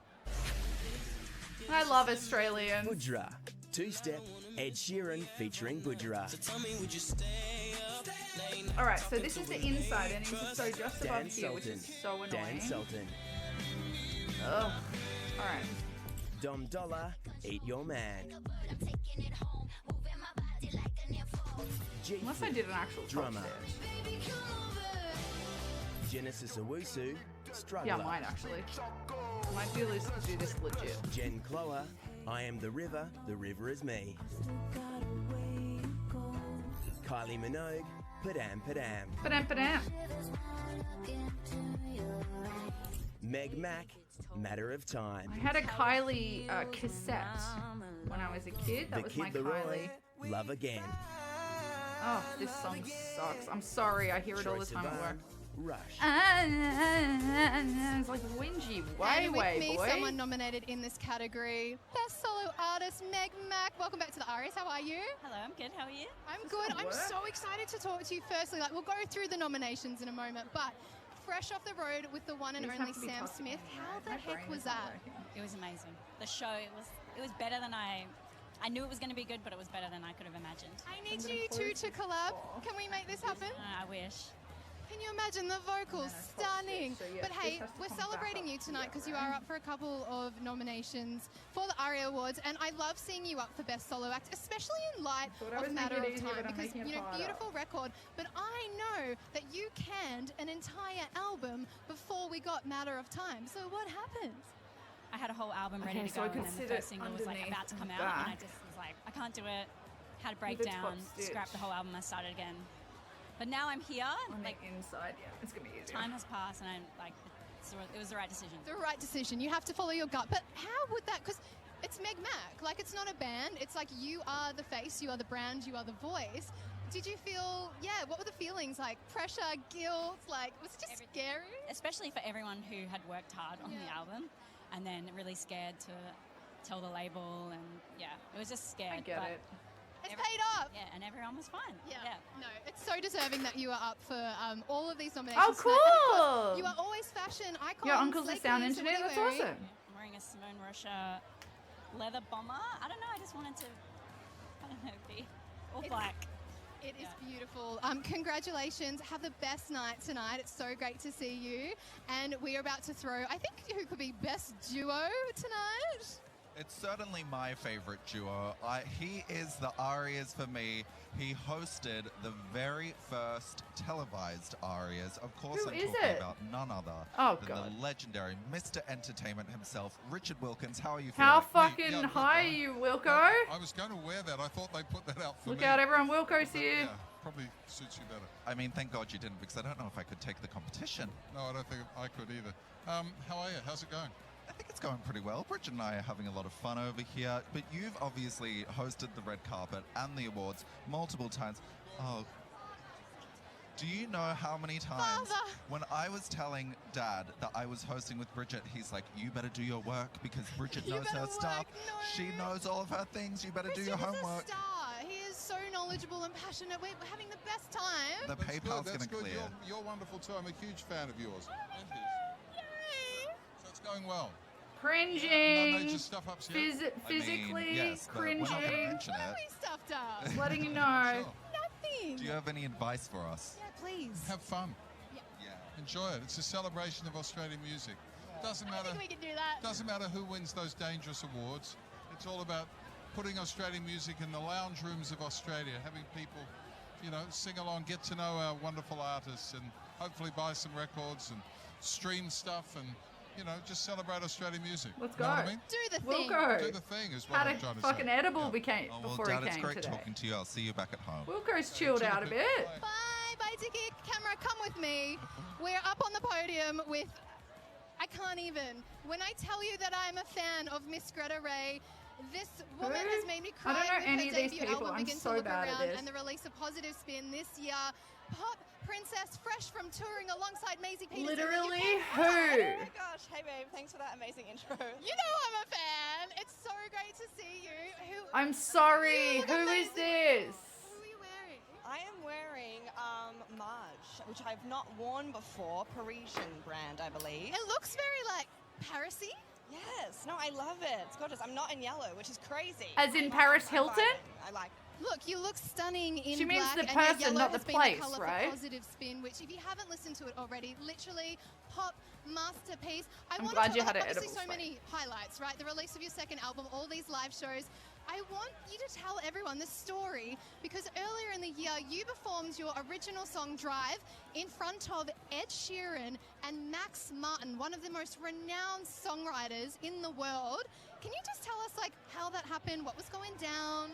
I love Australian. Budra. Two-step, Ed Sheeran featuring Budra. So tell me, would you stay up late All right, so this is the inside, and so just above Dan here, which is so annoying. Dan Sultan. Ugh. All right. Dom Dollar, Eat Your Man. Unless I did an actual drummer. upstairs. Genesis Owusu, Struggler. Yeah, I might actually. I might do this legit. Jen Clower, I Am the River is Me. Kylie Minogue, Padam Padam. Padam Padam. Meg Mac, Matter of Time. I had a Kylie cassette when I was a kid. That The was Kid my Laroi, Kylie. Love Again. Oh, this song sucks. I'm sorry. I hear it all the time at work. Rush. It's like whingy. Way, and way, with me, boy. someone nominated in this category, Best Solo Artist, Meg Mac. Welcome back to the Arias. How are you? Hello, I'm good. How are you? I'm good. I'm so excited to talk to you. Firstly, we'll go through the nominations in a moment, but fresh off the road with the one and These only have to be Sam tough Smith. to How the heck was that? It was amazing. The show, it was better than I knew it was going to be good, but it was better than I could have imagined. I need you two to collab. Can we make this happen? I wish. Can you imagine the vocals? Stunning. so yeah, But hey, this has to we're come back celebrating up you to tonight that, because you right? are up for a couple of nominations for the ARIA Awards, and I love seeing you up for Best Solo Act, especially in light Thought I of was Matter making of it easier, Time, but I'm because making it harder. beautiful record. But I know that you canned an entire album before we got Matter of Time. So what happened? I had a whole album ready Okay, to so go, I could and then sit the it first single was like underneath about to come and out, and I back. just was like, I can't do it. Had a With the breakdown, top stitch. scrapped the whole album, I started again. But now I'm here. On like the inside, yeah, it's gonna be easier. time has passed, and I'm like, it was the right decision. The right decision. You have to follow your gut. But how would that, because it's Meg Mac, like it's not a band. It's like you are the face, you are the brand, you are the voice. Did you feel, what were the feelings? Like pressure, guilt, like, was it just scary? Especially for everyone who had worked hard on the album, and then really scared to tell the label, and it was just scared. I get but it. It's paid off. Yeah, and everyone was fine. Yeah. No, it's so deserving that you are up for all of these nominations. Oh, tonight. And of course, cool. you are always fashion icons. Your uncle's a like sound these. So engineer. what That's are you wearing? awesome. I'm wearing a Simone Rocha leather bomber. I don't know. I just wanted to, be all black. It is beautiful. Congratulations. Have the best night tonight. It's so great to see you. And we are about to throw, I think, who could be best duo tonight? It's certainly my favorite duo. He is the Arias for me. He hosted the very first televised Arias. Of course, Who I'm is talking it? about none other than God. the legendary Mr. Entertainment himself, Richard Wilkins. How are you How feeling? fucking high are you, Wilco? I was going to wear that. I thought they put that out for me. Look out, everyone. Wilco's here. Yeah, probably suits you better. I mean, thank God you didn't, because I don't know if I could take the competition. No, I don't think I could either. How are you? How's it going? I think it's going pretty well. Bridget and I are having a lot of fun over here, but you've obviously hosted the red carpet and the awards multiple times. Oh, do you know how many times when I was telling Dad that I was hosting with Bridget, he's like, you better do your work because Bridget knows her stuff. She knows all of her things. You better do your Christian is a homework. star. He is so knowledgeable and passionate. We're having the best time. The That's PayPal's good. That's going to good. clear. You're wonderful too. I'm a huge fan of yours. So it's going well. Cringing. No major stuff ups yet? Physically yes, but we're not gonna cringing. mention it. We stuffed up. Just letting you know. Nothing. Do you have any advice for us? Yeah, please. Have fun. Yeah. Enjoy it. It's a celebration of Australian music. Doesn't I matter. think we can do that. Doesn't matter who wins those dangerous awards. It's all about putting Australian music in the lounge rooms of Australia, having people, sing along, get to know our wonderful artists, and hopefully buy some records and stream stuff and. Just celebrate Australian music. Let's Know what go. I mean? Do the thing. Wilco. Do the thing is what Had I'm a trying to fucking say. edible Oh, well, before Dad, he it's came great today. talking to you. I'll see you back at home. Wilco's chilled out a bit. Bye, Dickie. Camera, come with me. We're up on the podium with, I can't even. When I tell you that I'm a fan of Miss Greta Ray, this woman Who? has made me I cry don't know with any her of these debut people. album I'm Begin so to Look bad at Around this. and the release of Positive Spin this year. Pop Princess, fresh from touring alongside Maisie Peterson. Literally who? Oh my gosh, hey babe, thanks for that amazing intro. You know I'm a fan. It's so great to see you. I'm sorry. Who is this? Who are you wearing? I am wearing Marge, which I've not worn before, Parisian brand, I believe. It looks very like Paris-y. Yes, no, I love it. It's gorgeous. I'm not in yellow, which is crazy. As in I'm Paris I'm Hilton? vibing. I like Look, you look stunning in She means black, the and your person, yellow not the has been place, the colour right? for positive spin, which if you haven't listened to it already, literally pop masterpiece. I'm wanted glad to, you had it obviously edible so many highlights, right? The release of your second album, all these live shows. I want you to tell everyone the story because earlier in the year you performed your original song Drive in front of Ed Sheeran and Max Martin, one of the most renowned songwriters in the world. Can you just tell us like how that happened, what was going down?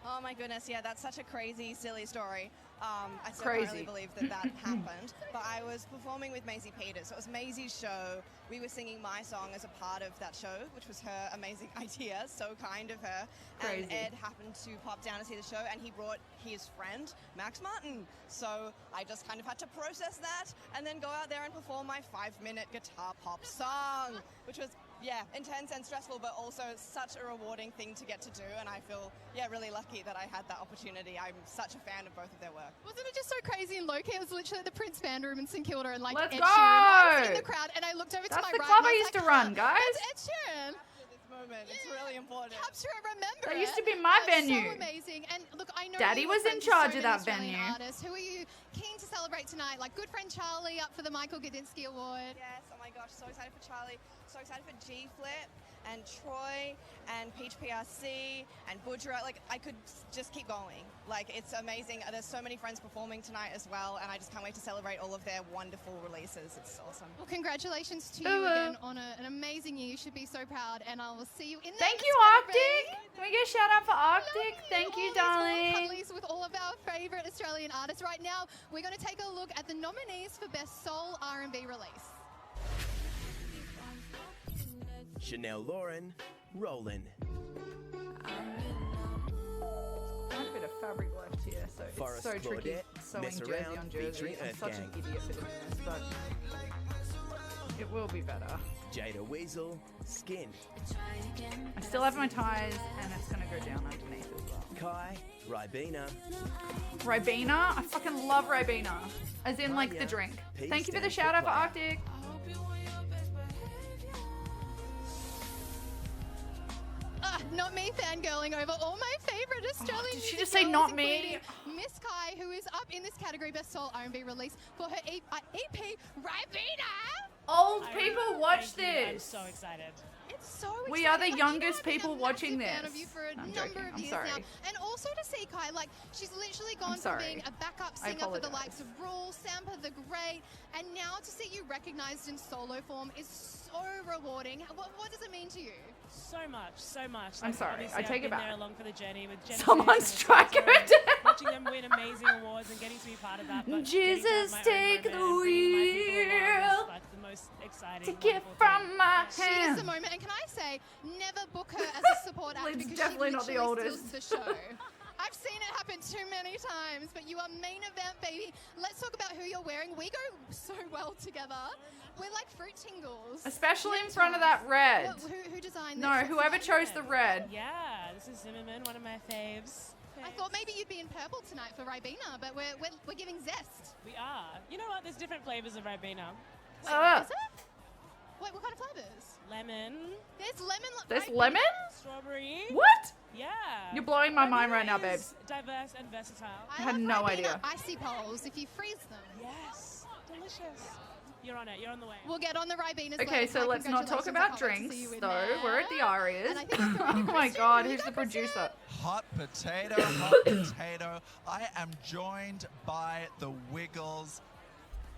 Oh my goodness, yeah, that's such a crazy, silly story. I still can't really believe that happened. But I was performing with Maisie Peters. So it was Maisie's show. We were singing my song as a part of that show, which was her amazing idea. So kind of her. Crazy. And Ed happened to pop down to see the show, and he brought his friend, Max Martin. So I just kind of had to process that and then go out there and perform my 5-minute guitar pop song, which was, yeah, intense and stressful, but also such a rewarding thing to get to do. And I feel, yeah, really lucky that I had that opportunity. I'm such a fan of both of their work. Wasn't it just so crazy and low-key? It was literally at the Prince Band Room in St Kilda and like Let's Ed go! Sheeran. I was in the crowd and I looked over to That's my the right club and I was used like, to run, "Huh, guys." That's Ed Sheeran. This moment, it's really important. Capture it, remember That it. used to be my venue. So amazing. And look, I know Daddy you was were in friends with charge so of many that Australian venue. Artists. Who are you keen to celebrate tonight? Like good friend Charlie up for the Michael Gudinski Award. Yes, oh my gosh, so excited for Charlie, so excited for G Flip and Troy and Peach PRC and Budra. Like, I could just keep going. Like, it's amazing. There's so many friends performing tonight as well, and I just can't wait to celebrate all of their wonderful releases. It's awesome. Well, congratulations to you Ooh. again on an amazing year. You should be so proud, and I will see you in the Thank next you, category. Arctic. Can we get a shout out for Arctic? Thank you, All these warm darling. cuddlies with all of our favourite Australian artists. Right now, we're going to take a look at the nominees for Best Soul R&B Release. Chanel Lauren, Rollin'. Quite a bit of fabric left here, so Forest it's so tricky Claudette, sewing Mess jersey Around, on jersey. featuring I'm Earth such Gang. an idiot for doing this, but it will be better. Jada Weasel, Skin. I still have my ties, and it's gonna go down underneath as well. Kai, Ribena. Ribena? I fucking love Ribena. As in, like, the Tanya, drink. P Thank you for the stands for shout out for player. Arctic. Not me fangirling over all my favourite Australian did she music just say girls, not me? including Miss Kai, who is up in this category Best Soul R&B Release for her EP, Ribena. Old people watch I'm this. so excited. It's so exciting. We are the Like, youngest I've been people a watching massive fan this. of you for a I'm number joking. of I'm years sorry. now. And also to see Kai, like, she's literally gone from sorry. being a backup I singer for the apologise. likes of Rule, Sampa the Great, and now to see you recognised in solo form is so rewarding. What does it mean to you? So much, so much. I'm sorry, obviously, I take I've it been back. there along for the journey with Genesis Someone's and striking Alfonso, her down. watching them win amazing awards and getting to be part of that. But Jesus, take the wheel. Like the most exciting. To get wonderful from thing. my She hand. is the moment, and can I say, never book her as a support actor Lynn's because definitely she not the literally oldest. steals the show. I've seen it happen too many times, but you are main event, baby. Let's talk about who you're wearing. We go so well together. We're like fruit tingles. Especially in front of that red. Who designed this? No, What's whoever the chose name? the red. Yeah, this is Zimmerman, one of my faves. I thought maybe you'd be in purple tonight for Ribena, but we're giving zest. We are. You know what? There's different flavors of Ribena. Is it? Wait, what kind of flavors? Lemon. There's lemon. There's Ribena. lemon? Strawberry. What? Yeah. You're blowing my mind Ribena right now, is babes. Diverse and versatile. I had no Ribena idea. Icy poles if you freeze them. Yes. Delicious. You're on it. You're on the way. We'll get on the Ribenas Okay, later. so My let's not talk congratulations. I about can't wait to drinks, see you in though. there. We're at the Arias. And I think it's Oh my god, who's the producer? Hot potato, hot potato. I am joined by the Wiggles.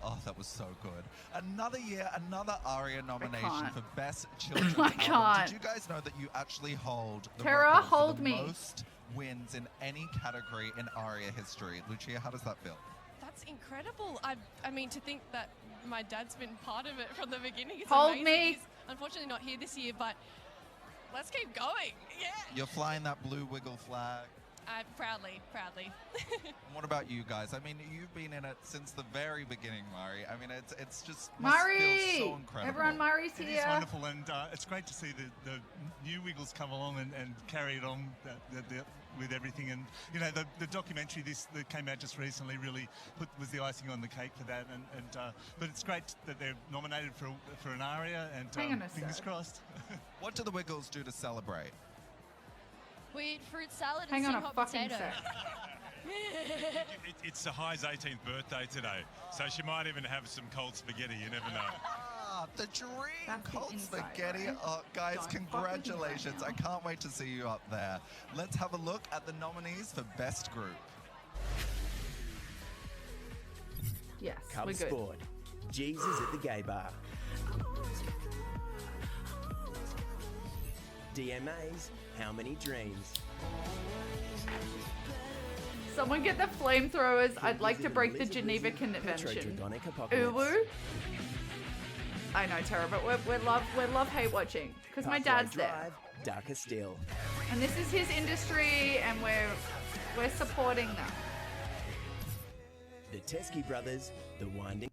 Oh, that was so good. Another year, another ARIA nomination can't. for Best Children's I Album. can't. Did you guys know that you actually hold the Tara, record for hold the me. most wins in any category in ARIA history? Lucia, how does that feel? That's incredible. I mean, to think that my dad's been part of it from the beginning. It's Hold amazing. me. He's unfortunately not here this year, but let's keep going. Yeah. You're flying that blue Wiggle flag. Proudly. And what about you guys? I mean, you've been in it since the very beginning, Mari. I mean, it's just must Mari! feel so incredible. Everyone, Mari's It here. is wonderful, and it's great to see the new Wiggles come along and carry it on with everything. And you know, the documentary that came out just recently really was the icing on the cake for that. But it's great that they're nominated for an ARIA, and Hang on a fingers sec. crossed. What do the Wiggles do to celebrate? We eat fruit salad Hang and on steamed a hot fucking potato. sec. It's Sahai's 18th birthday today, so she might even have some cold spaghetti. You never know. Ah, the dream. That's the Cold inside, spaghetti. right? Oh, guys, Don't fuck with me congratulations. right I can't wait to see you up there. Let's have a look at the nominees for Best Group. Yes, Cub we're good. Sport. Jesus at the gay bar. DMA's How Many Dreams. Someone get the flamethrowers. I'd like to break the Geneva Convention. Petrodragonic apocalypse. Uwu. I know, Tara, but we're love hate watching because my Pathway dad's there, Drive, Darker Still. and this is his industry, and we're supporting them. The Teskey Brothers, The Winding.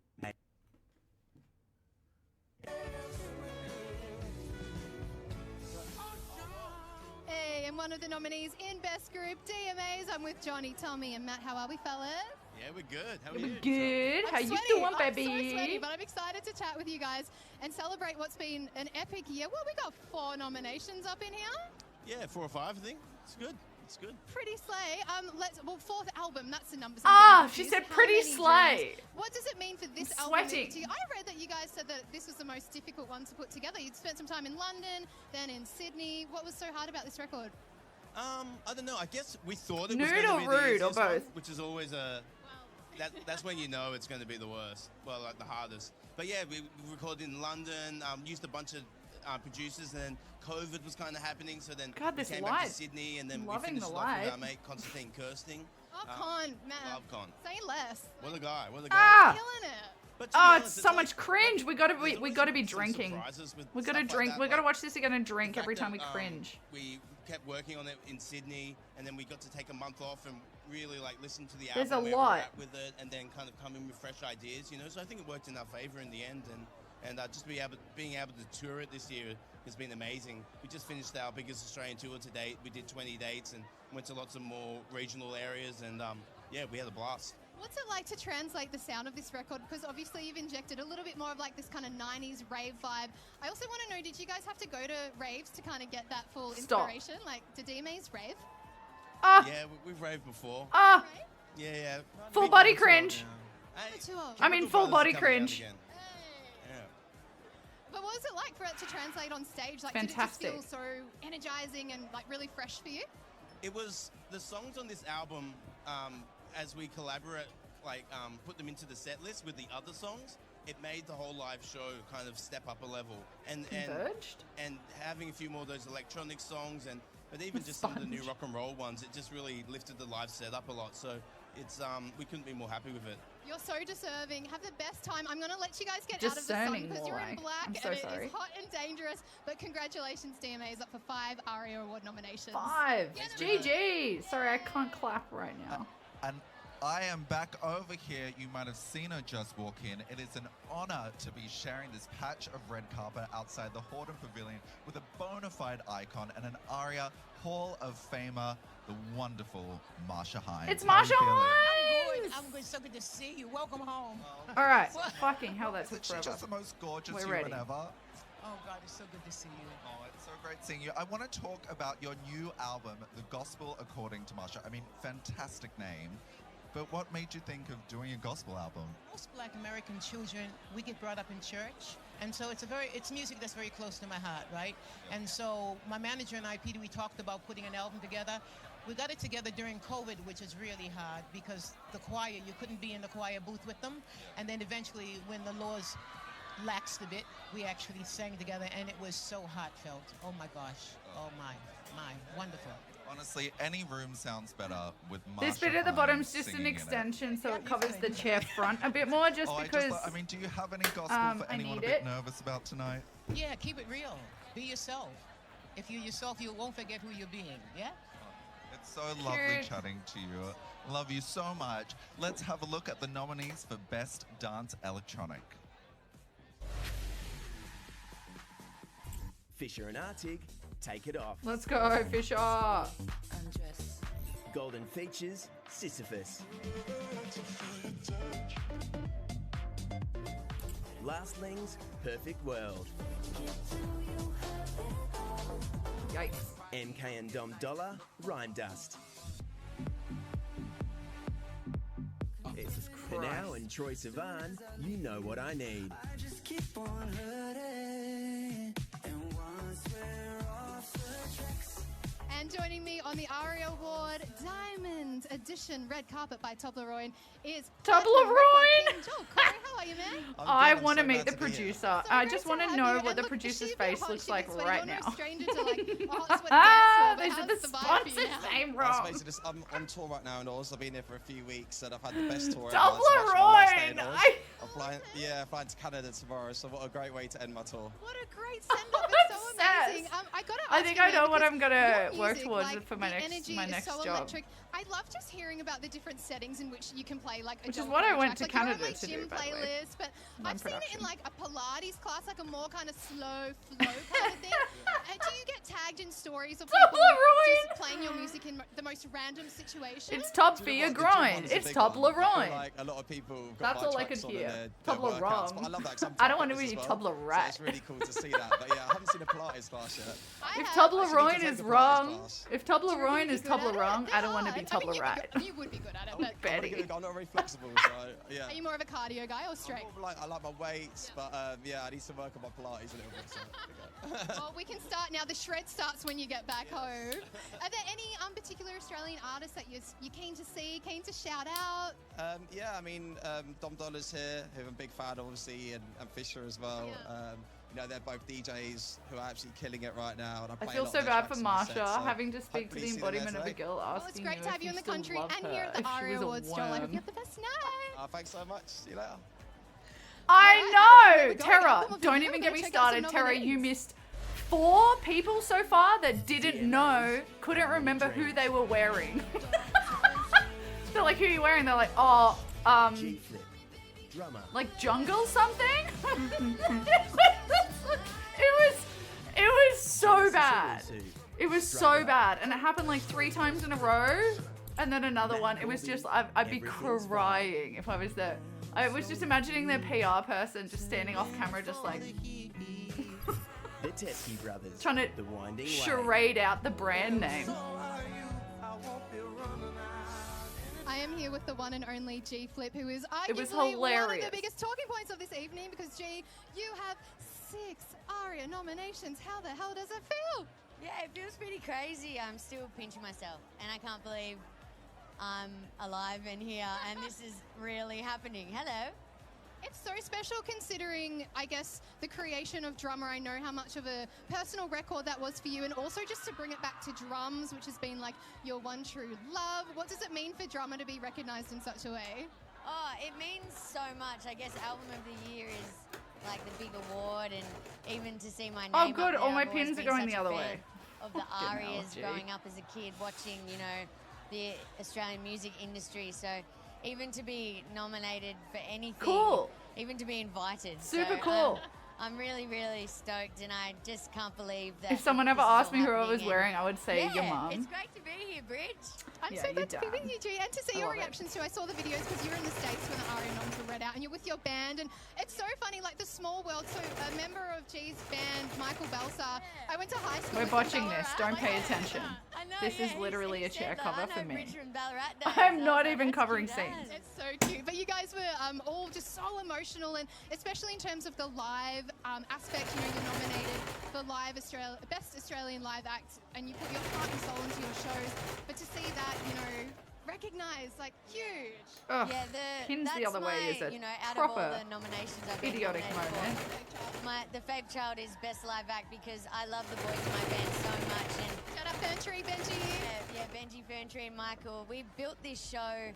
Hey, and one of the nominees in Best Group, DMAs. I'm with Johnny, Tommy, and Matt. How are we, fellas? Yeah, we're good. How are We're you? good. How I'm you sweaty. doing, I'm baby? so sweaty, but I'm excited to chat with you guys and celebrate what's been an epic year. Well, we got 4 nominations up in here. Yeah, 4 or 5, I think. It's good. It's good. Pretty slay. Fourth album. That's the numbers. Ah, I'm she getting said confused. How pretty many slay. dreams? What does it mean for this I'm album? in sweating. particular? I read that you guys said that this was the most difficult one to put together. You'd spent some time in London, then in Sydney. What was so hard about this record? I don't know. I guess we thought it was Nude going to or be the rude, or easiest one, both? which is always that's when you know it's going to be the worst. Well, like the hardest. But yeah, we recorded in London. Used a bunch of producers, and then COVID was kind of happening. So then God, we this came back light. to Sydney, and then we Loving finished the it off with light. our mate Constantine Kirsting. Oh, Con, man. Love Con. Say less. What a guy. What a guy. Ah. Killing it. But to be Oh, honest, it's so much cringe. We gotta be some drinking. surprises with We gotta stuff like drink. that, We gotta like watch this again and drink the every fact time we that, cringe. We kept working on it in Sydney, and then we got to take a month off and really like listen to the There's album, a where lot. we're at with it, and then kind of come in with fresh ideas, you know. So I think it worked in our favor in the end, and just being able to tour it this year has been amazing. We just finished our biggest Australian tour to date. We did 20 dates and went to lots of more regional areas, and yeah, we had a blast. What's it like to translate the sound of this record? Because obviously you've injected a little bit more of like this kind of 90s rave vibe. I also want to know, did you guys have to go to raves to kind of get that full Stop. inspiration? Like, did DMAs rave? Ah, Yeah, we've raved before. ah, Yeah. full body cringe. Too old. I mean, full body cringe. Yeah. But what was it like for it to translate on stage? Like, Fantastic. did it just feel so energizing and like really fresh for you? It was the songs on this album, as we collaborate, put them into the set list with the other songs. It made the whole live show kind of step up a level, and Converged? and having a few more of those electronic songs, but even just some of the new rock and roll ones, it just really lifted the live set up a lot. So it's we couldn't be more happy with it. You're so deserving. Have the best time. I'm going to let you guys get out of the sun Discerning because more, you're in eh? black I'm so and sorry. it is hot and dangerous. But congratulations, DMA is up for 5 ARIA Award nominations. 5. GG. Sorry, I can't clap right now. And I am back over here. You might have seen her just walk in. It is an honor to be sharing this patch of red carpet outside the Horden Pavilion with a bona fide icon and an ARIA Hall of Famer, the wonderful Marsha Hines. It's How are you Marsha feeling? Hines! I'm good. So good to see you. Welcome home. All right. Fucking hell, that took Isn't she forever. just the most gorgeous We're human ready. ever? Oh God, it's so good to see you. Oh, it's so great seeing you. I want to talk about your new album, The Gospel According to Marsha. I mean, fantastic name. But what made you think of doing a gospel album? Most Black American children, we get brought up in church, and so it's music that's very close to my heart, right? And so my manager and I, Peter, we talked about putting an album together. We got it together during COVID, which is really hard because the choir, you couldn't be in the choir booth with them. And then eventually, when the laws laxed a bit, we actually sang together, and it was so heartfelt. Oh my gosh. Oh my, wonderful. Honestly, any room sounds better with Marsha This bit at the bottom's Hines just an singing in it. extension, so it covers the chair front a bit more, just Oh, because. I mean, do you have any gospel for I anyone a need bit it. nervous about tonight? Yeah, keep it real. Be yourself. If you're yourself, you won't forget who you're being. Yeah? It's so lovely Cute. chatting to you. Love you so much. Let's have a look at the nominees for Best Dance Electronic. Fisher and Arctic, Take It Off. Let's go, Fisher. Golden Features, Sisyphus. Lastling's Perfect World. Yikes. MK and Dom Dollar, Rhyme Dust. Jesus For Christ. now, and Troy Sivan, You Know What I Need. And joining me on the ARIA Award Diamond Edition red carpet by Toblerone is Toblerone! Joel Corey, how are you, man? I want to meet the producer. I just want to know what the producer's face looks like right now. Stranger to like a hot sweat Ah, dance floor, these but are the how's vibe for you sponsors' now? name I was wrong. basically just, I'm on tour right now in Oz. I've been here for a few weeks and I've had the best tour ever. Toblerone! I'm flying to Canada tomorrow, so what a great way to end my tour. What a great send-off. It's so amazing. I think I know what I'm gonna work towards for my the next energy my is next so job. electric. I love just hearing about the different settings in which you can play like a Which is Joel what I Corey went track. to Like, you're on Canada my to gym do, by the way. playlist, but I've seen it in Non-production. like a Pilates class, like a more kind of slow flow kind of thing. Do you get tagged in stories of people Toblerone! just playing your music in the most random situations? It's top for your grind. It's Toblerone. Like a lot of people got That's my all I could tracks on in hear. their workouts, Toblerone. but I love that 'cause I'm I don't want to fitness be as well, Toblerone. so it's really cool to see that. But yeah, I haven't seen a Pilates class yet. If Actually, Toblerone need to is take a Pilates wrong, class. if Toblerone is Toblerone, I don't want to be I mean, Toblerone. you would be good at it, but Betty. I'm not very flexible, so yeah. are you more of a cardio guy or straight? I like my weights, but yeah, I need to work on my Pilates a little bit. So, okay. Well, we can start now. The shred starts when you get back home. Are there any particular Australian artists that you're keen to see, keen to shout out? Yeah, I mean, Dom Dollar's here, who I'm a big fan, obviously, and Fisher as well. You know, they're both DJs who are actually killing it right now. And I I play feel a lot so of their bad tracks for on the set, Marsha so having to speak to hopefully the see them there embodiment of a today. girl Well, it's asking great you to have if you in the still country love and her here at the if she ARIA was a Awards, Joel. I hope worm. you have the best night. Thanks so much. See you later. I know! we go. Tara, Album of the don't year, even we're get gonna me check out some started. Tara, you nominees. missed 4 people so far that didn't know, couldn't remember who they were wearing. They're like, who are you wearing? They're like, oh, G-Flip. Drummer. like jungle something? It was so bad. It was so bad. And it happened like 3 times in a row. And then another one. It was just, I'd be crying if I was there. I was just imagining their PR person just standing off camera just like The Teskey Brothers. trying to The Winding Way. charade out the brand name. I am here with the one and only G Flip, who is It was arguably one of hilarious. the biggest talking points of this evening because, G, you have 6 ARIA nominations. How the hell does it feel? Yeah, it feels pretty crazy. I'm still pinching myself, and I can't believe I'm alive and here, and this is really happening. Hello. It's so special considering, I guess, the creation of Drummer. I know how much of a personal record that was for you, and also just to bring it back to drums, which has been like your one true love. What does it mean for Drummer to be recognized in such a way? Oh, it means so much. I guess Album of the Year is like the big award, and even to see my name Oh, up good. there, All my I've always pins are been going such the a other fan way. Of the Fucking hell, ARIAs G. growing up as a kid, watching, you know, the Australian music industry. So even to be nominated for anything, Cool. even to be invited. Super so, cool. I'm really, really stoked, and I just can't believe that. If someone ever this is asked all me who I was happening, wearing, I would say yeah, your mum. It's great to be here, Bridge. I'm Yeah, so you're glad to be done. with you, G, and to see I your love it. reactions too. I saw the videos because you were in the States when the ARIA noms were read out, and you're with your band, and it's so funny, like the small world. So a member of G's band, Michael Belsa, I went to high school We're with botching him, this. Ballarat. Don't pay attention. I know, This yeah, is literally a chair cover for me. I'm I'm not even covering scenes. It's so cute. But you guys were all just so emotional, and especially in terms of the live aspect. You know, you're nominated for Best Australian Live Act, and you put your heart and soul into your shows. But to see that, you know, recognized, like, huge. Ugh, Yeah, pins the that's other way is my, a you know, out of all proper the nominations I've been idiotic nominated moment. for, the Fave Child is Best Live Act because I love the boys in my band so much. And shout out Ferntree, Benji. Yeah, Benji, Ferntree, and Michael. We built this show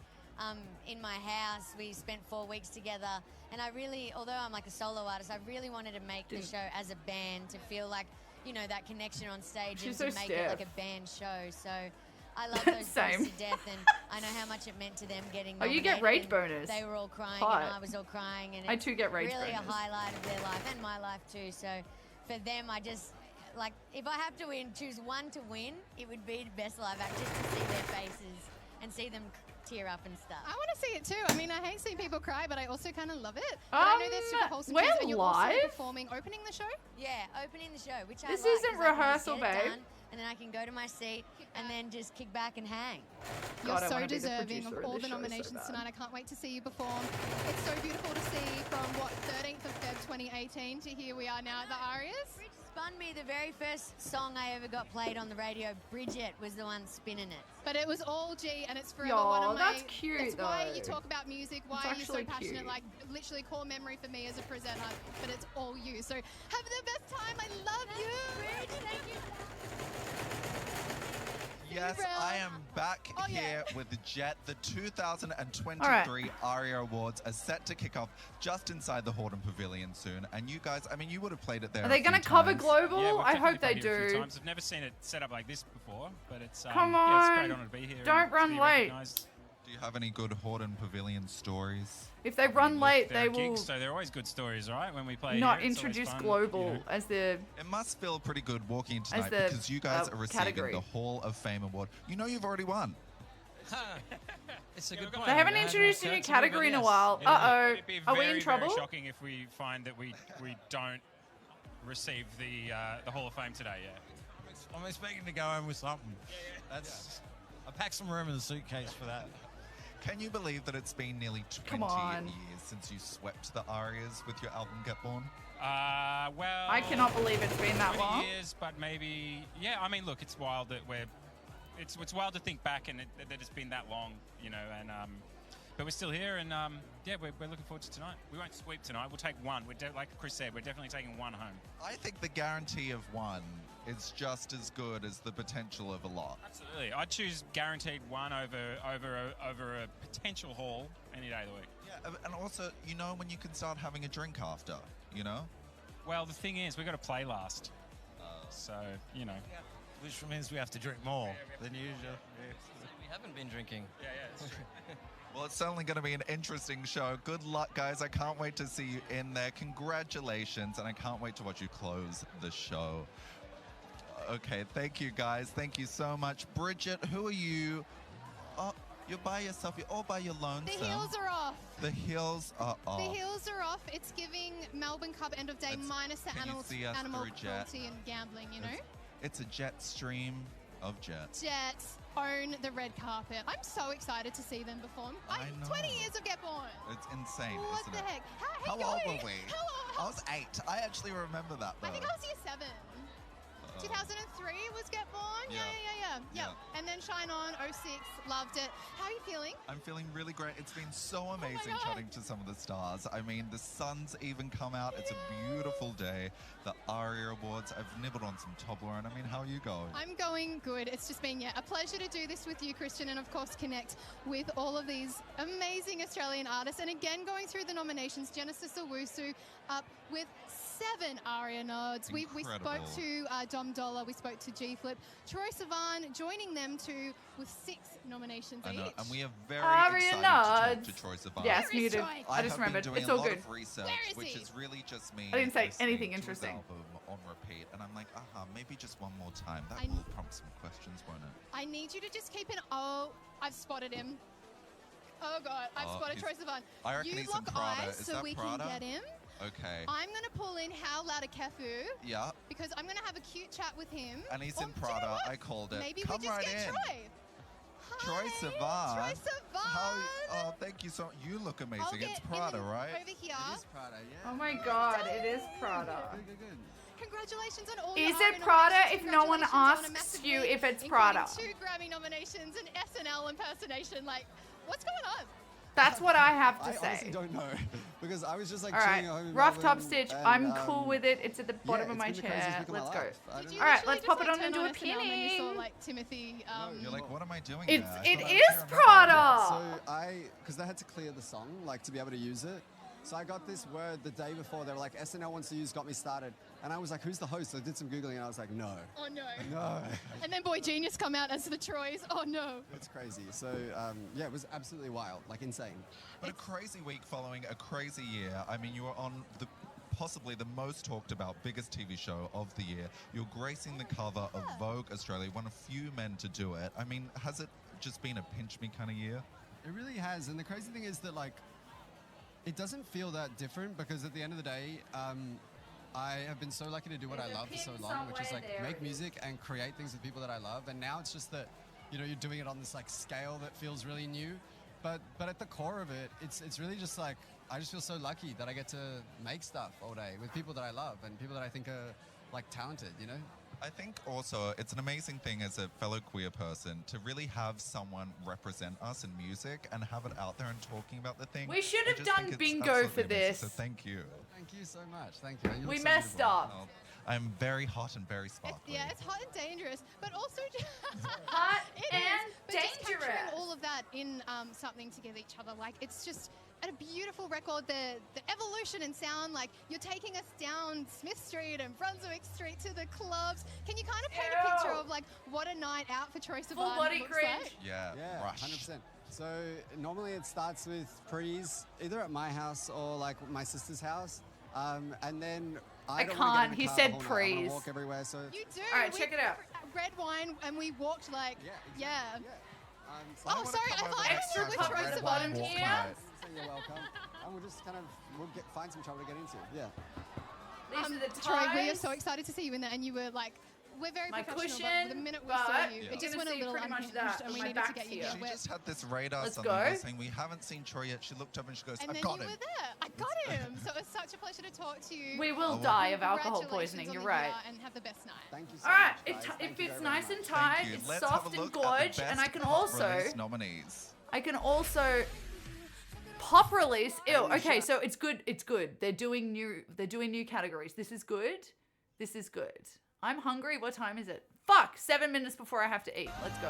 in my house. We spent 4 weeks together, and I really, although I'm like a solo artist, I really wanted to make the show as a band to feel like, you know, that connection on stage She's and to so make it like stiff. a band show. So I love those Same. boys to death, and I know how much it meant to them getting Oh, you nominated. get rage and bonus. They were all crying, Hot. and I was all crying, and I it's too get rage really bonus. a highlight of their life and my life too. So for them, I just like, if I have to choose one to win, it would be the Best Live Act, just to see their faces and see them tear up and stuff. I want to see it too. I mean, I hate seeing people cry, but I also kind of love it. But I know they're super wholesome we're tunes, and you're also live? performing, opening the show. Yeah, opening the show, which This I like, isn't 'cause I can just rehearsal, get it babe. done, and then I can go to my seat and then just kick back and hang. You're God, I so wanna be the deserving producer of of all this the show so nominations bad. tonight. I can't wait to see you perform. It's so beautiful to see from, 13th of Feb 2018 to here we are now at the Arias. Rich spun me the very first song I ever got played on the radio. Bridget was the one spinning it. But it was all G, and it's forever Yo, one of my... that's cute, That's why you though. talk about music, why It's you're so actually passionate, cute. like literally core memory for me as a presenter, but it's all you. So have the best time. I love you. Rich, thank you. Yes, Rel. I am back Oh, yeah. here with Jet. The 2023 All ARIA Awards are set to kick off just inside the Horden Pavilion soon. And you guys, I mean, you would have played it there. Are they going to cover global? Yeah, we've I definitely hope they played it a few do. times. I've never seen it set up like this before, but it's Come yeah, it's a on. great honor to be here. Don't and to run be late. recognised. Do you have any good Horden Pavilion stories? If they run late, There they are gigs, will so they're always good stories, right? When we play not here, it's always introduce fun, global you know. as the... It must feel pretty good walking in As tonight the, because you guys are receiving category. the Hall of Fame Award. You know you've already won. It's a good They point. haven't I introduced a hadn't new heard to category in a yes. while. It'd Uh-oh. be Are we very, in trouble? very shocking if we find that we don't receive the Hall of Fame today. Yeah. I'm expecting to go home with something. That's. I packed some room in the suitcase for that. Can you believe that it's been nearly 20 Come on. years since you swept the Arias with your album Get Born? Well, I cannot believe it's been that 20 long. years, but maybe, yeah. I mean, look, it's wild that it's wild to think back and that it's been that long, you know. And but we're still here, and yeah, we're looking forward to tonight. We won't sweep tonight. We'll take one. Like Chris said, we're definitely taking one home. I think the guarantee of one is just as good as the potential of a lot. Absolutely, I'd choose guaranteed one over a potential haul any day of the week. Yeah, and also, you know, when you can start having a drink after, you know. Well, the thing is, we got to play last, so you know. Which means we have to drink more than usual. We haven't been drinking. Yeah, it's true. Well, it's certainly going to be an interesting show. Good luck, guys. I can't wait to see you in there. Congratulations, and I can't wait to watch you close the show. Okay, thank you, guys. Thank you so much. Bridget, who are you? Oh, you're by yourself. You're all by your lonesome. The heels are off. The heels are off. The heels are off. It's giving Melbourne Cup end of day minus the can you see us animal through Jet? cruelty and gambling, you know? It's a jet stream of jets. Jets own the red carpet. I'm so excited to see them perform. I know. 20 years of Get Born. It's insane, What isn't the it? heck? How old going? were we? How I was 8. I actually remember that, though. I think I was year 7. 2003 was Get Born. Yeah. And then Shine On, 06, loved it. How are you feeling? I'm feeling really great. It's been so amazing God. chatting to some of the stars. I mean, the sun's even come out. It's a beautiful day. The ARIA Awards. I've nibbled on some Toblerone. I mean, how are you going? I'm going good. It's just been, a pleasure to do this with you, Christian, and of course connect with all of these amazing Australian artists. And again, going through the nominations, Genesis Owusu up with 7 ARIA nods. We spoke to Dom Dollar, we spoke to G Flip, Troy Sivan joining them too with 6 nominations I know, each. and we are very ARIA excited nods. to talk to Troy Sivan. Yes, muted. I just have remembered. been doing It's a all lot good. of research, Where is which he? is really just me. I didn't say listening anything to his interesting. album on repeat, and I'm like, maybe just one more time. That I- will prompt some questions, won't it? I need you to just keep an... Oh, I've spotted him. Oh, God. I've Oh, spotted Troy he's- Sivan. I reckon You he's in lock Prada. eyes Is so that we Prada? can get him. Okay. I'm going to pull in How Loud a Kefu Yeah. because I'm going to have a cute chat with him. And he's Or, in do you know Prada. what? I called it. Maybe Come we just right get in. Troy. Troy Sivan. Troy Sivan. Oh, thank you so much. You look amazing. I'll It's get Prada, him right? Over here. Prada, yeah. Oh my God, it is Prada. Good. Congratulations on all Is your it ARIA Prada nominations. if no one Congratulations on a asks massive you win, if it's including Prada? 2 Grammy nominations, an SNL impersonation. Like, what's going on? That's what I have to I say. honestly don't know because I was just like All right, chilling at home in rough top Melbourne stitch. and, I'm cool with it. It's at the bottom yeah, of my it's been the craziest chair. week of my Let's go. life. I don't Did you know. All right, literally let's just, pop it like, on turn and do a SNL and then you saw, pinning. like, Timothy. You're like, what am I doing It here? is Prada. So because they had to clear the song, like to be able to use it. So I got this word the day before. They were like, SNL wants to use Got Me Started. And I was like, who's the host? So I did some Googling and I was like, no. Oh, no. No. And then Boy Genius come out as the Troys. Oh, no. It's crazy. So yeah, it was absolutely wild, like insane. But a crazy week following a crazy year. I mean, you were on possibly the most talked about, biggest TV show of the year. You're gracing the cover of Vogue Australia, one of few men to do it. I mean, has it just been a pinch me kind of year? It really has. And the crazy thing is that, like, it doesn't feel that different because at the end of the day, I have been so lucky to do what I love for so long, which is like make music and create things with people that I love. And now it's just that, you know, you're doing it on this like scale that feels really new. But at the core of it, it's really just like, I just feel so lucky that I get to make stuff all day with people that I love and people that I think are like talented, you know? I think also it's an amazing thing as a fellow queer person to really have someone represent us in music and have it out there and talking about the thing. We should I have just done think it's bingo absolutely for amazing. this. So thank you. Thank you so much. Thank you. You We look so messed beautiful. up. Oh, I'm very hot and very sparkly. Yeah, it's hot and dangerous, but also hot it and is, but just dangerous. capturing all of that in something to give each other, like it's just a beautiful record. The evolution in sound, like you're taking us down Smith Street and Brunswick Street to the clubs. Can you kind of paint a picture of like what a night out for Troye Sivan Full body looks cringe. like? Yeah, rush. 100%. So normally it starts with pre's, either at my house or like my sister's house. And then I don't wanna can't. get in the He car said the whole night. I wanna pre's. walk everywhere. So You do. All right, We- check it out. Red wine, and we walked like, yeah. so I Oh, wanna sorry, come I over thought and you Extra were with cup Troye at the Sivan. bottom walk here. by. So you're welcome. And we'll just kind of, find some trouble to get into. Yeah. These are the Troy, we are ties. so excited to see you in there, and you were like, we're very My professional, cushion, but the minute we but saw you, you're it just gonna went a see little pretty much unhinged, that, and and we my needed to back's get you here. there. She just had this radar Let's something go. saying we haven't seen Troy yet. She looked up and she goes, And I've then got you him. were there. I got him. So it was such a pleasure to talk to you. We will Oh, die of alcohol Congratulations poisoning. on You're the right. year, and have the best night. Thank you so All right, much, guys. it Thank you fits very nice much. and tight. Thank you. It's Let's soft have a and look gorge, at the and I best can pop also, release nominees. pop release. Ew. Okay, so it's good. It's good. They're doing new categories. This is good. This is good. I'm hungry. What time is it? Fuck. 7 minutes before I have to eat. Let's go.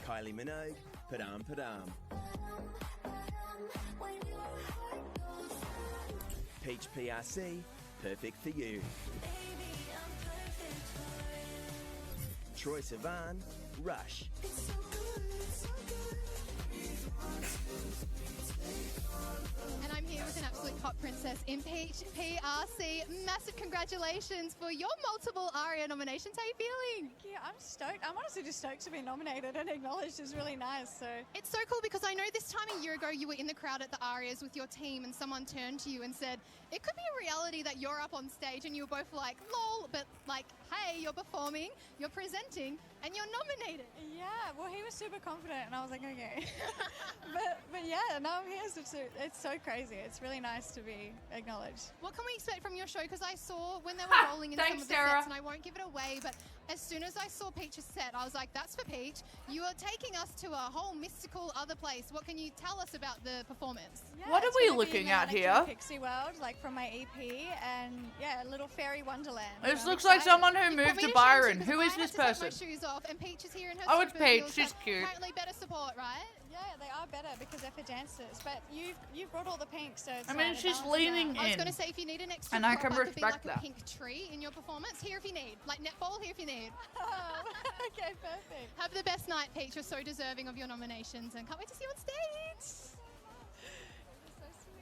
Kylie Minogue, Padam Padam. Peach PRC, Perfect for You. Troye Sivan, Rush. And I'm here with an absolute pop princess in Peach PRC. Massive congratulations for your multiple ARIA nominations. How are you feeling? Thank you. I'm stoked. I'm honestly just stoked to be nominated and acknowledged. Is really nice. So It's so cool because I know this time a year ago you were in the crowd at the ARIAs with your team and someone turned to you and said, it could be a reality that you're up on stage and you were both like, lol, but like, hey, you're performing, you're presenting, and you're nominated. yeah, well, he was super confident, and I was like, okay. but yeah, now I'm here. So it's so crazy. It's really nice to be acknowledged. What can we expect from your show? Because I saw when they were rolling in some Thanks, of the Sarah. sets, and I won't give it away, but as soon as I saw Peach's set, I was like, that's for Peach. You are taking us to a whole mystical other place. What can you tell us about the performance? Yeah, What are it's we gonna be looking in at Electric here? Pixie World, like from my EP, and yeah, a little fairy wonderland. This I'm looks like excited. someone who You put moved me to shame Byron. too, Who 'cause is I this had to person? take my shoes off, and Peach is here in her Oh, it's super Peach. heels, She's so cute. Apparently better support, right? Yeah, they are better because they're for dancers. But you've brought all the pink, so it's I mean, it she's balances leaning out. I was in. going to say, if you need an extra And I prop, can could be like respect a that. pink tree in your performance. Here if you need. Like netball, here if you need. Okay, perfect. Have the best night, Peach. You're so deserving of your nominations, and can't wait to see you on stage.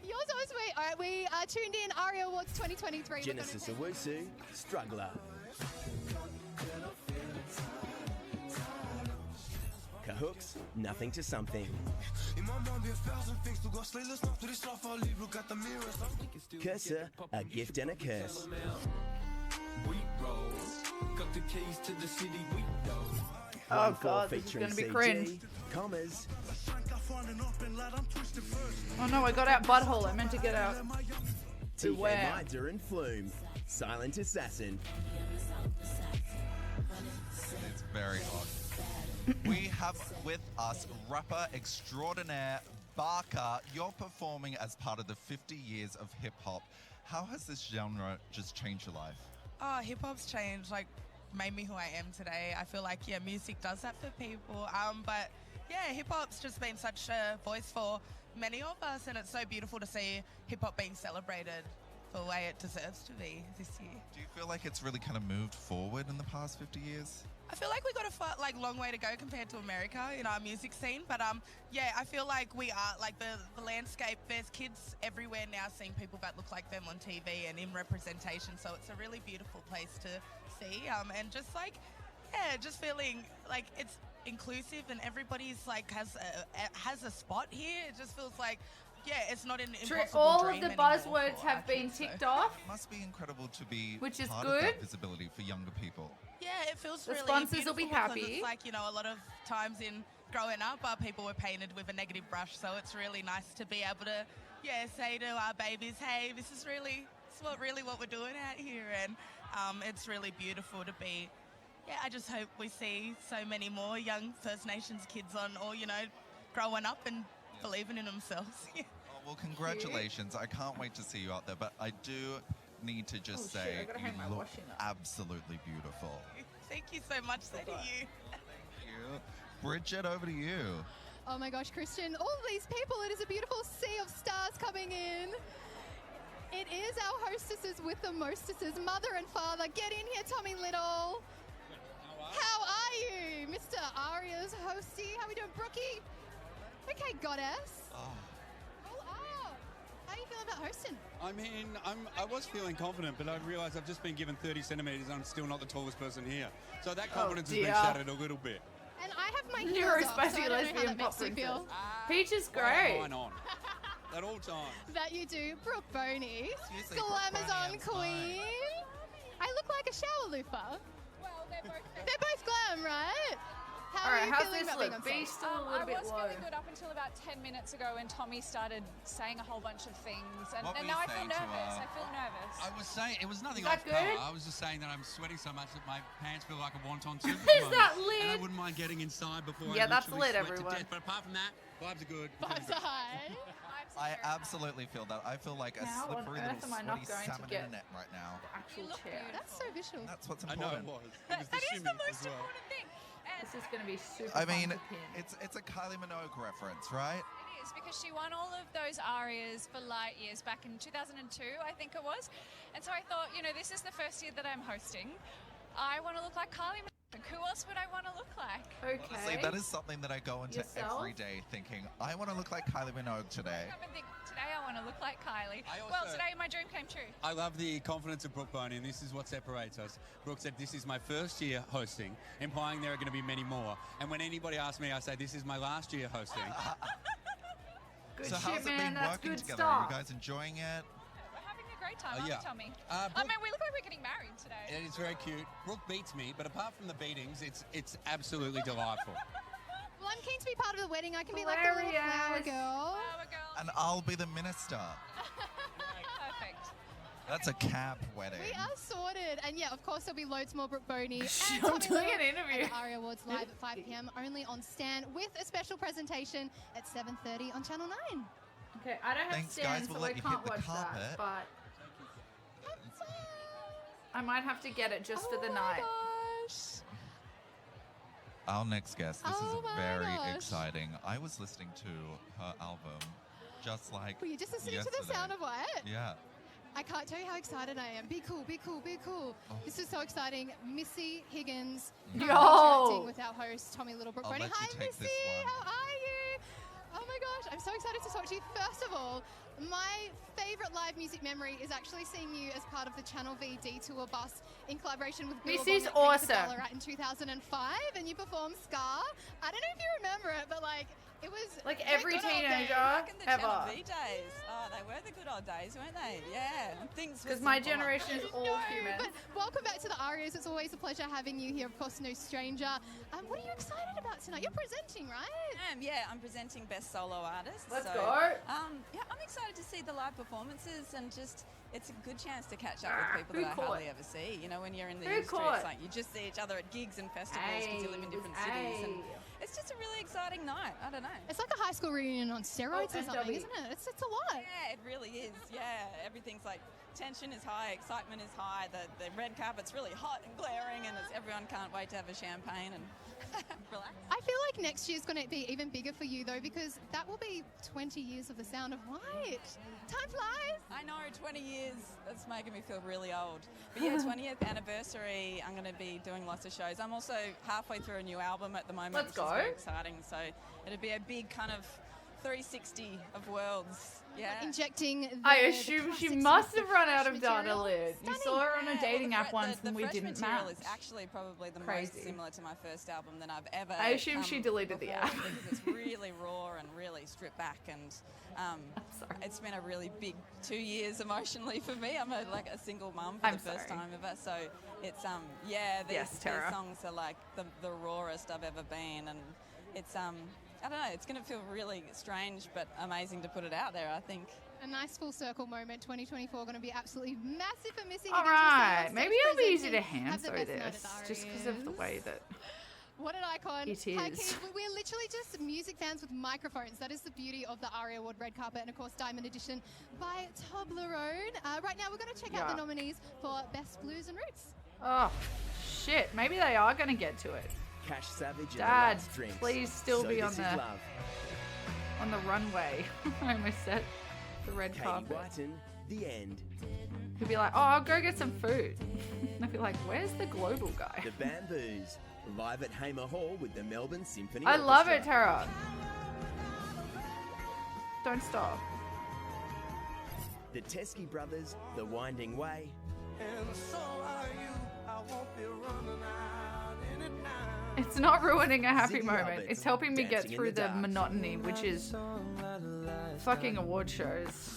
You're so sweet. All right, we are tuned in. ARIA Awards 2023. We're gonna Genesis take- Owusu, Struggler. Cahooks, Nothing to Something. Cursor, A Gift and a Curse. Oh god, this is gonna be cringe. Commas, Oh no, I got out butthole. I meant to get out. TK Beware. Miser and Flume. Silent Assassin. It's very hot. We have with us rapper extraordinaire Barker. You're performing as part of the 50 years of hip hop. How has this genre just changed your life? Oh, hip hop's changed, like, made me who I am today. I feel like, yeah, music does that for people. But yeah, hip hop's just been such a voice for many of us, and it's so beautiful to see hip hop being celebrated for the way it deserves to be this year. Do you feel like it's really kind of moved forward in the past 50 years? I feel like we got a long way to go compared to America in our music scene, but yeah, I feel like we are like the landscape. There's kids everywhere now seeing people that look like them on TV and in representation, so it's a really beautiful place to see. And just like, yeah, just feeling like it's inclusive and everybody's like has a spot here. It just feels like, yeah, it's not an impossible All dream of the anymore buzzwords for have our been kids, so. ticked off. It must be incredible to be Which is part good. of that visibility for younger people. Yeah, it feels The really sponsors will beautiful be because happy. It's like, you know, a lot of times in growing up, our people were painted with a negative brush, so it's really nice to be able to, yeah, say to our babies, hey, this is what we're doing out here, and it's really beautiful to be. Yeah, I just hope we see so many more young First Nations kids on, or you know, growing up and believing in themselves. Oh, well, congratulations. I can't wait to see you out there, but I do need to just say I gotta hang my you look washing up. absolutely beautiful. Thank you so much, so do you. You. Bridget, over to you. Oh my gosh, Christian, all of these people, it is a beautiful sea of stars coming in. It is our hostesses with the mostesses, mother and father. Get in here, Tommy Little. How are you? Mr. Aria's hosty. How are we doing, Brookie? Okay, goddess. Oh. How are you feeling about hosting? I mean, I was feeling confident, but I realised I've just been given 30 centimetres and I'm still not the tallest person here. So that confidence has been shattered a little bit. And I have my heels off, so I don't know how that makes you feel. Peach is I have great. mine on. At all times. That you do. Brooke Boney, Excuse me, Brooke Glamazon Boney, I'm Queen. I look like a shower loofah. Well, they're both glam, right? How All are right, you how's feeling this about being look? on Be stage? still a little I bit was low. feeling good up until about 10 minutes ago when Tommy started saying a whole bunch of things. And, What and were now you I feel saying to nervous. her? I feel nervous. I was saying, it was nothing Is that off color. good? I was just saying that I'm sweating so much that my pants feel like a wonton tube. Is that lit? And I wouldn't mind getting inside before Yeah, I that's literally lit, sweat everyone. to death. But apart from that, vibes are good. Vibes are high. I absolutely feel that. I feel like a How on slippery earth little am I not sweaty going to salmon get in a net right now. Actual chair. That's so visual. That's what's I know important. it was. It was That the is shimmy the most as well. important thing. And This is going to be super I mean, fun to pin. it's a Kylie Minogue reference, right? it is because she won all of those arias for Light Years back in 2002, I think it was. And so I thought, you know, this is the first year that I'm hosting. I want to look like Kylie Minogue. Who else would I want to look like? Okay. Honestly, that is something that I go into Yourself? every day thinking, I want to look like Kylie Minogue today. I think today I want to look like Kylie. I Well, also- today my dream came true. I love the confidence of Brooke Boney, and this is what separates us. Brooke said, this is my first year hosting, implying there are going to be many more. And when anybody asks me, I say, this is my last year hosting. Good So shit, how's it man. been That's working good together? Are stuff. you guys enjoying it? We're having a great time, aren't yeah. we, Tommy? Uh, I mean, we look like we're getting married today. It is very cute. Brooke beats me, but apart from the beatings, it's absolutely delightful. Well, I'm keen to be part of the wedding. I can be like the little flower Hilarious. girl. Flower girl. And I'll be the minister. Perfect. That's a camp wedding. We are sorted. And yeah, of course, there'll be loads more Brooke Boney and I'm Tommy doing Little an interview. at the ARIA Awards live at 5 p.m. only on Stan with a special presentation at 7:30 on Channel 9. Okay, I don't have Thanks, Stan, guys. We'll so I let you can't hit the watch carpet. that. But I might have to get it just for the Oh night. Gosh. Our next guest, this Oh is my very gosh. exciting. I was listening to her album just like Were you just listening to yesterday. the sound of what? Yeah. I can't tell you how excited I am. Be cool, be cool, be cool. Oh. This is so exciting. Missy Higgins Yo! interacting with our host, Tommy Littlebrook. I'll Boney. let you Hi, take Missy. this one. How are you? Oh my gosh, I'm so excited to talk to you. First of all, my favorite live music memory is actually seeing you as part of the Channel V Detour bus in collaboration with Missy's Billabong at Kings of awesome. Ballarat in 2005, and you performed Scar. I don't know if you remember it, but like it was Like the every good old days. teenager Back in the Channel ever. V days. Oh, they were the good old days, weren't they? Yeah. And things were Because my simple. generation is all No, human. but welcome back to the Arias. It's always a pleasure having you here. Of course, no stranger. What are you excited about tonight? You're presenting, right? Yeah, I'm presenting Best Solo Artist. Let's so, go. Yeah, I'm excited to see the live performances and just, it's a good chance to catch up with people who that I caught? hardly ever see. You know, when you're in the Who industry, caught? it's like you just see each other at gigs and festivals because you live in different cities. And it's just a really exciting night. I don't know. It's like a high school reunion on steroids or and something, W. isn't it? It's a lot. Yeah, it really is. Yeah, everything's like tension is high, excitement is high. The red carpet's really hot and glaring, and everyone can't wait to have a champagne and relax. I feel like next year's going to be even bigger for you, though, because that will be 20 years of The Sound of White. Time flies. I know, 20 years. That's making me feel really old. But yeah, 20th anniversary, I'm going to be doing lots of shows. I'm also halfway through a new album at the moment, Let's which go. is very exciting. So it'll be a big kind of 360 of worlds. Yeah. Injecting. I assume she must have run out of data lid. You saw her on a dating app once and we fresh didn't material match. is actually probably the Crazy. most similar to my first album that I've ever. I assume she come deleted the before app. because it's really raw and really stripped back, and it's been a really big 2 years emotionally for me. I'm like a single mum for the first time ever, so it's these songs are like the rawest I've ever been, and it's I don't know, it's going to feel really strange but amazing to put it out there, I think. A nice full circle moment. 2024 going to be absolutely massive for Missy. All right, maybe it'll be easy to hand through this, just because of the way that. What an icon. It Hi, is. Keith. We're literally just music fans with microphones. That is the beauty of the ARIA Award Red Carpet and, of course, Diamond Edition by Toblerone. Right now, we're going to check out the nominees for Best Blues and Roots. Oh, shit. Maybe they are going to get to it. Cash Savage and Dad, the drinks. please still So be on this the is love. runway. I almost said the red Katie carpet. Whiten, The End. He'd be like, oh, I'll go get some food. I'd be like, where's the global guy? The Bamboos, live at Hamer Hall with the Melbourne Symphony I love it, Orchestra. Tara. Don't stop. The Teskey Brothers, The Winding Way. And so are you. I won't be running out anytime. It's not ruining a happy Ziggy moment. Roberts, It's helping me get Dancing in through the the Dark. monotony, which is fucking award shows.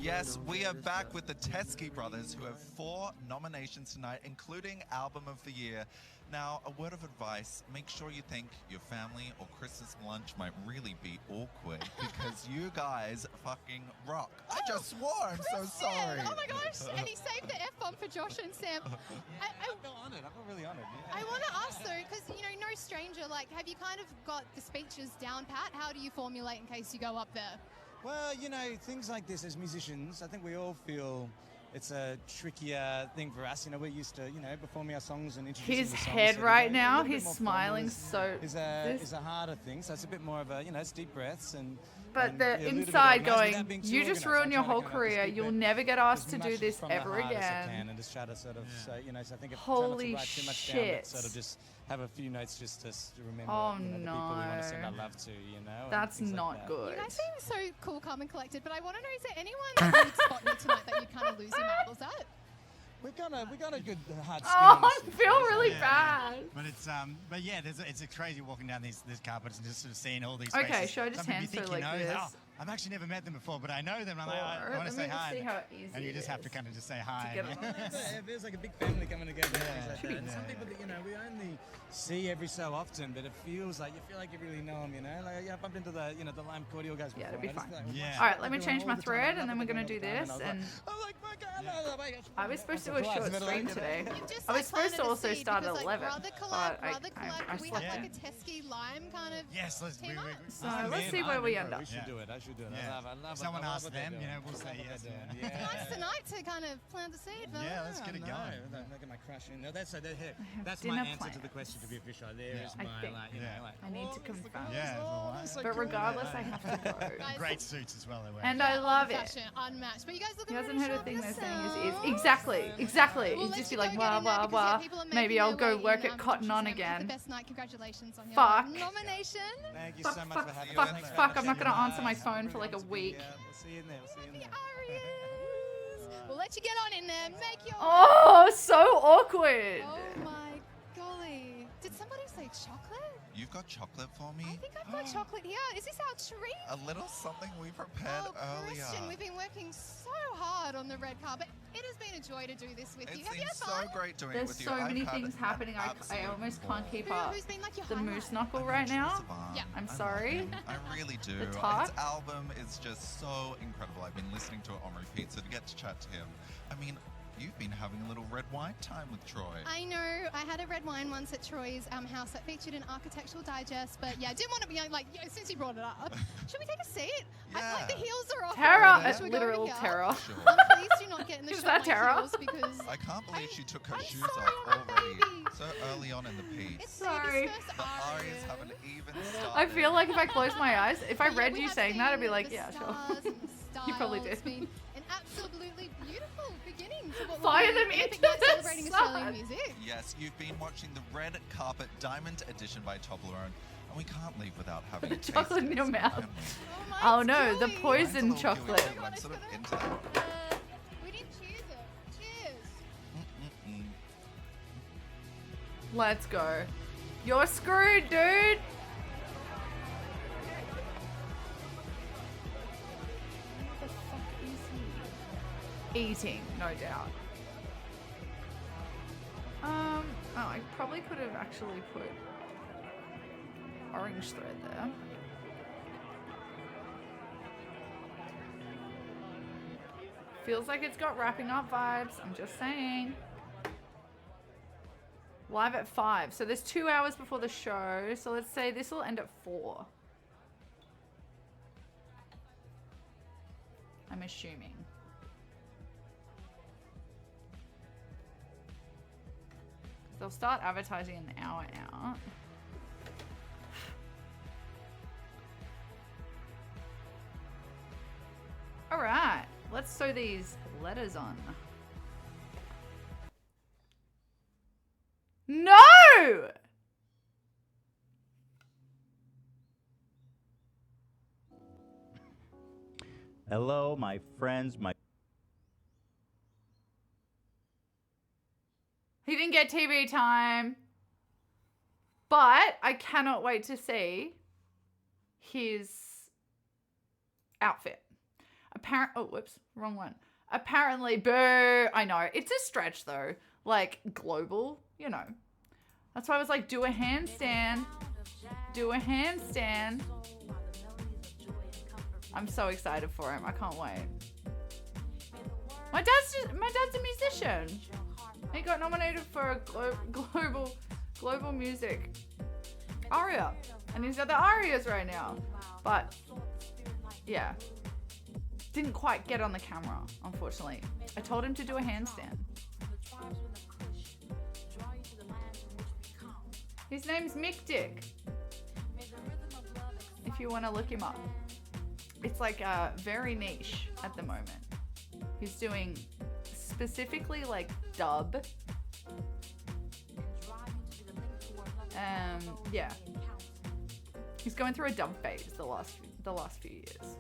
Yes, we are back with the Teskey Brothers, who have 4 nominations tonight, including Album of the Year. Now, a word of advice, make sure you think your family or Christmas lunch might really be awkward, because you guys fucking rock. I just swore, I'm so sorry. Oh my gosh, and he saved the F-bomb for Josh and Sam. I feel honoured. I feel really honoured. Yeah. I want to ask though, because no stranger, like, have you kind of got the speeches down pat? How do you formulate in case you go up there? Well, things like this as musicians, I think we all feel it's a trickier thing for us. We're used to, performing our songs and introducing His the songs. head So right a now, little bit he's more smiling formal so. is this- a harder thing. So it's a bit more of a, it's deep breaths and. But and the a little bit inside organised without going, being too you just organised. ruined I'm your trying to whole kind of just career. keep You'll it never get asked as to much do this from the ever heart as I again. can, and just try to sort of, so I think if Holy try not to write too much shit. down, but sort of just have a few notes just to remember, Oh, the people we want to send our no. love to, and That's things like not that. good. You guys seem so cool, calm, and collected, but I want to know, is there anyone that you'd spot here tonight that you kind of lose your marbles at? We got a good hard skin Oh, on this I thing, feel guys. really Yeah. bad. But it's it's crazy walking down these carpets and just sort of seeing all these Okay, faces. should I just Some people hand you think through you like know, this? "Oh, I've actually never met them before, but I know them. I'm like, Or, I want let to me say just hi. see how easy And you it just have is to kind of just say hi. get and- along. It feels like a big family coming together. Yeah. Things like Should that. be And some people that we only see every so often, but it feels like you feel like you really know them. Like I bumped into the the Lime Cordial guys before. Yeah, it'll be and I just fine. feel like, Yeah. All right, let me everyone change all my the time, thread, I and then we're love gonna it do all the time, this. and And oh my God, I was supposed to do a Surprise, short middle stream of it. today. You've just, I was supposed to planted a also seed start at because, 11, Brother but collab, I we slept. have like a Tesky Lime kind of Yes, let's team up. So let's see where we end up. We should do it. I should do it. Yeah. I love If someone I love asks what they're them, doing. we'll I say love what yes. they're Yeah. doing. Tonight's the night to kind of plant the seed. but- Yeah, let's get it going. Look at my crush in. No, that's my dinner answer to the plans. question to be official. There is I my think. like, I need to confirm. Yeah, But regardless, I have to go. Guys, great suits as well. They wear. And I love it. fashion, unmatched. But you guys looking He hasn't really heard a thing sharp they're saying yourselves. is exactly. We'll He'd let just you be like, go wah, get in there wah, because, yeah, wah. people are Maybe making I'll their go way work in, at Cotton On Have the again. best night. Congratulations on your Fuck. nomination. Thank you Fuck, so much fuck, for having fuck, us. fuck. I'm not going to answer my phone for like a week. We'll see you in there. We'll see you in there. We'll let you get on in there. Make your. Oh, so awkward. Oh my golly. Did somebody say chocolate? You've got chocolate for me? I think I've got chocolate here. Is this our treat? A little something we prepared earlier. Christian, we've been working so hard on the red carpet. It has been a joy to do this with you. It's Have you been had so fun? great doing it There's with you. so many I've had things an happening. I absolute almost ball. can't keep up. Who's been like your The highlight? moose knuckle right now. Yeah. I'm I love sorry. him. I really do. The His talk. album is just so incredible. I've been listening to it on repeat, so to get to chat to him, I mean, you've been having a little red wine time with Troy. I know. I had a red wine once at Troy's house that featured an Architectural Digest, but yeah, I didn't want to be like, since you brought it up, should we take a seat? I like the heels are off. Tara, already. Should we go over literal here? Tara. Please do not get in the Is shot that my Tara? heels because I can't believe she took her shoes sorry, off my already. baby. So early on in the piece. It's Sorry. baby's first The aria. Arias haven't even started. I feel like if I close my eyes, if I But yeah, read we you have saying that, I'd be seen like, the yeah, sure. stars and the You probably styles. did. It's been an absolutely beautiful beginning to what Fire will be them an epic into night the celebrating Australian sun. music. Yes, you've been watching the Red Carpet Diamond Edition by Toblerone. And we can't leave without having The a taste chocolate in it, your can mouth. we? Oh no, the Mine's poison a little chocolate. gooey too, I'm sort of into that. We didn't choose it. Cheers. Let's go. You're screwed, dude. What the fuck is he? Eating, no doubt. Oh, I probably could have actually put orange thread there. Feels like it's got wrapping up vibes. I'm just saying. Live at 5. So there's 2 hours before the show. So let's say this will end at 4. I'm assuming. They'll start advertising an hour out. All right, let's sew these letters on. No! Hello, my friends, He didn't get TV time, but I cannot wait to see his outfit. Oh, whoops, wrong one. Apparently, boo. I know, it's a stretch though. Like global, you know. That's why I was like, do a handstand. Do a handstand. I'm so excited for him. I can't wait. My dad's a musician. He got nominated for a global music aria, and he's got the arias right now. But yeah, didn't quite get on the camera, unfortunately. I told him to do a handstand. His name's Mick Dick. If you want to look him up, it's like very niche at the moment. He's doing specifically like dub. Yeah. He's going through a dub phase the last few years.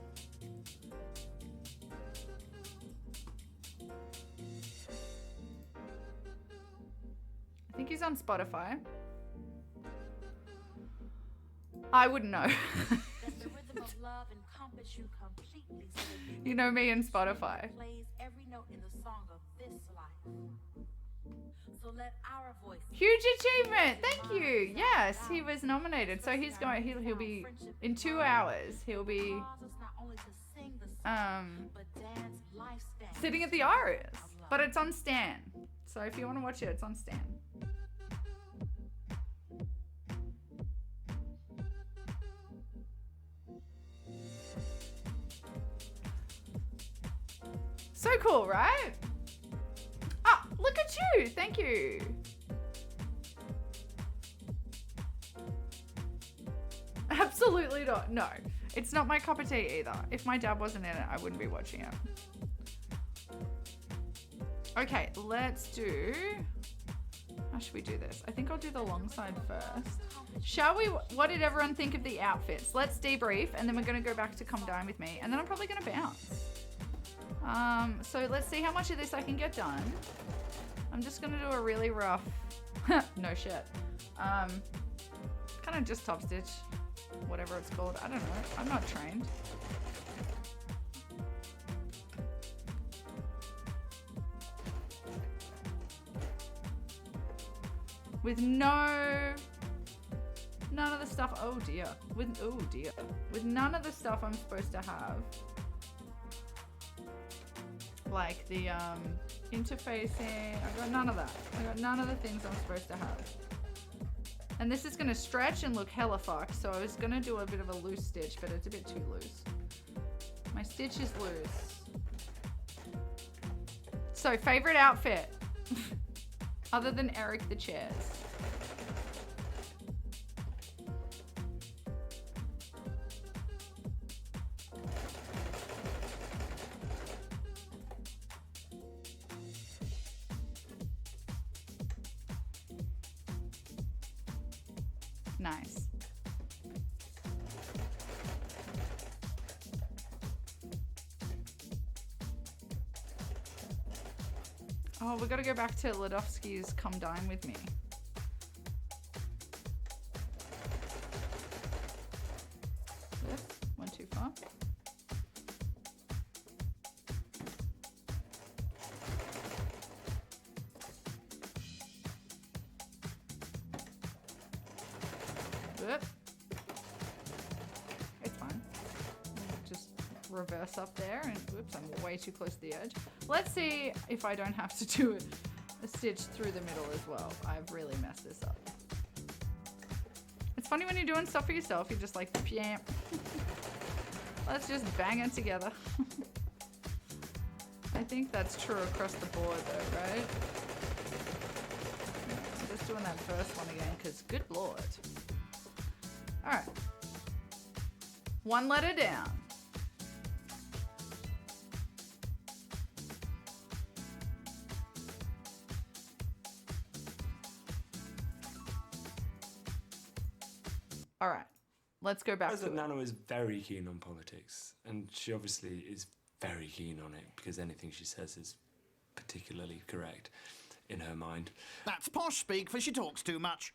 I think he's on Spotify. I wouldn't know. You know me and Spotify. Huge achievement! Thank you. Yes, he was nominated. So he's going. He'll be in 2 hours. He'll be sitting at the Arias, but it's on Stan. So if you want to watch it, it's on Stan. So cool, right? Ah, look at you. Thank you. Absolutely not. No, it's not my cup of tea either. If my dad wasn't in it, I wouldn't be watching it. Okay, let's do... How should we do this? I think I'll do the long side first. Shall we? What did everyone think of the outfits? Let's debrief, and then we're going to go back to Come Dine With Me, and then I'm probably going to bounce. So let's see how much of this I can get done. I'm just going to do a really rough... no shit. Kind of just top stitch. Whatever it's called. I don't know. I'm not trained. With none of the stuff, oh dear. With none of the stuff I'm supposed to have. Like the interfacing, I got none of that. I got none of the things I'm supposed to have. And this is gonna stretch and look hella fucked, so I was gonna do a bit of a loose stitch, but it's a bit too loose. My stitch is loose. So, favorite outfit? Other than Eric the Chairs. Nice. Oh, we gotta go back to Ladovsky's Come Dine With Me. Oops, went too far. Oop. It's fine. Just reverse up there and whoops, I'm way too close to the edge. Let's see if I don't have to do a stitch through the middle as well. I've really messed this up. It's funny when you're doing stuff for yourself, you're just like, yeah. Let's just bang it together. I think that's true across the board though, right? I'm just doing that first one again because good lord. Alright. One letter down. Alright. Let's go back to it. Nana is very keen on politics, and she obviously is very keen on it because anything she says is particularly correct in her mind. That's posh speak, for she talks too much.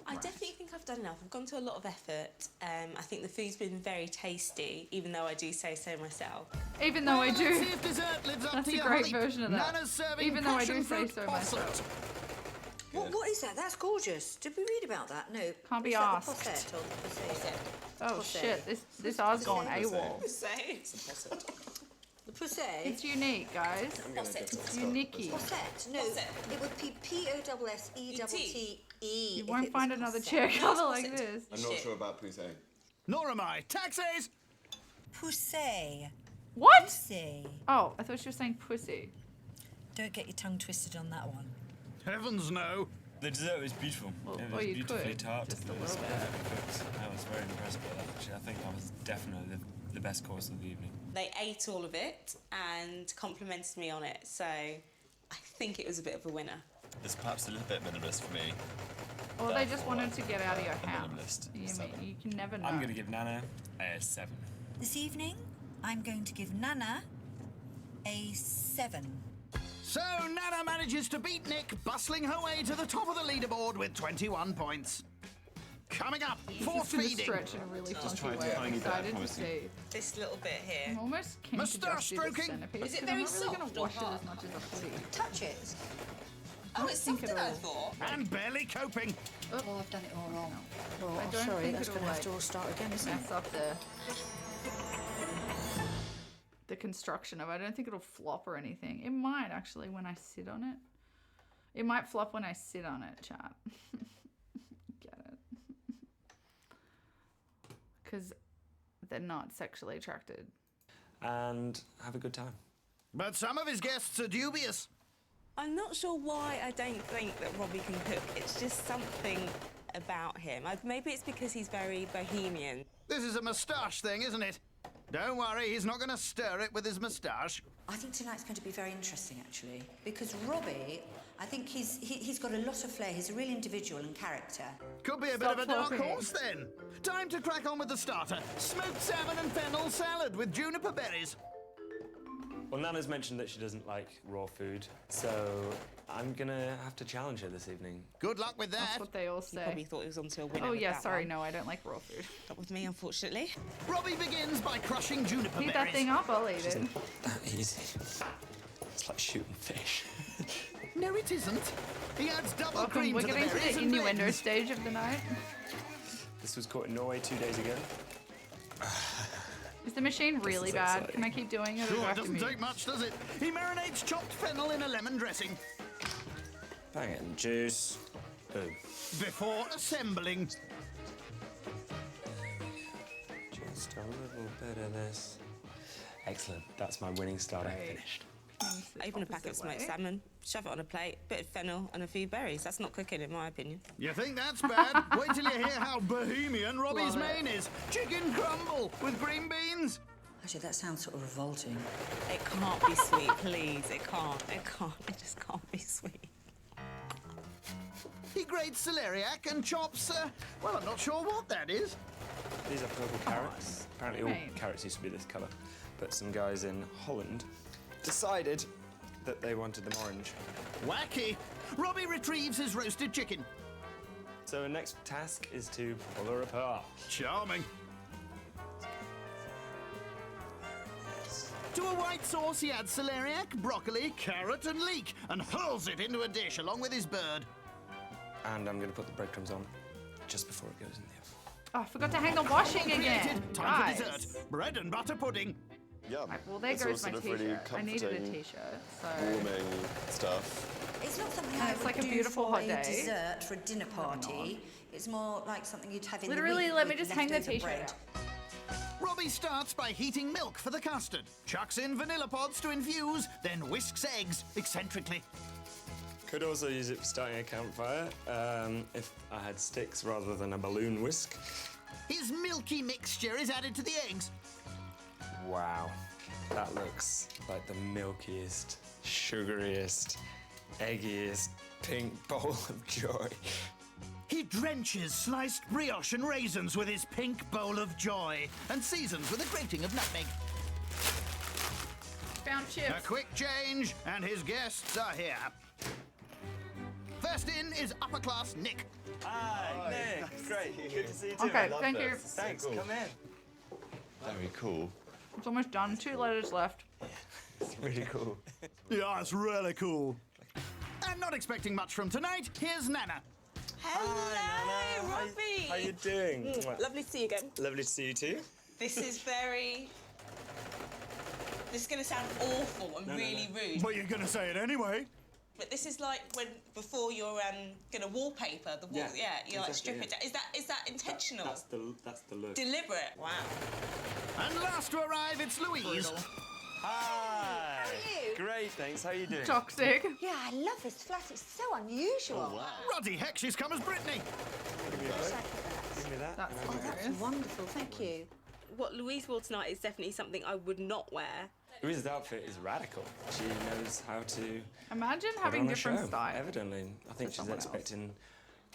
I definitely think I've done enough. I've gone to a lot of effort. I think the food's been very tasty, even though I do say so myself. Even though I do. Let's see if dessert lives up That's to a your great hype. version of that. Nana's serving Even though I do passion say fruit so posset. myself. What is that? That's gorgeous. Did we read about that? No. Can't be Is that asked. The posset or the posset? Oh shit, this R's gone AWOL. The posset? It's unique, guys. It's unique-y. Posset. No, it would be P-O-S-S-E-T-T-E. You won't find another chair cover like this. I'm not sure about Poussey. Nor am I. Taxis! Poussey. What? Poussey. Oh, I thought she was saying pussy. Don't get your tongue twisted on that one. Heavens no. The dessert was beautiful. Well, it or was you beautifully could, tart. just a It was little bit. perfectly cooked. I was very impressed by that. Actually, I think that was definitely the best course of the evening. They ate all of it and complimented me on it, so I think it was a bit of a winner. It's perhaps a little bit minimalist for me. Or they just wanted to get out of your a house. minimalist You can never know. I'm going to give Nana a 7. This evening, I'm going to give Nana a 7. So Nana manages to beat Nick, bustling her way to the top of the leaderboard with 21 points. Coming up, fourth This is feeding. gonna stretch in a really funky way. I'm excited to see. This little bit here. I'm almost keen to Moustache just do the stroking. centerpiece, Is it 'cause very I'm not really soft gonna or wash it hard? as much as a hoodie. Touch it. Oh, it's think softer than I it'll- thought. And barely coping. Oh, I've done it all wrong. Oh, I don't sorry, think that's it'll going to have like to all start again, isn't mess it? up the construction of it. I don't think it'll flop or anything. It might actually when I sit on it. It might flop when I sit on it, chat. Get it? Because they're not sexually attracted. And have a good time. But some of his guests are dubious. I'm not sure why I don't think that Robbie can cook. It's just something about him. Maybe it's because he's very bohemian. This is a moustache thing, isn't it? Don't worry, he's not going to stir it with his moustache. I think tonight's going to be very interesting, actually, because Robbie, I think he's got a lot of flair. He's a real individual and character. Could be a bit of a dark horse then. Time to crack on with the starter. Smoked salmon and fennel salad with juniper berries. Well, Nana's mentioned that she doesn't like raw food, so I'm gonna have to challenge her this evening. Good luck with that. That's what they all say. You probably thought he was onto a winner. Oh with yeah, that sorry, one. no, I don't like raw food. Not with me, unfortunately. Robbie begins by crushing juniper Heat berries. that thing up, I'll eat it. That easy. It's like shooting fish. No, it isn't. He adds double Welcome, cream we're to the getting to berries the and innuendo blends. stage of the night. This was caught in Norway 2 days ago. Is the machine really is bad? exciting. Can I keep doing it? Or do I Sure, have it to doesn't mute? take much, does it? He marinates chopped fennel in a lemon dressing Bang it in juice. Boom. before assembling. Just a little bit of this. Excellent. That's my winning starter finished. Open a packet of smoked salmon, shove it on a plate, bit of fennel and a few berries. That's not cooking, in my opinion. You think that's bad? Wait till you hear how bohemian Robbie's Love it. main is. Chicken crumble with green beans. Actually, that sounds sort of revolting. It can't be sweet, please. It can't. It can't. It just can't be sweet. He grates celeriac and chops, well, I'm not sure what that is. These are purple carrots. Apparently all Right. carrots used to be this colour. But some guys in Holland decided that they wanted them orange. Wacky! Robbie retrieves his roasted chicken. So the next task is to pull her apart. Charming. To a white sauce, he adds celeriac, broccoli, carrot, and leek, and hurls it into a dish along with his bird. And I'm going to put the breadcrumbs on just before it goes in the oven. Oh, I forgot to hang the washing again. Time for dessert. Bread and butter pudding. Yeah. Right, well, there goes my t-shirt. I needed a t-shirt, so... Warming stuff. It's not something And I it's would like a do beautiful for hot a day. dessert for a dinner party. It's more like something you'd have in Literally, the week let me with just hang the leftover t-shirt bread. out. Robbie starts by heating milk for the custard, chucks in vanilla pods to infuse, then whisks eggs eccentrically. Could also use it for starting a campfire if I had sticks rather than a balloon whisk. His milky mixture is added to the eggs. Wow, that looks like the milkiest, sugariest, eggiest pink bowl of joy. He drenches sliced brioche and raisins with his pink bowl of joy and seasons with a grating of nutmeg. Found chips. A quick change, and his guests are here. First in is upper class Nick. Hi, Nick. Great. Good to see you too. Okay, I love thank this. you. Thanks. Come in. Very cool. It's almost done. 2 letters left. It's really cool. Yeah, it's really cool. And not expecting much from tonight, here's Nana. Hello, Robbie. How you doing? Mwah. Lovely to see you again. Lovely to see you too. This is very... This is going to sound awful and really rude. But you're going to say it anyway. But this is like when before you're going to wallpaper the wall. Yeah, you like strip it down. Is that intentional? That's the look. Deliberate. Wow. And last to arrive, it's Louise. Hi. How are you? Great, thanks. How are you doing? Toxic. Yeah, I love this flat. It's so unusual. Oh, wow. Ruddy heck, she's come as Brittany. Give me that. That's wonderful. Thank you. What Louise wore tonight is definitely something I would not wear. Louise's outfit is radical. She knows how to Imagine put having on a different show, styles. Evidently. I think she's someone else. expecting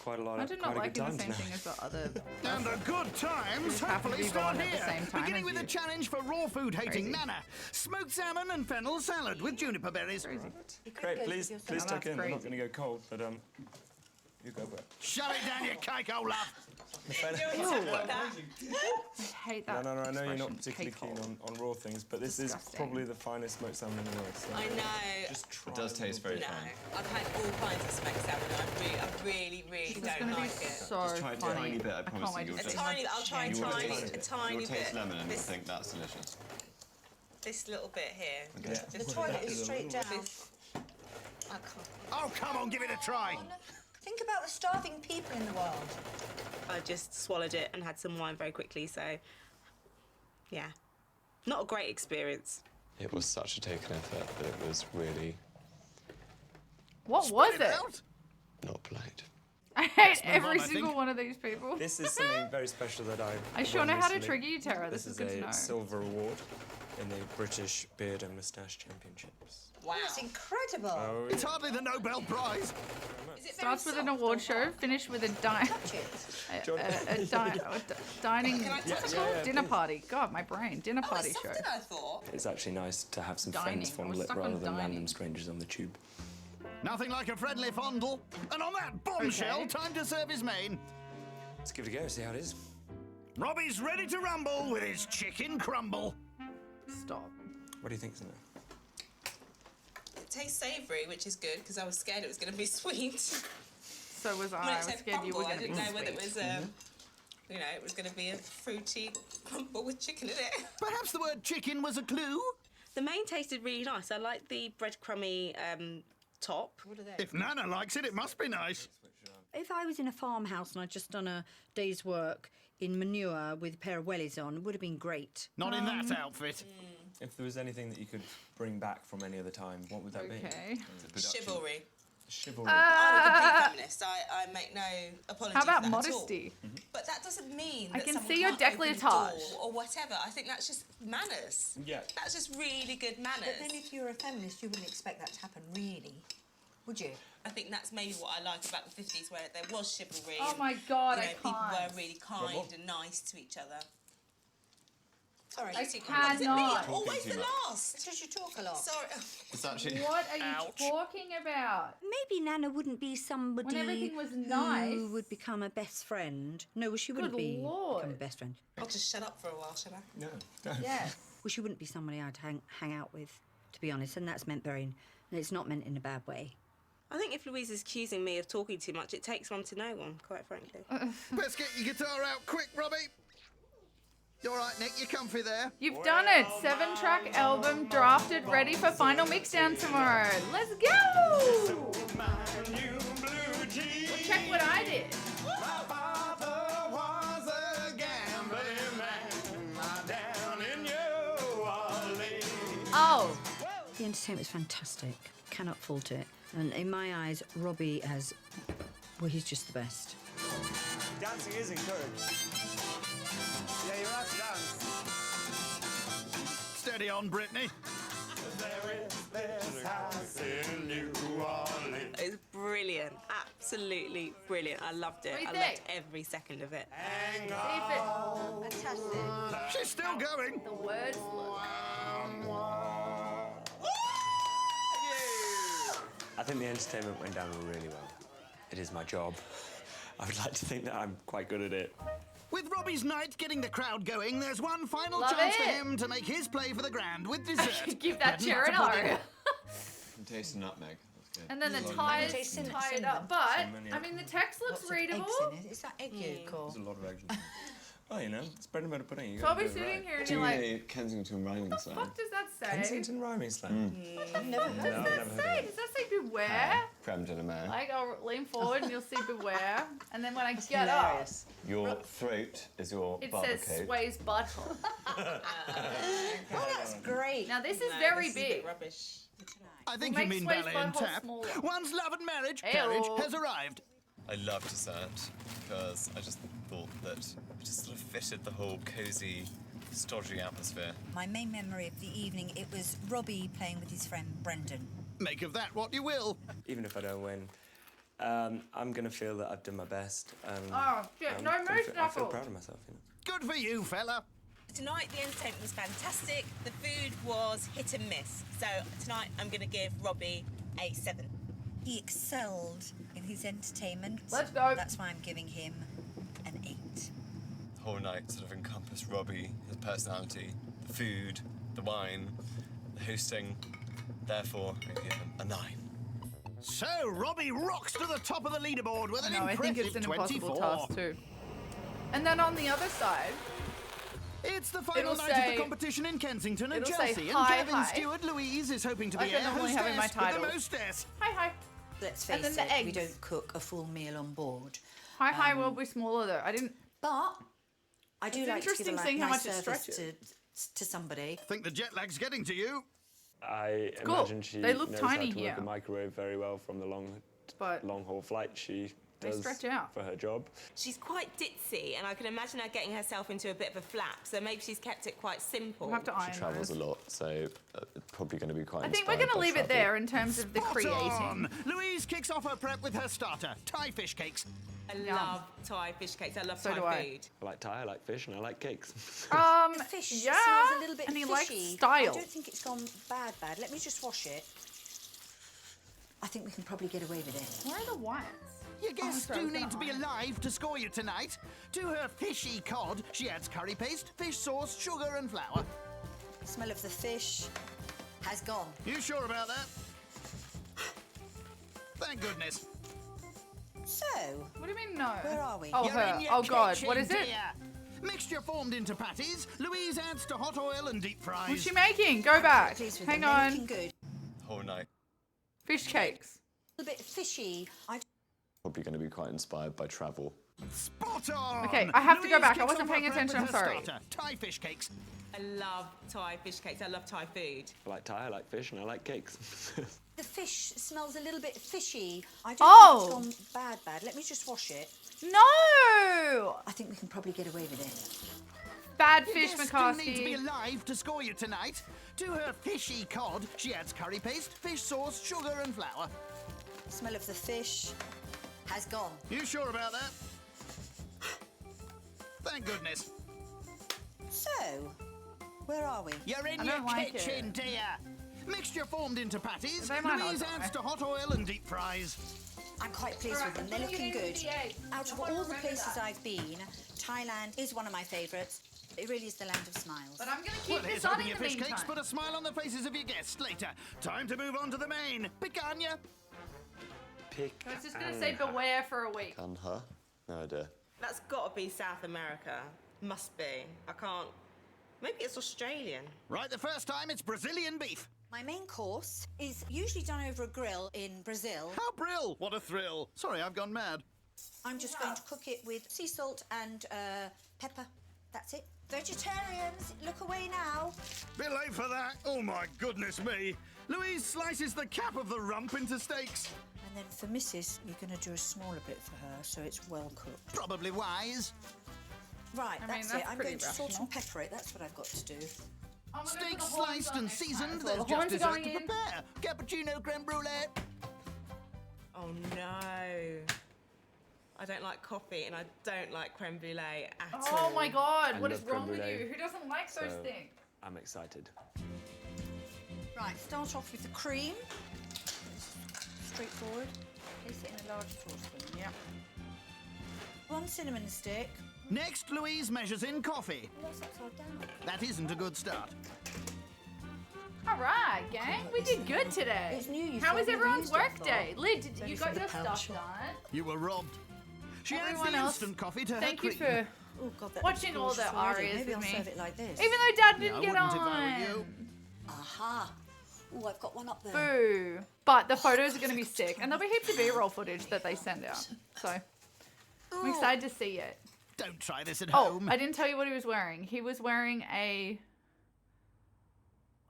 quite a lot Imagine quite not a good liking the time same tonight. thing as the other. And the good times Just happen to hopefully be start born at the here. same time Beginning as with a you. challenge for raw food hating Crazy. Nana. Smoked salmon and fennel salad with juniper berries. Great, please tuck in. They're not crazy. going to go cold, but you go for it. Shove it down your cake, old love. I hate that. No, I know you're not expression, particularly cake keen hole. on raw things, but this is Disgusting. probably the finest smoked salmon in the world. So I know. just try It does a taste little very bit. No, I've had all kinds of smoked salmon. I really This is don't gonna be like it. so Just try a funny. tiny bit, I can't promise wait you. to You'll see taste- how I'll much try change You will it taste is. a it. tiny You'll taste bit. lemon and you'll This- think that's delicious. This little bit here. Okay. The toilet is straight down. I can't. Oh, come on, give it a try. Think about the starving people in the world. I just swallowed it and had some wine very quickly, so yeah. Not a great experience. It was such a taken effort, but it was really What was it? not polite. I hate move every on, I single think. one of these people. This is something very special that I sure won know how to recently. trigger you, Tara. This is good to a know. silver award in the British Beard and Moustache Championships. Wow. That's incredible. Oh, It's hardly the Nobel Prize. Is it very Starts with an soft award or show, hard? finish with a dining. Can I touch what's it it? called? Dinner party. God, my brain. Dinner party it's show. softer than I thought. It's actually nice to have some Dining. friends I fondle was it stuck rather on than dining. random strangers on the tube. Nothing like a friendly fondle. And on that bombshell, Okay. time to serve his main. Let's give it a go, see how it is. Robbie's ready to rumble with his chicken crumble. Stop. What do you think, Sana? It tastes savoury, which is good because I was scared it was going to be sweet. So was When I. I it was said scared you were crumble, I going to be didn't know whether it sweet. was, you know, it was going to be a fruity crumble with chicken in it. Perhaps the word chicken was a clue? The main tasted really nice. I like the breadcrumby top. What are they? If Nana likes it, it must be nice. If I was in a farmhouse and I'd just done a day's work in manure with a pair of wellies on, it would have been great. Not in that outfit. If there was anything that you could bring back from any other time, what would that Okay. be? Chivalry. Chivalry. I'm a complete feminist. I make no apology How about for that modesty? At all. But that doesn't mean I that can someone see your can't open the décolletage. door or whatever. I think that's just manners. Yeah. That's just really good manners. But then if you're a feminist, you wouldn't expect that to happen, really. Would you? I think that's maybe what I like about the 50s, where there was chivalry. Oh and, my God, you know, I people can't. were really kind and nice to each other. Sorry. I Is it cannot. me? Always Talking the too last. Because you talk a lot. Sorry. It's actually. What are you talking about? Maybe Nana wouldn't be somebody When everything was nice. who would become a best friend. No, well, she wouldn't Good be Lord. become a best friend. I'll just shut up for a while, shall I? No, don't. Yes. Well, she wouldn't be somebody I'd hang out with, to be honest, and that's meant very. It's not meant in a bad way. I think if Louise is accusing me of talking too much, it takes one to know one, quite frankly. Let's get your guitar out quick, Robbie. You all right, Nick? You comfy there? You've done it. 7-track album drafted, ready for final mixdown tomorrow. Let's go! Well, check what I did. Oh. The entertainment was fantastic. Cannot fault it. And in my eyes, Robbie has. Well, he's just the best. Dancing is encouraged. Yeah, you're allowed to dance. Steady on, Brittany. It's brilliant, absolutely brilliant. I loved it. What do you I think? loved every second of it. Fantastic. She's still going. The words look. I think the entertainment went down really well. It is my job. I would like to think that I'm quite good at it. With Robbie's night getting the crowd going, there's one final Love chance it. for him to make his play for the grand with dessert. Give that Bread and chair an butter pudding. O. And taste the nutmeg. That's good. And then the There's a lot of ties nutmeg. tie it up. But, I mean, the text looks readable. Is that egg yolk or? There's a lot of eggs. Oh, you know, it's bread and butter pudding. You So I'll gotta be do it sitting right. here and Do you're you like, know Kensington rhyming slang? what does that say? Kensington rhyming slang. What does that say? Does that say beware? Creme de la mer. Like, I'll lean forward and you'll see beware. And then when I get up, Your throat is your it barber says coat. Sway's butthole. Oh, that's great. Now, this is very big. Rubbish. I think We'll you make mean Sway's ballet and butthole tap. smaller. One's love and marriage Ayo. carriage has arrived. I love dessert because I just thought that it just sort of fitted the whole cosy, stodgy atmosphere. My main memory of the evening, it was Robbie playing with his friend Brendan. Make of that what you will. Even if I don't win, I'm going to feel that I've done my best. And Oh, shit, I'm no gonna moose I feel knuckle. proud of myself, you know. Good for you, fella. Tonight, the entertainment was fantastic. The food was hit and miss. So tonight, I'm going to give Robbie a 7. He excelled in his entertainment. Let's go. That's why I'm giving him an 8. The whole night sort of encompassed Robbie, his personality, the food, the wine, the hosting. Therefore, I give him a 9. So, Robbie rocks to the top of the leaderboard with an No, I think impressive it's an impossible 24. task too. And then on the other side, It's the final It'll night of say- the competition in Kensington and it'll say Chelsea, hi, and Kevin hi. Stewart Louise is hoping to be Like I air normally have in my hostess with title. the mostess. hi hi. Let's And face then the it, we eggs. don't cook a full meal on board. Hi hi will be smaller though. I didn't. But I do It's like to give interesting a seeing how nice much it service stretches. to somebody. I think the jet lag's getting to you. I cool. imagine she They look knows tiny how to here. work a microwave very well from the long But haul flight she they does stretch out. for her job. She's quite ditzy, and I can imagine her getting herself into a bit of a flap. So maybe she's kept it quite simple. We'll have to iron She travels those. a lot, so it's probably going to be quite I think we're inspired going to by leave it travel. there in terms of the Spot creating. on. Louise kicks off her prep with her starter, Thai fish cakes. I Yum. love Thai fish cakes. I love So do Thai I. food. I like Thai, I like fish, and I like cakes. The fish yeah, smells a little bit and he fishy. likes style. I don't think it's gone bad. Let me just wash it. I think we can probably get away with it. Where are the whites? Your guests sorry, I do was gonna need to be iron. alive to score you tonight. To her fishy cod, she adds curry paste, fish sauce, sugar and flour. Smell of the fish has gone. You sure about that? Thank goodness. So, What do you mean no? where are we? Oh, You're her. in your Oh god, kitchen, what is it? dear. Mixture formed into patties. Louise adds to hot oil and deep fries. What's she making? Go back. Pleased with Hang them. They're on. looking good. Whole night. Fish cakes. A little bit fishy. Probably going to be quite inspired by travel. Spot on! Okay, I have to go Louise back. I kicks wasn't off her paying prep attention, with I'm her sorry. starter, Thai fish cakes. I love Thai fish cakes. I love Thai food. I like Thai, I like fish, and I like cakes. The fish smells a little bit fishy. I don't Oh. think it's gone bad. Let me just wash it. No! I think we can probably get away with it. Bad Your fish, guests do need to be McCarthy. alive to score you tonight. To her fishy cod, she adds curry paste, fish sauce, sugar and flour. Smell of the fish has gone. You sure about that? Thank goodness. So, Where are we? You're in I your don't like kitchen, it. dear. Mixture formed into patties. They might not Louise die. adds to hot oil and deep fries. I'm quite pleased with them. They're looking good. Out of all the places I've been, Thailand is one of my favourites. It really is the land of smiles. But I'm going to Well, keep here's this on hoping in your the fish meantime. cakes put a smile on the faces of your guests later. Time to move on to the main. Picanha. Pick. I was just going to say beware for a week. Canha? No idea. That's got to be South America. Must be. I can't. Maybe it's Australian. Right, the first time it's Brazilian beef. My main course is usually done over a grill in Brazil. How brill! What a thrill. Sorry, I've gone mad. I'm just going to cook it with sea salt and pepper. That's it. Vegetarians, look away now. Bit late for that. Oh my goodness me. Louise slices the cap of the rump into steaks. And then for Mrs, you're going to do a smaller bit for her so it's well cooked. Probably wise. Right, I mean, that's that's it. I'm pretty going to salt rational. and pepper it. That's what I've got to do. Steaks sliced and seasoned. Well, There's the horns just are dessert going to in. prepare. Cappuccino creme brulee. Oh no. I don't like coffee and I don't like creme brulee at all. Oh my god, I what is love creme wrong with brulee. you? Who doesn't like those So- things? I'm excited. Right, start off with the cream. Straightforward. Place it in a large saucepan. Yeah. 1 cinnamon stick. Next, Louise measures in coffee. Oh, that's upside down. That isn't a good start. All right, gang, we did good today. It's new, you've How was never everyone's used it work before. day? Lid, It's you only got from the your pound stuff shop. done. You were robbed. She adds Everyone the else, instant coffee to her thank you cream. for Oh god, that watching all looks the gorgeous already. arias Maybe with I'll me. serve it like this. Even though Dad Yeah, didn't I get wouldn't if I on. were you. Aha. Oh, I've got one up there. Boo. But the photos are going to be sick. And there'll be heaps of B-roll footage that they send out. So I'm excited to see it. Don't try this at Oh, home. I didn't tell you what he was wearing. He was wearing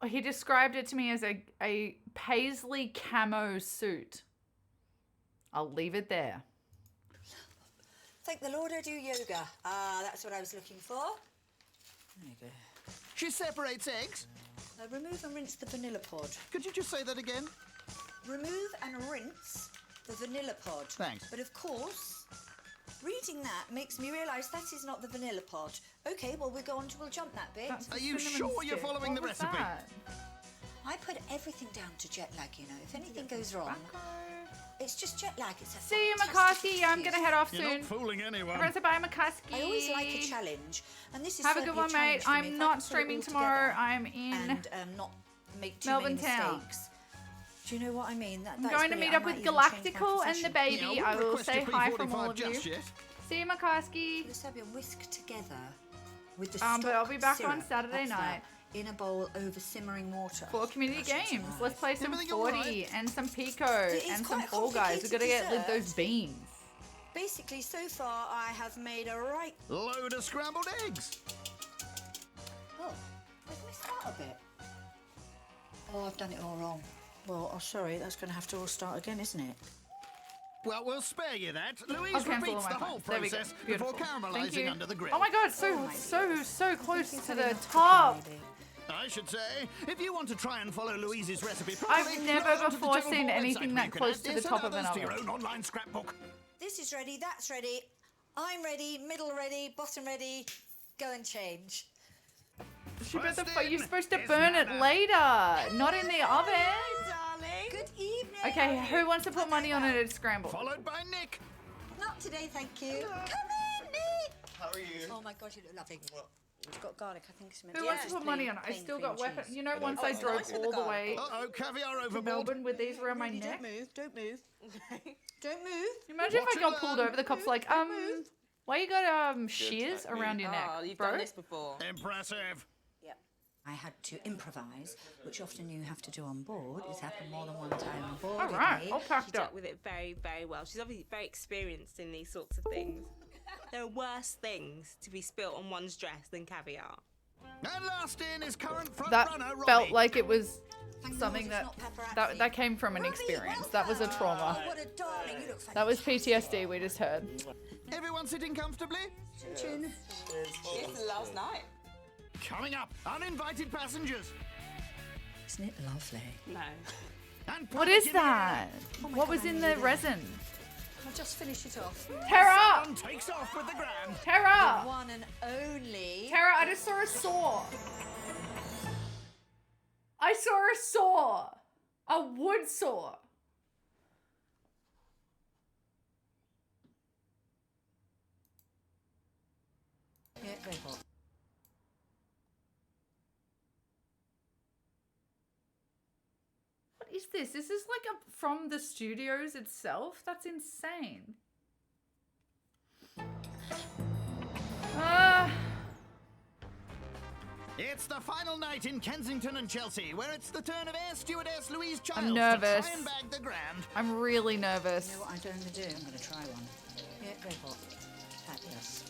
he described it to me as a paisley camo suit. I'll leave it there. Thank the Lord I do yoga. Ah, that's what I was looking for. There you go. She separates eggs. Remove and rinse the vanilla pod. Could you just say that again? Remove and rinse the vanilla pod. Thanks. But of course, reading that makes me realise that is not the vanilla pod. Okay, well we'll jump that bit. That's Are the you cinnamon sure you're stick. following What the was recipe? that? I put everything down to jet lag, you know. If anything goes wrong, it's just jet lag. It's a See you, fantastic McCarthy. I'm excuse. going to head off You're soon. not fooling anyone. Everyone say bye, McCarthy. I always like a challenge, and this is Have a good certainly one, mate. challenge for me. I'm If I not can put it streaming all tomorrow. together I'm in and not make too Melbourne many town. mistakes. Do you know what I mean? I'm going to meet up with Galactical and the baby. Yeah, I will request say a hi from P45 all of you. just yet. See you, McCarski. Let's have a whisk together with the But I'll be back syrup. on Saturday That's night. that, in a bowl over simmering water. For community games. Let's play some Everything all 40 right? and some Pico It is and some quite a Fall Guys. We've got to get complicated Lid those beans. Basically, so far I have made a right. Load of scrambled eggs. Oh, I've missed out a bit. Oh, I've done it all wrong. Well, oh, sorry, that's going to have to all start again, isn't it? Well, we'll spare you that. Louise I'll cancel repeats all the my whole plans. There we go. process before Beautiful. Thank caramelizing you. under the grill. Oh my god, so close to the top. I should say, if you want to try and follow Louise's recipe properly, I've never log on to the before channel seen board anything website that where you can close add to the this top and of an others to your oven. own online scrapbook. This is ready, that's ready. I'm ready, middle ready, bottom ready. Go and change. You're supposed to burn it later, not in the oven. Darling. Good evening. Okay, who wants to put money on it at scramble? Followed by Nick. Not today, thank you. Come in, Nick. How are you? Oh my gosh, you look lovely. It's got garlic, I think. Who wants to put money on it? I still got weapon. You know, once I drove all the way Uh-oh, caviar to overboard. Melbourne with these around my neck. Don't move. Don't move. Imagine Watch if I got it pulled learn. over, the cops like, why you got shears around your neck, Oh, you've bro? done this before. Impressive. Yep. I had to improvise, which often you have to do on board. It's happened more than one time on board. All with right, me. all She packed dealt up. with it very, very well. She's obviously very experienced in these sorts of things. There are worse things to be spilt on one's dress than caviar. And last in is current front That runner Robbie. felt like it was Thank something God that it's not paparazzi. that came from an Robbie, experience. That was a welcome. trauma. Oh, what a darling. You look That was PTSD we just heard. Everyone sitting comfortably? Chin. It's last night. Coming up, uninvited passengers. Isn't it lovely? No. And What is that? What was in the resin? I'll just finish it off. Tara! Someone takes off with the grand. The Tara! one and only. Tara, I just saw a saw. I saw a saw. A wood saw. Yeah, very hot. What is this? Is this like from the studios itself? That's insane. It's the final night in Kensington and Chelsea, where it's the turn of air stewardess Louise Childs I'm nervous. to try and bag the grand. I'm really nervous. You know what I'm going to do? I'm going to try one. Yeah, very hot. Fabulous.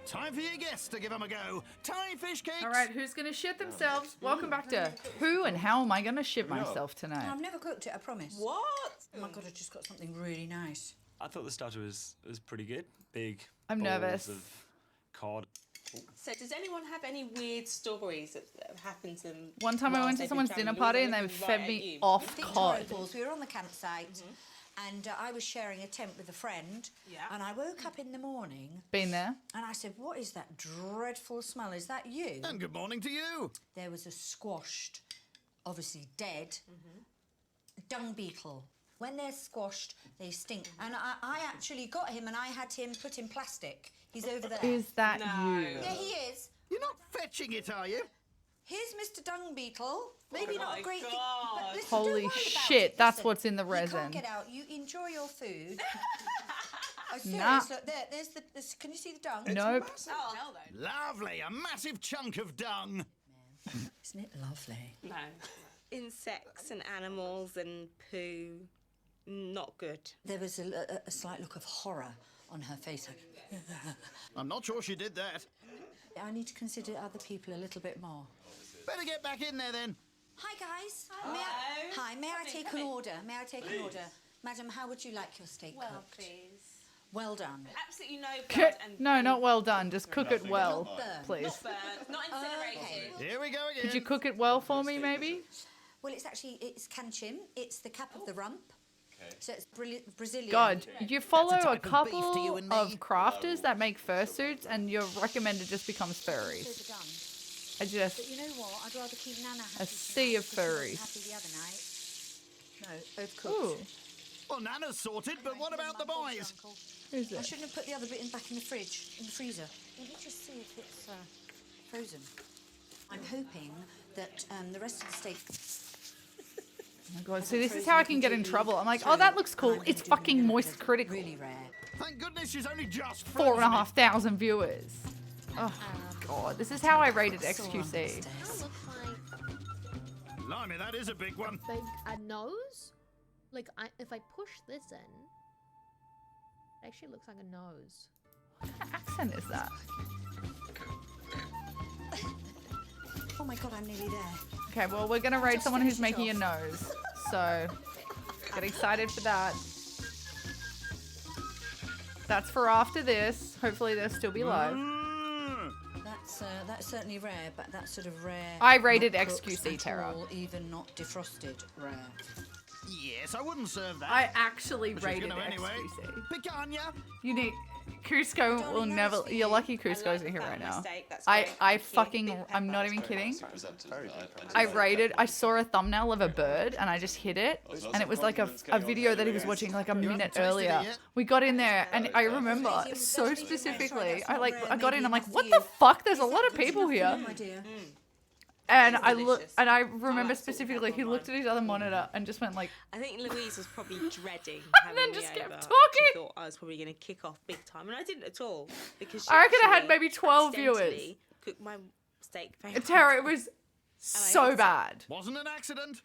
Time for your guests to give them a go. Thai fish cakes. All right, who's going to shit themselves? Welcome back to Who and How Am I Going to Shit Myself No, Tonight? I've never cooked it, I promise. What? Oh my God, I just got something really nice. I thought the starter was pretty good. Big. I'm balls nervous. Of cod. So does anyone have any weird stories that have happened to them? One time I went to someone's dinner party and they fed me off cod. Victoria Falls, we were on the campsite and I was sharing a tent with a friend and I woke up in the morning Been there? and I said, what is that dreadful smell? Is that you? And good morning to you. There was a squashed, obviously dead, dung beetle. When they're squashed, they stink. And I actually got him and I had him put in plastic. He's over there. Is that you? Yeah, he is. You're not fetching it, are you? Here's Mr. Dung Beetle. Maybe not a great thing, but listen, Holy don't worry about shit, it. that's Listen, what's in the You resin. can't get out. You enjoy your food. Oh, serious? Nah. Look, there's the... can you see the dung? Nope. Oh, hell no. Lovely, a massive chunk of dung. Isn't it lovely? No. Insects and animals and poo, not good. There was a slight look of horror on her face. I'm not sure she did that. I need to consider other people a little bit more. Better get back in there then. Hi, guys. Hello. May I Come in, take come an in. order? May I take Please. an order? Madam, how would you like your steak Well, cooked? please. Well done. Absolutely no blood and No, not well done. Just cook it well, Not burnt. please. not burned, not incinerated. Here we go again. Could you cook it well for me, maybe? Well, it's canchim. It's the cap of the rump. So it's Brazilian. God, you follow That's a a type of beef to couple you and me. of crafters that make fursuits, and your recommended just becomes furries. I just But you know what? I'd rather keep Nana happy. a sea of tonight because she wasn't furries. happy the other night. No, overcooked. Ooh, Well, Nana's sorted, but what about the boys? who's I this? shouldn't have put the other bit back in the fridge, in the freezer. Let me just see if it's frozen. I'm hoping that the rest of the steak. Oh my God, see, this is how I can get in trouble. I'm like, oh, that looks cool. It's fucking moist critical. Really rare. Thank goodness she's only just 4,500 viewers. Oh God, this is how I rated So XQC. understated. That looks like Blimey, that is a big one. like a nose. Like if I push this in, it actually looks like a nose. What accent is that? Oh my God, I'm nearly there. Okay, well, we're gonna rate someone who's making a nose. So, get excited for that. That's for after this. Hopefully they'll still be live. That's certainly rare, but that's sort of rare. I rated not cooked XQC at Terror. all, even not defrosted rare. Yes, I wouldn't serve that. I actually But she's rated gonna anyway. XQC. Picanha. You need... Cusco will never... You're lucky Cusco's in here right now. I'm not even kidding. I saw a thumbnail of a bird and I just hit it. And it was like a video that he was watching like a minute earlier. We got in there and I remember so specifically, I got in, I'm like, what the fuck? There's a lot of people here. And I remember specifically, he looked at his other monitor and just went like... I think Louise was probably dreading And having then me just kept over. talking. She thought I was probably going to kick off big time, and I didn't at all because she I reckon I had actually maybe 12 viewers. accidentally cooked my steak very Tara, it was so bad. Wasn't an accident.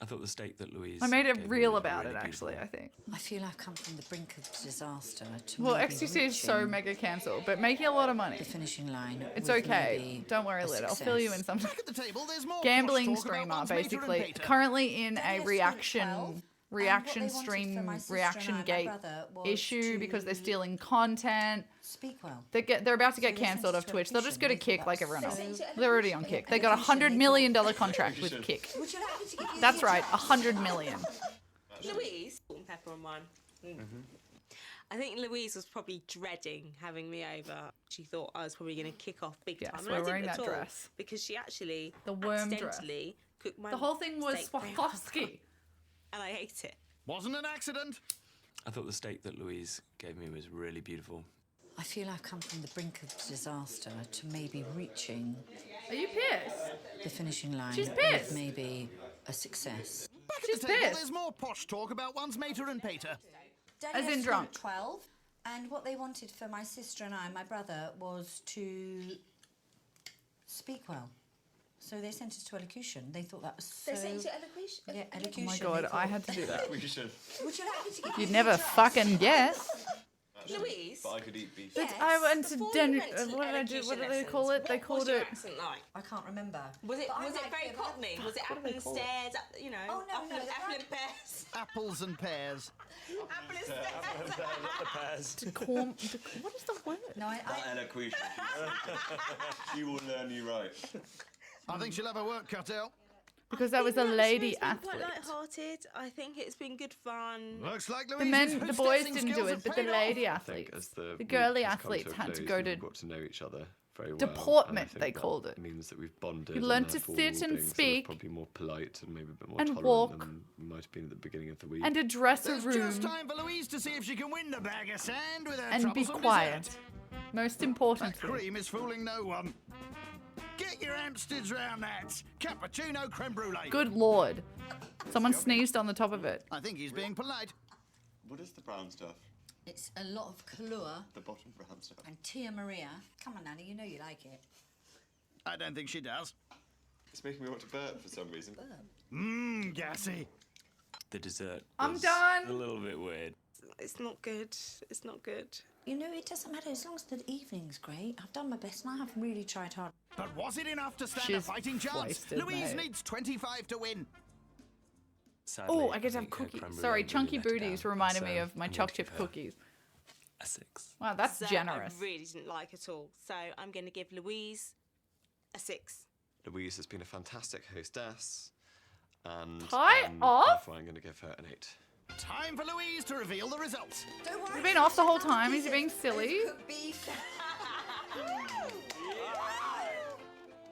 I thought the steak that Louise. I made a gave me reel was about really it, actually, beautiful. I think. I feel I've come from the brink of disaster to Well, maybe XQC is so reaching mega cancelled, but making a lot of money. the finishing line. It's with okay. maybe Don't worry, a Lid. I'll fill you in success. some. Back at the table, there's more Gambling posh talk about streamer, one's mater and basically. pater. Currently in a Don't reaction wanted for my reaction sister and I, my gate brother, was issue because they're stealing content. Speak well. They're about to get So they cancelled sent off us to a Twitch. They'll just go to petition. Kick like everyone else. So- They're already on Kick. They got a $100 million contract with Kick. Would you like me to give you That's the right, address? 100 million. Louise, salt and pepper on mine. I think Louise was probably dreading having me over. She thought I was probably going to kick off big Yes, time. we're and I wearing didn't that at all, dress. because she actually The worm dress. accidentally cook my The whole thing was steak very well. Swarovski. And I ate it. Wasn't an accident. I thought the steak that Louise gave me was really beautiful. I feel I've come from the brink of disaster to maybe reaching... Are you pissed? ...the finishing line. She's with pissed. maybe a success. Back at the table, there's more posh talk about one's mater and pater. Daddy As has in to drunk. do 12, and what they wanted for my sister and I, my brother, was to speak well. So they sent us to elocution. They thought that was so... They sent you to elocution? Yeah, Oh elocution. my They god, I thought- had to do that. Would you like me to give You'd you never a try? fucking guess. Louise? But I could eat beef. But I went to Before Den. you went to What did I do? elocution What did they lessons, call it? They what called was your it. accent like? I can't remember. Was it But I was it like very it. cockney? Was it What do they apple and call it? stairs? You know, Oh, no, apple, no, the apple and pears. Apples and pears. Apple and stairs. What is the word? No, I That elocution. She will learn you right. I think she'll have her work cut out. Because that was a Yeah, lady it's been athlete. Quite light-hearted. I think it's been good fun. Looks like The Louise's men, the boys hostessing didn't do skills it, have but the paid off. lady I think athletes, as the week girly has come athletes a had to close, go to we've got to know each other very well. deportment, and I think they that called it. means that we've bonded. You and learn to therefore sit we're and being sort of speak probably more polite and maybe a bit more and tolerant walk than we might have been at the beginning of the week. and address a There's room just time for Louise to see if she can win the bag of sand with her and be troublesome quiet. dessert. Most That importantly. cream is fooling no one. Get your Amsteds round that. Cappuccino creme brulee. Good lord. Someone sneezed on the top of it. I think he's being polite. What is the brown stuff? It's a lot of Kahlua The bottom brown stuff. and Tia Maria. Come on, Nanny, you know you like it. I don't think she does. It's making me want to burp for some reason. Mmm, gassy. The dessert I'm was done. a little bit weird. It's not good. It's not good. You know, it doesn't matter as long as the evening's great. I've done my best and I have really tried hard. But was it enough to stand a She's fighting chance? wasted, Louise mate. needs 25 to win. Sadly, Oh, I get to have think her cookies. creme brulee Sorry, really chunky let her booties down, reminded so me of my I'm gonna choc chip give her cookies. A 6. Wow, that's So generous. I really didn't like at all. So I'm going to give Louise a 6. Louise has been a fantastic hostess, and Tie off? therefore I'm going to give her an 8. Time for Louise to reveal the results. Don't worry. You've been off the whole time. Is he being silly? Cooked beef.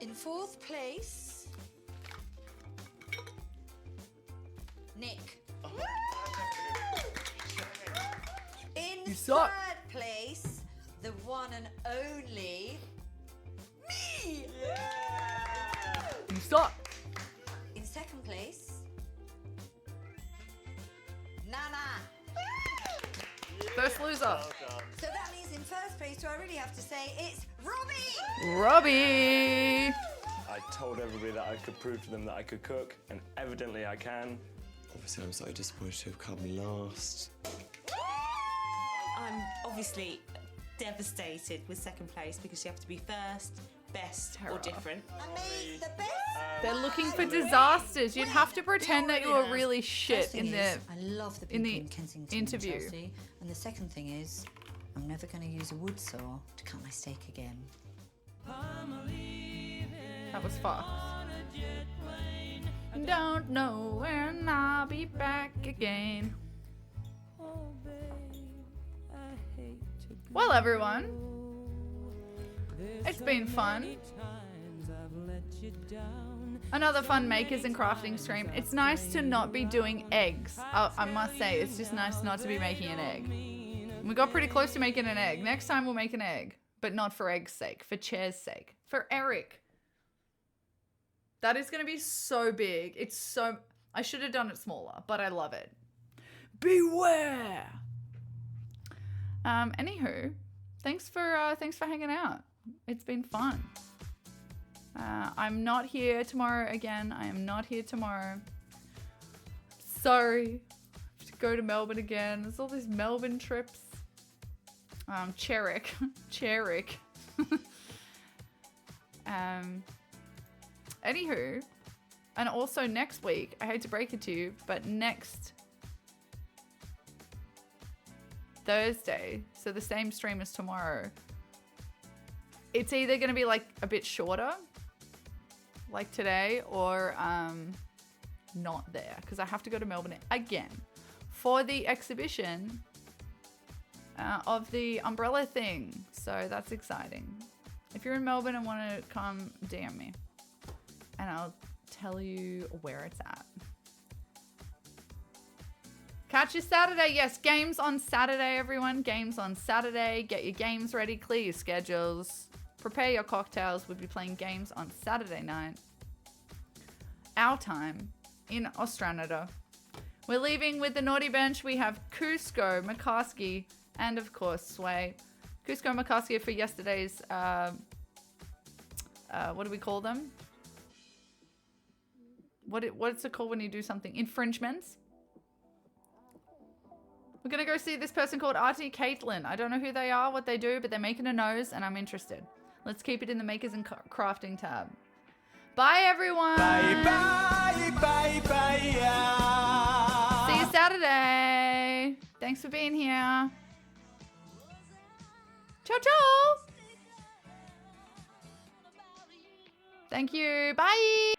In fourth place, Nick. In You suck. third place, the one and only me. You suck. In second place, Nana. First loser. So that means in first place, do I really have to say it's Robbie? Robbie. I told everybody that I could prove to them that I could cook, and evidently I can. Obviously, I'm so disappointed to have come last. I'm obviously devastated with second place because you have to be first, best, or different. I made the best. They're looking for disasters. You'd have to pretend that you were really shit First thing in is, the I love the in people the in Kensington interview. and Chelsea. And the second thing is, I'm never going to use a wood saw to cut my steak again. That was fast. Don't know when I'll be back again. Well, everyone, it's been fun. Another fun makers and crafting stream. It's nice to not be doing eggs. I must say, it's just nice not to be making an egg. We got pretty close to making an egg. Next time we'll make an egg, but not for egg's sake, for Chair's sake, for Eric. That is going to be so big. It's so... I should have done it smaller, but I love it. Beware! Anywho, thanks for hanging out. It's been fun. I'm not here tomorrow again. I am not here tomorrow. Sorry. I have to go to Melbourne again. There's all these Melbourne trips. Cherrick. Anywho, and also next week, I hate to break it to you, but next Thursday, so the same stream as tomorrow, it's either going to be like a bit shorter, like today, or not there, because I have to go to Melbourne again for the exhibition of the umbrella thing. So that's exciting. If you're in Melbourne and want to come, DM me and I'll tell you where it's at. Catch you Saturday. Yes, games on Saturday, everyone. Games on Saturday. Get your games ready. Clear your schedules. Prepare your cocktails. We'll be playing games on Saturday night. Our time in Australia. We're leaving with the naughty bench. We have Cusco, McCaskey, and of course Sway. Cusco and McCaskey for yesterday's, what do we call them? What's it called when you do something? Infringements. We're going to go see this person called Auntie Caitlin. I don't know who they are, what they do, but they're making a nose and I'm interested. Let's keep it in the makers and crafting tab. Bye, everyone. Bye, bye, bye, bye. See you Saturday. Thanks for being here. Ciao, ciao. Thank you. Bye.